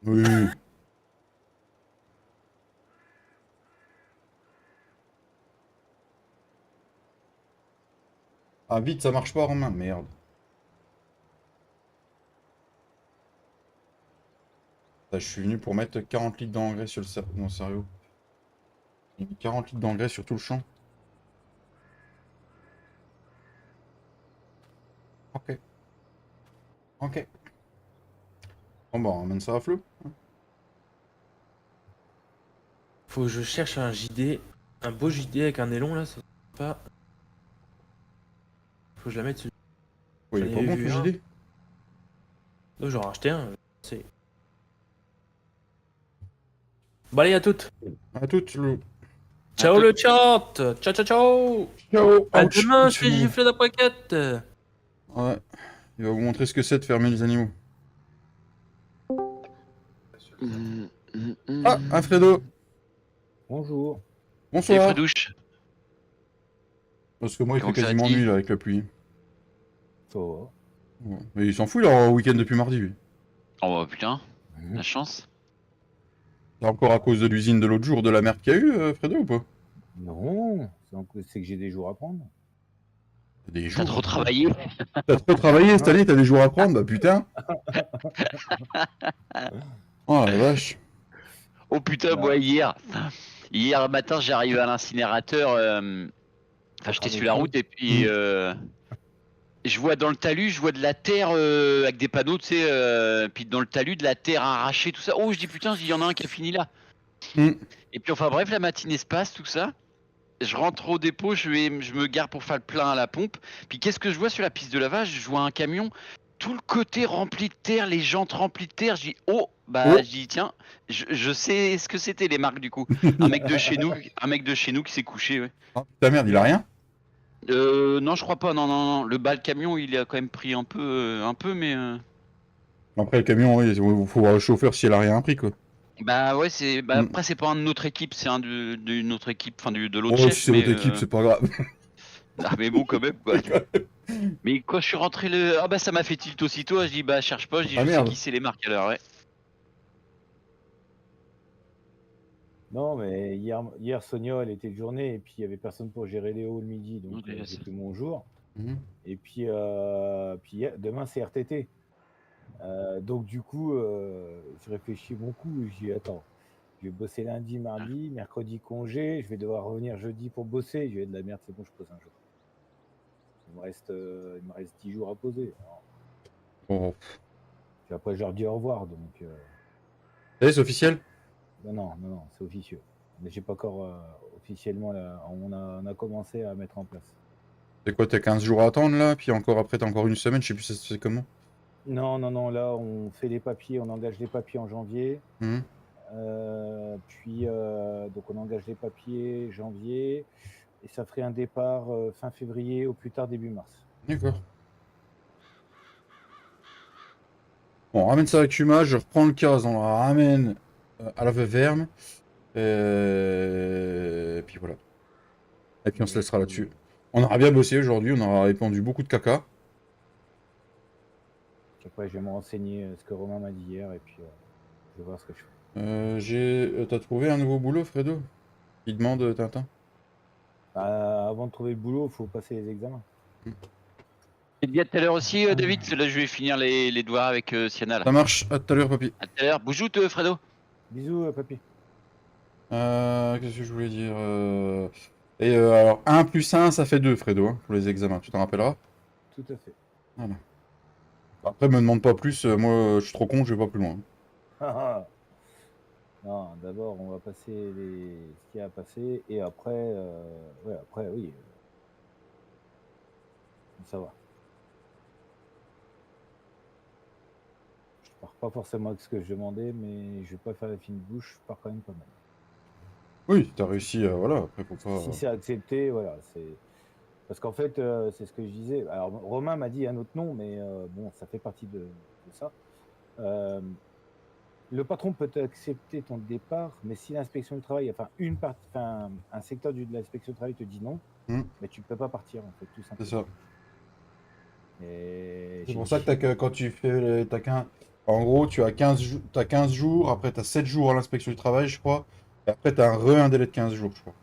Oui. Ah, vite, ça marche pas, Romain. Merde. Là, je suis venu pour mettre 40 litres d'engrais sur le Non, sérieux. 40 litres d'engrais sur tout le champ. Ok. Ok. Bon, bah, on ramène ça à flot. Faut que je cherche un JD, un beau JD avec un nylon là, ça pas. Faut que je la mette dessus. Ouais, il J'en est pas avais bon, vu ton un. JD. Donc j'en ai racheté un. C'est. Bon allez à toutes. À toutes, le... À Ciao tout- le chat. Ciao ciao ciao. Ciao. À Ouch. demain Il fait chez mal. Gifle la Pocket. Ouais. Il va vous montrer ce que c'est de fermer les animaux. Ah, Alfredo. Bonjour. Salut Bonsoir. Fredouche, Parce que moi, il fait comment ça quasiment va-t-il? nuit, là, avec la pluie. Ça va? Ouais. Mais il s'en fout, il aura un week-end depuis mardi, lui. Oh bah putain, Mhm. la chance. C'est encore à cause de l'usine de l'autre jour, de la merde qu'il y a eu, Fredo, ou pas? Non, c'est que j'ai des jours à prendre. T'as des T'as jours trop à prendre. travaillé? T'as trop travaillé cette année, t'as des jours à prendre, bah putain. Oh la vache. Oh putain, Non, moi hier matin j'arrive à l'incinérateur, enfin pour j'étais cramer sur le la feu. route et puis Hmm. je vois dans le talus, je vois de la terre avec des panneaux, tu sais, puis dans le talus de la terre arrachée, tout ça. Oh je dis putain, il y en a un qui a fini là. Hmm. Et puis enfin bref, la matinée se passe, tout ça. Je rentre au dépôt, je me gare pour faire le plein à la pompe. Puis qu'est-ce que je vois sur la piste de lavage? Je vois un camion, tout le côté rempli de terre, les jantes remplies de terre. Je dis oh, bah Oh. je dis tiens, je sais ce que c'était les marques du coup. Un mec de chez nous qui s'est couché. Ouais. Ah, putain, merde, il a rien? Non, je crois pas. Non, non, non. Le camion, il a quand même pris un peu, mais Après, le camion, oui, il faut voir le chauffeur si elle a rien pris, quoi. bah ouais, c'est bah Hmm. après c'est pas un de notre équipe, c'est un d'une autre équipe, enfin de l'autre Oh, si chef, c'est mais votre équipe, c'est pas grave. ah, mais bon quand même quoi. Mais quand je suis rentré ah bah ça m'a fait tilt aussitôt, je dis bah cherche pas, je dis Ah je sais merde. qui c'est les marques alors ouais. Non, mais hier Sonia, elle était de journée et puis il y avait personne pour gérer Léo le midi, donc Ok, j'ai pris mon jour. Mhm. Et puis demain c'est RTT. Donc du coup, je réfléchis mon coup. Je dis attends, je vais bosser lundi, mardi, mercredi congé. Je vais devoir revenir jeudi pour bosser. Je vais de la merde, c'est bon, je pose un jour. Il me reste 10 jours à poser. Alors, Bon. puis après, je leur dis au revoir. Donc, Ça y est, c'est officiel? non, c'est officieux. Mais j'ai pas encore officiellement là. On a commencé à mettre en place. C'est quoi, t'as 15 jours à attendre, là? Puis encore après, t'as encore une semaine, je sais plus ça se fait comment. Non, là, on fait les papiers, on engage les papiers en janvier. Mhm. Donc, on engage les papiers janvier. Et ça ferait un départ fin février au plus tard début mars. D'accord. Bon, on ramène ça avec Huma, je reprends le cas, on la ramène à la Veuve-Verne. Et puis voilà. Et puis on se laissera là-dessus. On aura bien bossé aujourd'hui, on aura répandu beaucoup de caca. Puis après, je vais me renseigner ce que Romain m'a dit hier. Et puis, je vais voir ce que je fais. T'as trouvé un nouveau boulot, Fredo? Il demande Tintin. Avant de trouver le boulot, il faut passer les examens. Je te dis à tout à l'heure aussi David, là je vais finir les devoirs avec Siana là. Ça marche, à tout à l'heure, papy. À tout à l'heure, boujoute Fredo. Bisous, papy. Qu'est-ce que je voulais dire alors, 1 plus 1, ça fait 2, Fredo, hein, pour les examens, tu t'en rappelleras? Tout à fait. Voilà. Après, me demande pas plus, moi, je suis trop con, je vais pas plus loin. Non, d'abord, on va passer ce qu'il y a à passer. Et après, oui. Ça va. Je pars pas forcément avec ce que je demandais, mais je vais pas faire la fine bouche. Je pars quand même pas mal. Oui, t'as réussi, voilà, après, faut pas... Si c'est accepté, voilà. Parce qu'en fait, c'est ce que je disais. Alors, Romain m'a dit un autre nom, mais bon, ça fait partie de ça. Le patron peut accepter ton départ, mais si l'inspection du travail, enfin un secteur de l'inspection du travail te dit non, mais tu peux pas partir en fait, tout C'est simplement. ça. Et C'est j'ai pour ça dit, que quand tu fais. En gros, tu as 15 jours, après tu as 7 jours à l'inspection du travail, je crois. Et après, tu as un délai de 15 jours, je crois.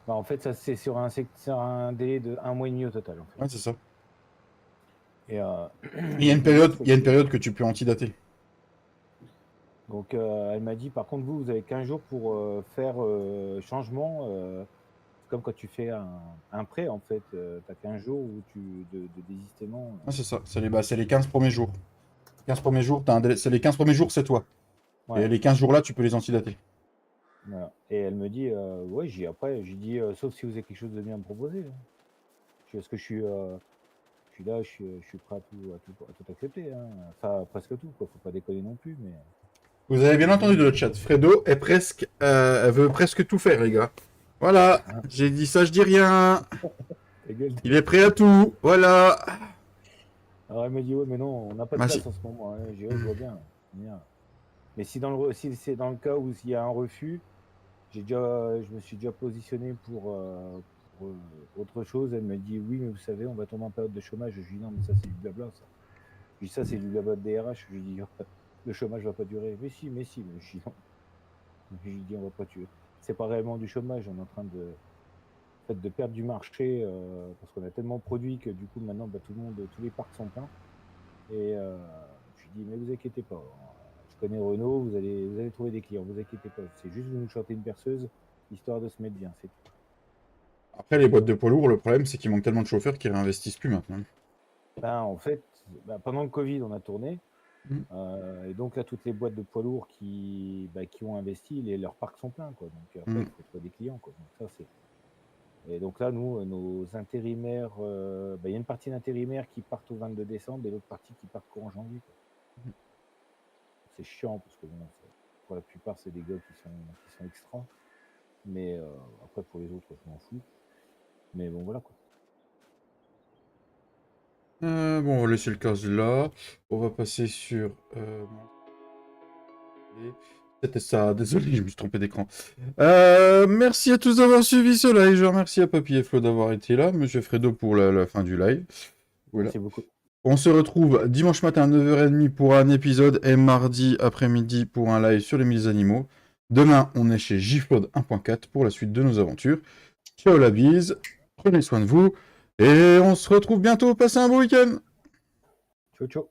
bah, en fait, ça c'est sur un délai de 1 mois et demi au total. En fait. Ouais, c'est ça. Et Il y a une donc, période, il y a une période que tu peux antidater. donc elle m'a dit, par contre, vous avez 15 jours pour faire changement. C'est comme quand tu fais un prêt, en fait. Tu as 15 jours où de désistement. Ouais, c'est ça. C'est les 15 premiers jours. 15 premiers jours, t'as un délai. C'est les 15 premiers jours, c'est toi. Ouais. Et les 15 jours là, tu peux les antidater. Voilà. Et elle me dit, ouais, après, j'ai dit, sauf si vous avez quelque chose de bien à me proposer. Hein. Parce que je suis là, je suis prêt à tout accepter. Hein. Enfin, presque tout, quoi. Faut pas déconner non plus, mais. Vous avez bien entendu de le chat. Fredo est presque, elle veut presque tout faire, les gars. Voilà. J'ai dit ça, je dis rien. Ta gueule. Il est prêt à tout. Voilà. Alors elle me dit, ouais, mais non, on n'a pas de Bah, place si. en ce moment. Hein. J'ai dit, ouais, je vois bien. Bien. Mais si c'est dans le cas où il y a un refus, je me suis déjà positionné pour autre chose. Elle me dit, oui, mais vous savez, on va tomber en période de chômage. Je lui dis, non, mais ça, c'est du blabla, ça. Je dis, ça, c'est du blabla de DRH. Je lui dis, le chômage va pas durer. Mais si. Mais je dis, non. Je lui dis, on va pas tuer. C'est pas réellement du chômage. On est en train de perdre du marché parce qu'on a tellement produit que du coup, maintenant, bah, tous les parcs sont pleins. Et je lui dis, mais vous inquiétez pas. Je connais Renault, vous allez trouver des clients, vous inquiétez pas. C'est juste vous nous chantez une perceuse, histoire de se mettre bien, c'est tout. Après, les boîtes de poids lourds, le problème, c'est qu'il manque tellement de chauffeurs qu'ils réinvestissent plus maintenant. Ben, en fait, pendant le Covid, on a tourné. Mm. Et donc là, toutes les boîtes de poids lourds qui ont investi, leurs parcs sont pleins. Quoi. Donc après, il faut trouver des clients. Quoi. Donc, ça, et donc là, nous, nos intérimaires, il y a une partie d'intérimaires qui partent au 22 décembre et l'autre partie qui partent courant janvier. Quoi. C'est chiant parce que bon, pour la plupart, c'est des gars qui sont extra. Mais après, pour les autres, je m'en fous. Mais bon, voilà quoi. Bon, on va laisser le cas là. On va passer sur. C'était ça, désolé, je me suis trompé d'écran. Merci à tous d'avoir suivi ce live. Je remercie à Papy et Flo d'avoir été là. Monsieur Fredo pour la fin du live. Voilà. Merci beaucoup. On se retrouve dimanche matin à 9h30 pour un épisode et mardi après-midi pour un live sur les milieux animaux. Demain, on est chez Giflod 1.4 pour la suite de nos aventures. Ciao la bise, prenez soin de vous et on se retrouve bientôt. Passez un bon week-end. Ciao, ciao.